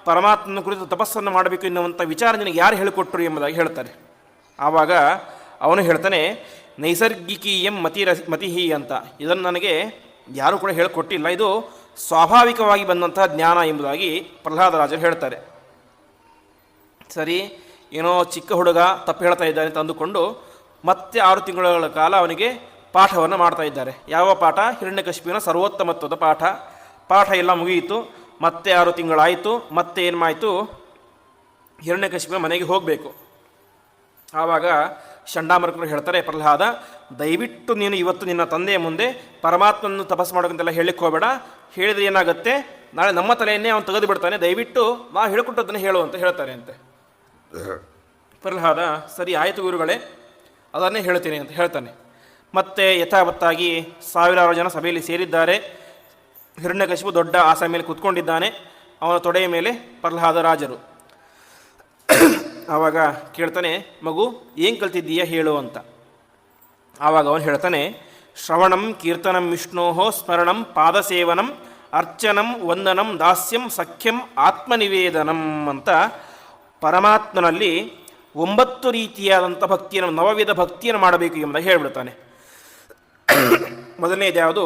ಪರಮಾತ್ಮನ ಕುರಿತು ತಪಸ್ಸನ್ನು ಮಾಡಬೇಕು ಎನ್ನುವಂಥ ವಿಚಾರ ನಿನಗೆ ಯಾರು ಹೇಳಿಕೊಟ್ರು ಎಂಬುದಾಗಿ ಹೇಳ್ತಾರೆ. ಆವಾಗ ಅವನು ಹೇಳ್ತಾನೆ, ನೈಸರ್ಗಿಕೀಯಂ ಮತಿಹಿ ಅಂತ, ಇದನ್ನು ನನಗೆ ಯಾರೂ ಕೂಡ ಹೇಳಿಕೊಟ್ಟಿಲ್ಲ, ಇದು ಸ್ವಾಭಾವಿಕವಾಗಿ ಬಂದಂತಹ ಜ್ಞಾನ ಎಂಬುದಾಗಿ ಪ್ರಹ್ಲಾದರಾಜರು ಹೇಳ್ತಾರೆ. ಸರಿ, ಏನೋ ಚಿಕ್ಕ ಹುಡುಗ ತಪ್ಪು ಹೇಳ್ತಾ ಇದ್ದಾನೆ ಅಂತ ಅಂದುಕೊಂಡು ಮತ್ತೆ 6 ತಿಂಗಳ ಕಾಲ ಅವನಿಗೆ ಪಾಠವನ್ನು ಮಾಡ್ತಾ ಇದ್ದಾರೆ. ಯಾವ ಪಾಠ? ಹಿರಣ್ಯಕಶಿಪಿನ ಸರ್ವೋತ್ತಮತ್ವದ ಪಾಠ. ಪಾಠ ಎಲ್ಲ ಮುಗಿಯಿತು. ಮತ್ತೆ 6 ತಿಂಗಳಾಯಿತು. ಮತ್ತೆ ಏನು ಮಾಯಿತು? ಹಿರಣ್ಯಕಶಿಪಿನ ಮನೆಗೆ ಹೋಗಬೇಕು. ಆವಾಗ ಚಂಡಾಮರ್ಕರು ಹೇಳ್ತಾರೆ, ಪ್ರಹ್ಲಾದ, ದಯವಿಟ್ಟು ನೀನು ಇವತ್ತು ನಿನ್ನ ತಂದೆಯ ಮುಂದೆ ಪರಮಾತ್ಮನನ್ನು ತಪಸ್ಸು ಮಾಡೋಕ್ಕಂತೆಲ್ಲ ಹೇಳಲಿಕ್ಕೆ ಹೋಗಬೇಡ. ಹೇಳಿದ್ರೆ ಏನಾಗುತ್ತೆ, ನಾಳೆ ನಮ್ಮ ತಲೆಯನ್ನೇ ಅವನು ತೆಗೆದು ಬಿಡ್ತಾನೆ, ದಯವಿಟ್ಟು ನಾವು ಹೇಳಿಕೊಟ್ಟದ್ದನ್ನು ಹೇಳು ಅಂತ ಹೇಳ್ತಾರೆ ಅಂತೆ. ಪ್ರಹ್ಲಾದ, ಸರಿ ಆಯಿತು ಗುರುಗಳೇ, ಅದನ್ನೇ ಹೇಳ್ತೀನಿ ಅಂತ ಹೇಳ್ತಾನೆ. ಮತ್ತೆ ಯಥಾವತ್ತಾಗಿ 1000 ಜನ ಸಭೆಯಲ್ಲಿ ಸೇರಿದ್ದಾರೆ. ಹಿರಣ್ಯಕಶಿಪು ದೊಡ್ಡ ಆಸೆ ಮೇಲೆ ಕೂತ್ಕೊಂಡಿದ್ದಾನೆ. ಅವನ ತೊಡೆಯ ಮೇಲೆ ಪ್ರಹ್ಲಾದರಾಜರು. ಆವಾಗ ಕೇಳ್ತಾನೆ, ಮಗು ಏನು ಕಲ್ತಿದ್ದೀಯ ಹೇಳು ಅಂತ. ಆವಾಗ ಅವನು ಹೇಳ್ತಾನೆ, ಶ್ರವಣಂ ಕೀರ್ತನಂ ವಿಷ್ಣೋ ಸ್ಮರಣಂ ಪಾದಸೇವನಂ ಅರ್ಚನಂ ವಂದನಂ ದಾಸ್ಯಂ ಸಖ್ಯಂ ಆತ್ಮನಿವೇದನಂ ಅಂತ ಪರಮಾತ್ಮನಲ್ಲಿ 9 ರೀತಿಯಾದಂಥ ಭಕ್ತಿಯನ್ನು, 9 ಭಕ್ತಿಯನ್ನು ಮಾಡಬೇಕು ಎಂಬುದಾಗಿ ಹೇಳಿಬಿಡ್ತಾನೆ. ಮೊದಲನೇದು ಯಾವುದು?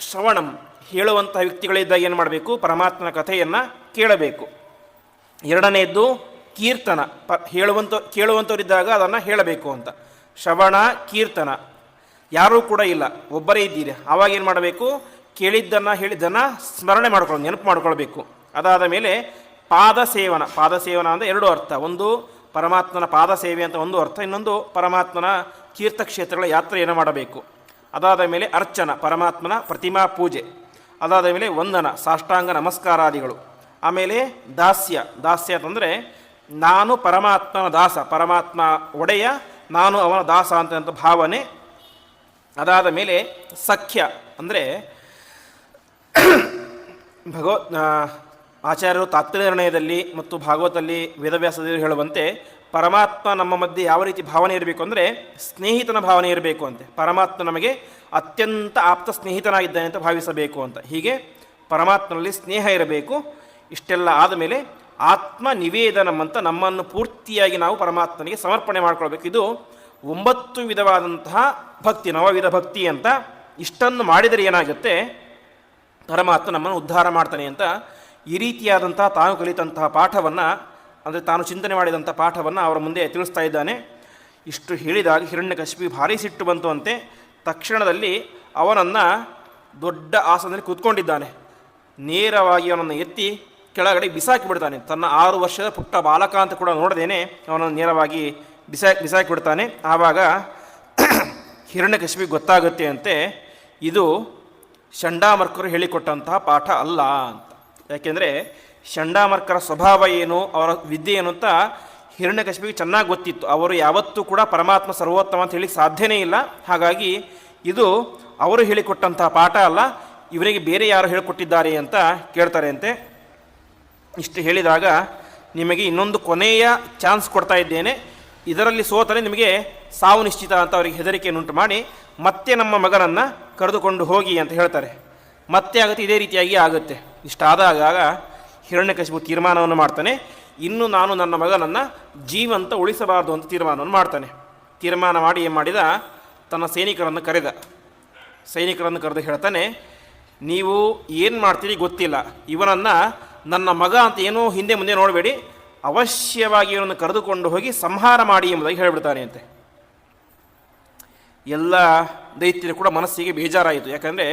ಶ್ರವಣಂ, ಹೇಳುವಂಥ ವ್ಯಕ್ತಿಗಳಿದ್ದಾಗ ಏನು ಮಾಡಬೇಕು? ಪರಮಾತ್ಮನ ಕಥೆಯನ್ನು ಕೇಳಬೇಕು. ಎರಡನೆಯದ್ದು ಕೀರ್ತನ, ಕೇಳುವಂಥವರಿದ್ದಾಗ ಅದನ್ನು ಹೇಳಬೇಕು ಅಂತ. ಶ್ರವಣ ಕೀರ್ತನ, ಯಾರೂ ಕೂಡ ಇಲ್ಲ, ಒಬ್ಬರೇ ಇದ್ದೀರಿ, ಆವಾಗ ಏನು ಮಾಡಬೇಕು? ಕೇಳಿದ್ದನ್ನು ಹೇಳಿದ್ದನ್ನು ಸ್ಮರಣೆ ಮಾಡ್ಕೊಳ್ಳೋದು, ನೆನಪು ಮಾಡ್ಕೊಳ್ಬೇಕು. ಅದಾದ ಮೇಲೆ ಪಾದಸೇವನ. ಪಾದಸೇವನ ಅಂದರೆ 2 ಅರ್ಥ. ಒಂದು ಪರಮಾತ್ಮನ ಪಾದ ಸೇವೆ ಅಂತ ಒಂದು ಅರ್ಥ, ಇನ್ನೊಂದು ಪರಮಾತ್ಮನ ತೀರ್ಥಕ್ಷೇತ್ರಗಳ ಯಾತ್ರೆಯನ್ನು ಮಾಡಬೇಕು. ಅದಾದ ಮೇಲೆ ಅರ್ಚನ, ಪರಮಾತ್ಮನ ಪ್ರತಿಮಾ ಪೂಜೆ. ಅದಾದ ಮೇಲೆ ವಂದನ, ಸಾಷ್ಟಾಂಗ ನಮಸ್ಕಾರಾದಿಗಳು. ಆಮೇಲೆ ದಾಸ್ಯ. ದಾಸ್ಯ ಅಂತಂದರೆ ನಾನು ಪರಮಾತ್ಮನ ದಾಸ, ಪರಮಾತ್ಮ ಒಡೆಯ, ನಾನು ಅವನ ದಾಸ ಅಂತ ಭಾವನೆ. ಅದಾದ ಮೇಲೆ ಸಖ್ಯ ಅಂದರೆ ಆಚಾರ್ಯರು ತಾತ್ಪರ್ಯ ನಿರ್ಣಯದಲ್ಲಿ ಮತ್ತು ಭಾಗವತಲ್ಲಿ ವೇದವ್ಯಾಸದೇವರು ಹೇಳುವಂತೆ ಪರಮಾತ್ಮ ನಮ್ಮ ಮಧ್ಯೆ ಯಾವ ರೀತಿ ಭಾವನೆ ಇರಬೇಕು ಅಂದರೆ ಸ್ನೇಹಿತನ ಭಾವನೆ ಇರಬೇಕು ಅಂತೆ. ಪರಮಾತ್ಮ ನಮಗೆ ಅತ್ಯಂತ ಆಪ್ತ ಸ್ನೇಹಿತನಾಗಿದ್ದಾನೆ ಅಂತ ಭಾವಿಸಬೇಕು ಅಂತ. ಹೀಗೆ ಪರಮಾತ್ಮನಲ್ಲಿ ಸ್ನೇಹ ಇರಬೇಕು. ಇಷ್ಟೆಲ್ಲ ಆದಮೇಲೆ ಆತ್ಮ ನಿವೇದನಂ ಅಂತ ನಮ್ಮನ್ನು ಪೂರ್ತಿಯಾಗಿ ನಾವು ಪರಮಾತ್ಮನಿಗೆ ಸಮರ್ಪಣೆ ಮಾಡ್ಕೊಳ್ಬೇಕು. ಇದು 9 ವಿಧವಾದಂತಹ ಭಕ್ತಿ, 9 ವಿಧ ಭಕ್ತಿ ಅಂತ. ಇಷ್ಟನ್ನು ಮಾಡಿದರೆ ಏನಾಗುತ್ತೆ? ಪರಮಾತ್ಮ ನಮ್ಮನ್ನು ಉದ್ಧಾರ ಮಾಡ್ತಾನೆ ಅಂತ ಈ ರೀತಿಯಾದಂತಹ ತಾನು ಕಲಿತಂತಹ ಪಾಠವನ್ನು, ಅಂದರೆ ತಾನು ಚಿಂತನೆ ಮಾಡಿದಂಥ ಪಾಠವನ್ನು ಅವರ ಮುಂದೆ ತಿಳಿಸ್ತಾ ಇದ್ದಾನೆ. ಇಷ್ಟು ಹೇಳಿದಾಗ ಹಿರಣ್ಯಕಶಿಪು ಭಾರಿ ಸಿಟ್ಟು ಬಂತು ಅಂತೆ. ತಕ್ಷಣದಲ್ಲಿ ಅವನನ್ನು ದೊಡ್ಡ ಆಸನದಲ್ಲಿ ಕೂತ್ಕೊಂಡಿದ್ದಾನೆ. ನೇರವಾಗಿ ಅವನನ್ನು ಎತ್ತಿ ಕೆಳಗಡೆ ಬಿಸಾಕಿ ಬಿಡ್ತಾನೆ. ತನ್ನ 6 ವರ್ಷದ ಪುಟ್ಟ ಬಾಲಕ ಅಂತ ಕೂಡ ನೋಡದೇನೆ ಅವನನ್ನು ನೇರವಾಗಿ ಬಿಸಾಕಿ ಬಿಡ್ತಾನೆ. ಆವಾಗ ಹಿರಣ್ಯಕಶಿಪಿಗೆ ಗೊತ್ತಾಗುತ್ತೆ ಅಂತೆ, ಇದು ಚಂಡಾಮರ್ಕರು ಹೇಳಿಕೊಟ್ಟಂತಹ ಪಾಠ ಅಲ್ಲ ಅಂತ. ಯಾಕೆಂದರೆ ಚಂಡಾಮರ್ಕರ ಸ್ವಭಾವ ಏನು, ಅವರ ವಿದ್ಯೆ ಏನು ಅಂತ ಹಿರಣ್ಯಕಶಿಪಿಗೆ ಚೆನ್ನಾಗಿ ಗೊತ್ತಿತ್ತು. ಅವರು ಯಾವತ್ತೂ ಕೂಡ ಪರಮಾತ್ಮ ಸರ್ವೋತ್ತಮ ಅಂತ ಹೇಳಿ ಸಾಧ್ಯನೇ ಇಲ್ಲ. ಹಾಗಾಗಿ ಇದು ಅವರು ಹೇಳಿಕೊಟ್ಟಂತಹ ಪಾಠ ಅಲ್ಲ, ಇವರಿಗೆ ಬೇರೆ ಯಾರು ಹೇಳಿಕೊಟ್ಟಿದ್ದಾರೆ ಅಂತ ಕೇಳ್ತಾರೆ ಅಂತೆ. ಇಷ್ಟು ಹೇಳಿದಾಗ, ನಿಮಗೆ ಇನ್ನೊಂದು ಕೊನೆಯ ಚಾನ್ಸ್ ಕೊಡ್ತಾ ಇದ್ದೇನೆ, ಇದರಲ್ಲಿ ಸೋತರೆ ನಿಮಗೆ ಸಾವು ನಿಶ್ಚಿತ ಅಂತ ಅವರಿಗೆ ಹೆದರಿಕೆಯನ್ನುಂಟು ಮಾಡಿ ಮತ್ತೆ ನಮ್ಮ ಮಗನನ್ನು ಕರೆದುಕೊಂಡು ಹೋಗಿ ಅಂತ ಹೇಳ್ತಾರೆ. ಮತ್ತೆ ಆಗುತ್ತೆ, ಇದೇ ರೀತಿಯಾಗಿ ಆಗುತ್ತೆ. ಇಷ್ಟಾದಾಗ ಹಿರಣ್ಯಕಶಿಪು ತೀರ್ಮಾನವನ್ನು ಮಾಡ್ತಾನೆ, ಇನ್ನು ನಾನು ನನ್ನ ಮಗನನ್ನು ಜೀವಂತ ಉಳಿಸಬಾರದು ಅಂತ ತೀರ್ಮಾನವನ್ನು ಮಾಡ್ತಾನೆ. ತೀರ್ಮಾನ ಮಾಡಿ ಏನು ಮಾಡಿದ, ತನ್ನ ಸೈನಿಕರನ್ನು ಕರೆದು ಹೇಳ್ತಾನೆ, ನೀವು ಏನು ಮಾಡ್ತೀರಿ ಗೊತ್ತಿಲ್ಲ, ಇವನನ್ನು ನನ್ನ ಮಗ ಅಂತ ಏನೋ ಹಿಂದೆ ಮುಂದೆ ನೋಡಬೇಡಿ, ಅವಶ್ಯವಾಗಿ ಇವನನ್ನು ಕರೆದುಕೊಂಡು ಹೋಗಿ ಸಂಹಾರ ಮಾಡಿ ಎಂಬುದಾಗಿ ಹೇಳಿಬಿಡ್ತಾನೆ ಅಂತೆ. ಎಲ್ಲ ದೈತ್ಯರು ಕೂಡ ಮನಸ್ಸಿಗೆ ಬೇಜಾರಾಯಿತು. ಯಾಕಂದರೆ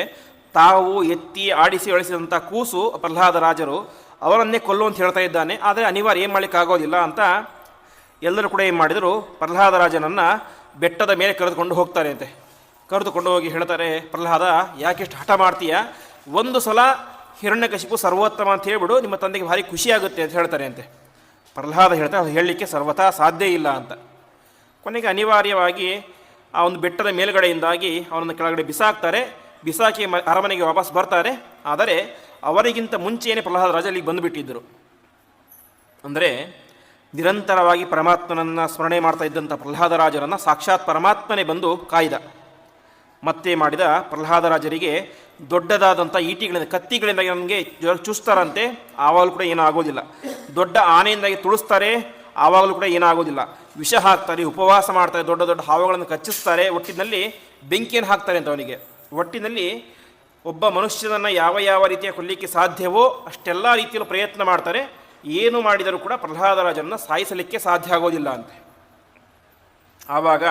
ತಾವು ಎತ್ತಿ ಆಡಿಸಿ ಅಳಿಸಿದಂಥ ಕೂಸು ಪ್ರಹ್ಲಾದ ರಾಜರು ಅವರನ್ನೇ ಕೊಲ್ಲು ಅಂತ ಹೇಳ್ತಾ ಇದ್ದಾನೆ, ಆದರೆ ಅನಿವಾರ್ಯ ಏನು ಮಾಡಲಿಕ್ಕಾಗೋದಿಲ್ಲ ಅಂತ ಎಲ್ಲರೂ ಕೂಡ ಏನು ಮಾಡಿದರು, ಪ್ರಹ್ಲಾದ ರಾಜನನ್ನು ಬೆಟ್ಟದ ಮೇಲೆ ಕರೆದುಕೊಂಡು ಹೋಗ್ತಾರೆ ಅಂತೆ. ಕರೆದುಕೊಂಡು ಹೋಗಿ ಹೇಳ್ತಾರೆ, ಪ್ರಹ್ಲಾದ ಯಾಕೆಷ್ಟು ಹಠ ಮಾಡ್ತೀಯ, ಒಂದು ಸಲ ಹಿರಣ್ಯಕಶಿಪು ಸರ್ವೋತ್ತಮ ಅಂತ ಹೇಳಿಬಿಡು, ನಿಮ್ಮ ತಂದೆಗೆ ಭಾರಿ ಖುಷಿಯಾಗುತ್ತೆ ಅಂತ ಹೇಳ್ತಾರೆ ಅಂತೆ. ಪ್ರಹ್ಲಾದ ಹೇಳ್ತಾರೆ, ಅದು ಹೇಳಲಿಕ್ಕೆ ಸರ್ವಥಾ ಸಾಧ್ಯ ಇಲ್ಲ ಅಂತ. ಕೊನೆಗೆ ಅನಿವಾರ್ಯವಾಗಿ ಆ ಒಂದು ಬೆಟ್ಟದ ಮೇಲುಗಡೆಯಿಂದಾಗಿ ಅವನನ್ನು ಕೆಳಗಡೆ ಬಿಸಾಕಿ ಅರಮನೆಗೆ ವಾಪಸ್ ಬರ್ತಾರೆ. ಆದರೆ ಅವರಿಗಿಂತ ಮುಂಚೆಯೇ ಪ್ರಹ್ಲಾದ ರಾಜ ಅಲ್ಲಿಗೆ ಬಂದುಬಿಟ್ಟಿದ್ದರು. ಅಂದರೆ ನಿರಂತರವಾಗಿ ಪರಮಾತ್ಮನನ್ನು ಸ್ಮರಣೆ ಮಾಡ್ತಾ ಇದ್ದಂಥ ಪ್ರಹ್ಲಾದ ರಾಜರನ್ನು ಸಾಕ್ಷಾತ್ ಪರಮಾತ್ಮನೇ ಬಂದು ಕಾಯ್ದ. ಮತ್ತೆ ಮಾಡಿದ ಪ್ರಹ್ಲಾದ ರಾಜರಿಗೆ ದೊಡ್ಡದಾದಂಥ ಈಟಿಗಳಿಂದ, ಕತ್ತಿಗಳಿಂದ ನಮಗೆ ಚುಸ್ತಾರಂತೆ, ಆವಾಗಲೂ ಕೂಡ ಏನೂ ಆಗೋದಿಲ್ಲ. ದೊಡ್ಡ ಆನೆಯಿಂದಾಗಿ ತುಳಿಸ್ತಾರೆ, ಆವಾಗಲೂ ಕೂಡ ಏನಾಗೋದಿಲ್ಲ. ವಿಷ ಹಾಕ್ತಾರೆ, ಉಪವಾಸ ಮಾಡ್ತಾರೆ, ದೊಡ್ಡ ದೊಡ್ಡ ಹಾವುಗಳನ್ನು ಕಚ್ಚಿಸ್ತಾರೆ, ಒಟ್ಟಿನಲ್ಲಿ ಬೆಂಕಿಯನ್ನು ಹಾಕ್ತಾರೆ ಅಂತ ಅವನಿಗೆ. ಒಟ್ಟಿನಲ್ಲಿ ಒಬ್ಬ ಮನುಷ್ಯನನ್ನು ಯಾವ ರೀತಿಯ ಕೊಲ್ಲಿಕ್ಕೆ ಸಾಧ್ಯವೋ ಅಷ್ಟೆಲ್ಲ ರೀತಿಯಲ್ಲೂ ಪ್ರಯತ್ನ ಮಾಡ್ತಾರೆ. ಏನು ಮಾಡಿದರೂ ಕೂಡ ಪ್ರಹ್ಲಾದ ರಾಜನನ್ನು ಸಾಯಿಸಲಿಕ್ಕೆ ಸಾಧ್ಯ ಆಗೋದಿಲ್ಲ ಅಂತೆ. ಆವಾಗ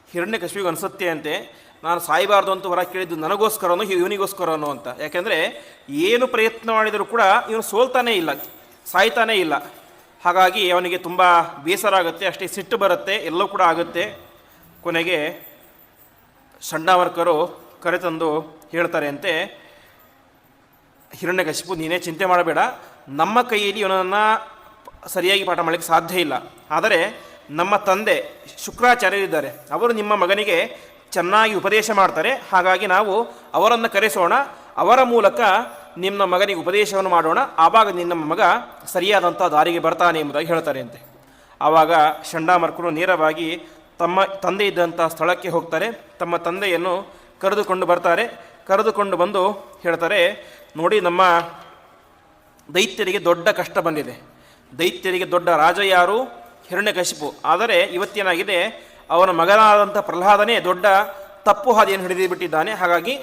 ಹಿರಣ್ಯಕಶಿಪಿಗೆ ಅನಿಸುತ್ತೆ ಅಂತೆ, ನಾನು ಸಾಯಬಾರ್ದು ಅಂತ ಹೊರ ಕೇಳಿದ್ದು ನನಗೋಸ್ಕರನೋ ಇವನಿಗೋಸ್ಕರನೋ ಅಂತ. ಯಾಕೆಂದರೆ ಏನು ಪ್ರಯತ್ನ ಮಾಡಿದರೂ ಕೂಡ ಇವನು ಸೋಲ್ತಾನೇ ಇಲ್ಲ, ಸಾಯ್ತಾನೇ ಇಲ್ಲ. ಹಾಗಾಗಿ ಅವನಿಗೆ ತುಂಬ ಬೇಸರ ಆಗುತ್ತೆ, ಅಷ್ಟೇ ಸಿಟ್ಟು ಬರುತ್ತೆ, ಎಲ್ಲವೂ ಕೂಡ ಆಗುತ್ತೆ. ಕೊನೆಗೆ ಚಂಡಾಮರ್ಕರು ಕರೆತಂದು ಹೇಳ್ತಾರೆ ಅಂತೆ, ಹಿರಣ್ಯಕಶಿಪು ನೀನೇ ಚಿಂತೆ ಮಾಡಬೇಡ, ನಮ್ಮ ಕೈಯಲ್ಲಿ ಇವನನ್ನು ಸರಿಯಾಗಿ ಪಾಠ ಮಾಡಲಿಕ್ಕೆ ಸಾಧ್ಯ ಇಲ್ಲ. ಆದರೆ ನಮ್ಮ ತಂದೆ ಶುಕ್ರಾಚಾರ್ಯರಿದ್ದಾರೆ, ಅವರು ನಿಮ್ಮ ಮಗನಿಗೆ ಚೆನ್ನಾಗಿ ಉಪದೇಶ ಮಾಡ್ತಾರೆ. ಹಾಗಾಗಿ ನಾವು ಅವರನ್ನು ಕರೆಸೋಣ, ಅವರ ಮೂಲಕ ನಿಮ್ಮ ಮಗನಿಗೆ ಉಪದೇಶವನ್ನು ಮಾಡೋಣ, ಆವಾಗ ನಿನ್ನ ಮಗ ಸರಿಯಾದಂಥ ದಾರಿಗೆ ಬರ್ತಾನೆ ಎಂಬುದಾಗಿ ಹೇಳ್ತಾರೆ ಅಂತೆ. ಆವಾಗ ಚಂಡಾಮರ್ಕರು ನೇರವಾಗಿ ತಮ್ಮ ತಂದೆ ಇದ್ದಂಥ ಸ್ಥಳಕ್ಕೆ ಹೋಗ್ತಾರೆ. ತಮ್ಮ ತಂದೆಯನ್ನು ಕರೆದುಕೊಂಡು ಬರ್ತಾರೆ. ಕರೆದುಕೊಂಡು ಬಂದು ಹೇಳ್ತಾರೆ, ನೋಡಿ ನಮ್ಮ ದೈತ್ಯರಿಗೆ ದೊಡ್ಡ ಕಷ್ಟ ಬಂದಿದೆ. ದೈತ್ಯರಿಗೆ ದೊಡ್ಡ ರಾಜ ಯಾರು? ಹಿರಣ್ಯಕಶಿಪು. ಆದರೆ ಇವತ್ತೇನಾಗಿದೆ, ಅವನ ಮಗನಾದಂಥ ಪ್ರಹ್ಲಾದನೇ ದೊಡ್ಡ ತಪ್ಪು ಹಾದಿಯನ್ನು ಹಿಡಿದು ಬಿಟ್ಟಿದ್ದಾನೆ. ಹಾಗಾಗಿ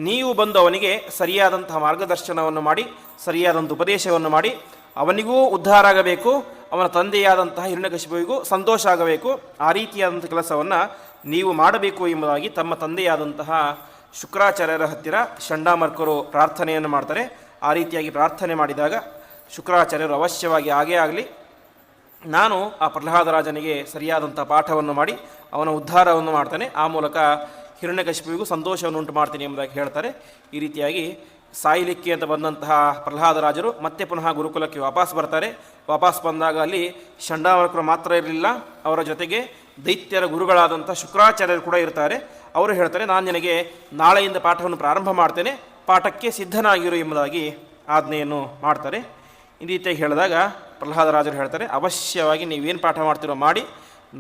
ನೀವು ಬಂದು ಅವನಿಗೆ ಸರಿಯಾದಂತಹ ಮಾರ್ಗದರ್ಶನವನ್ನು ಮಾಡಿ, ಸರಿಯಾದಂಥ ಉಪದೇಶವನ್ನು ಮಾಡಿ, ಅವನಿಗೂ ಉದ್ಧಾರ ಆಗಬೇಕು, ಅವನ ತಂದೆಯಾದಂತಹ ಹಿರಣ್ಯಕಶಿಪುವಿಗೂ ಸಂತೋಷ ಆಗಬೇಕು. ಆ ರೀತಿಯಾದಂಥ ಕೆಲಸವನ್ನು ನೀವು ಮಾಡಬೇಕು ಎಂಬುದಾಗಿ ತಮ್ಮ ತಂದೆಯಾದಂತಹ ಶುಕ್ರಾಚಾರ್ಯರ ಹತ್ತಿರ ಚಂಡಾಮರ್ಕರು ಪ್ರಾರ್ಥನೆಯನ್ನು ಮಾಡ್ತಾರೆ. ಆ ರೀತಿಯಾಗಿ ಪ್ರಾರ್ಥನೆ ಮಾಡಿದಾಗ ಶುಕ್ರಾಚಾರ್ಯರು ಅವಶ್ಯವಾಗಿ ಆಗೇ ಆಗಲಿ, ನಾನು ಆ ಪ್ರಹ್ಲಾದ ರಾಜನಿಗೆ ಸರಿಯಾದಂಥ ಪಾಠವನ್ನು ಮಾಡಿ ಅವನ ಉದ್ಧಾರವನ್ನು ಮಾಡ್ತಾನೆ, ಆ ಮೂಲಕ ಹಿರಣ್ಯಕಶಿಪುವಿಗೂ ಸಂತೋಷವನ್ನು ಉಂಟು ಮಾಡ್ತೀನಿ ಎಂಬುದಾಗಿ ಹೇಳ್ತಾರೆ. ಈ ರೀತಿಯಾಗಿ ಸಾಯಲಿಕ್ಕೆ ಅಂತ ಬಂದಂತಹ ಪ್ರಹ್ಲಾದ ರಾಜರು ಮತ್ತೆ ಪುನಃ ಗುರುಕುಲಕ್ಕೆ ವಾಪಸ್ ಬರ್ತಾರೆ. ವಾಪಸ್ ಬಂದಾಗ ಅಲ್ಲಿ ಚಂಡಾಮರ್ಕರು ಮಾತ್ರ ಇರಲಿಲ್ಲ, ಅವರ ಜೊತೆಗೆ ದೈತ್ಯರ ಗುರುಗಳಾದಂಥ ಶುಕ್ರಾಚಾರ್ಯರು ಕೂಡ ಇರ್ತಾರೆ. ಅವರು ಹೇಳ್ತಾರೆ, ನಾನು ನಿನಗೆ ನಾಳೆಯಿಂದ ಪಾಠವನ್ನು ಪ್ರಾರಂಭ ಮಾಡ್ತೇನೆ, ಪಾಠಕ್ಕೆ ಸಿದ್ಧನಾಗಿರು ಎಂಬುದಾಗಿ ಆಜ್ಞೆಯನ್ನು ಮಾಡ್ತಾರೆ. ಈ ರೀತಿಯಾಗಿ ಹೇಳಿದಾಗ ಪ್ರಹ್ಲಾದ ರಾಜರು ಹೇಳ್ತಾರೆ, ಅವಶ್ಯವಾಗಿ ನೀವೇನು ಪಾಠ ಮಾಡ್ತಿರೋ ಮಾಡಿ,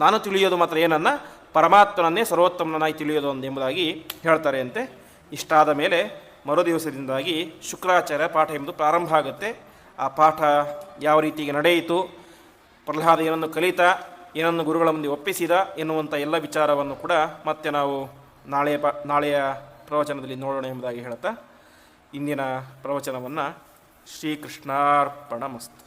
ನಾನು ತಿಳಿಯೋದು ಮಾತ್ರ ಏನನ್ನ ಪರಮಾತ್ಮನನ್ನೇ ಸರ್ವೋತ್ತಮನಾಗಿ ತಿಳಿಯೋದು ಎಂಬುದಾಗಿ ಹೇಳ್ತಾರೆ ಅಂತೆ. ಇಷ್ಟಾದ ಮೇಲೆ ಮರುದಿವಸದಿಂದಾಗಿ ಶುಕ್ರಾಚಾರ್ಯ ಪಾಠ ಎಂಬುದು ಪ್ರಾರಂಭ ಆಗುತ್ತೆ. ಆ ಪಾಠ ಯಾವ ರೀತಿಗೆ ನಡೆಯಿತು, ಪ್ರಹ್ಲಾದ ಏನನ್ನು ಕಲಿತ, ಏನನ್ನು ಗುರುಗಳ ಮುಂದೆ ಒಪ್ಪಿಸಿದ ಎನ್ನುವಂಥ ಎಲ್ಲ ವಿಚಾರವನ್ನು ಕೂಡ ಮತ್ತೆ ನಾವು ನಾಳೆಯ ಪ್ರವಚನದಲ್ಲಿ ನೋಡೋಣ ಎಂಬುದಾಗಿ ಹೇಳ್ತಾ ಇಂದಿನ ಪ್ರವಚನವನ್ನು ಶ್ರೀಕೃಷ್ಣಾರ್ಪಣಮಸ್ತು.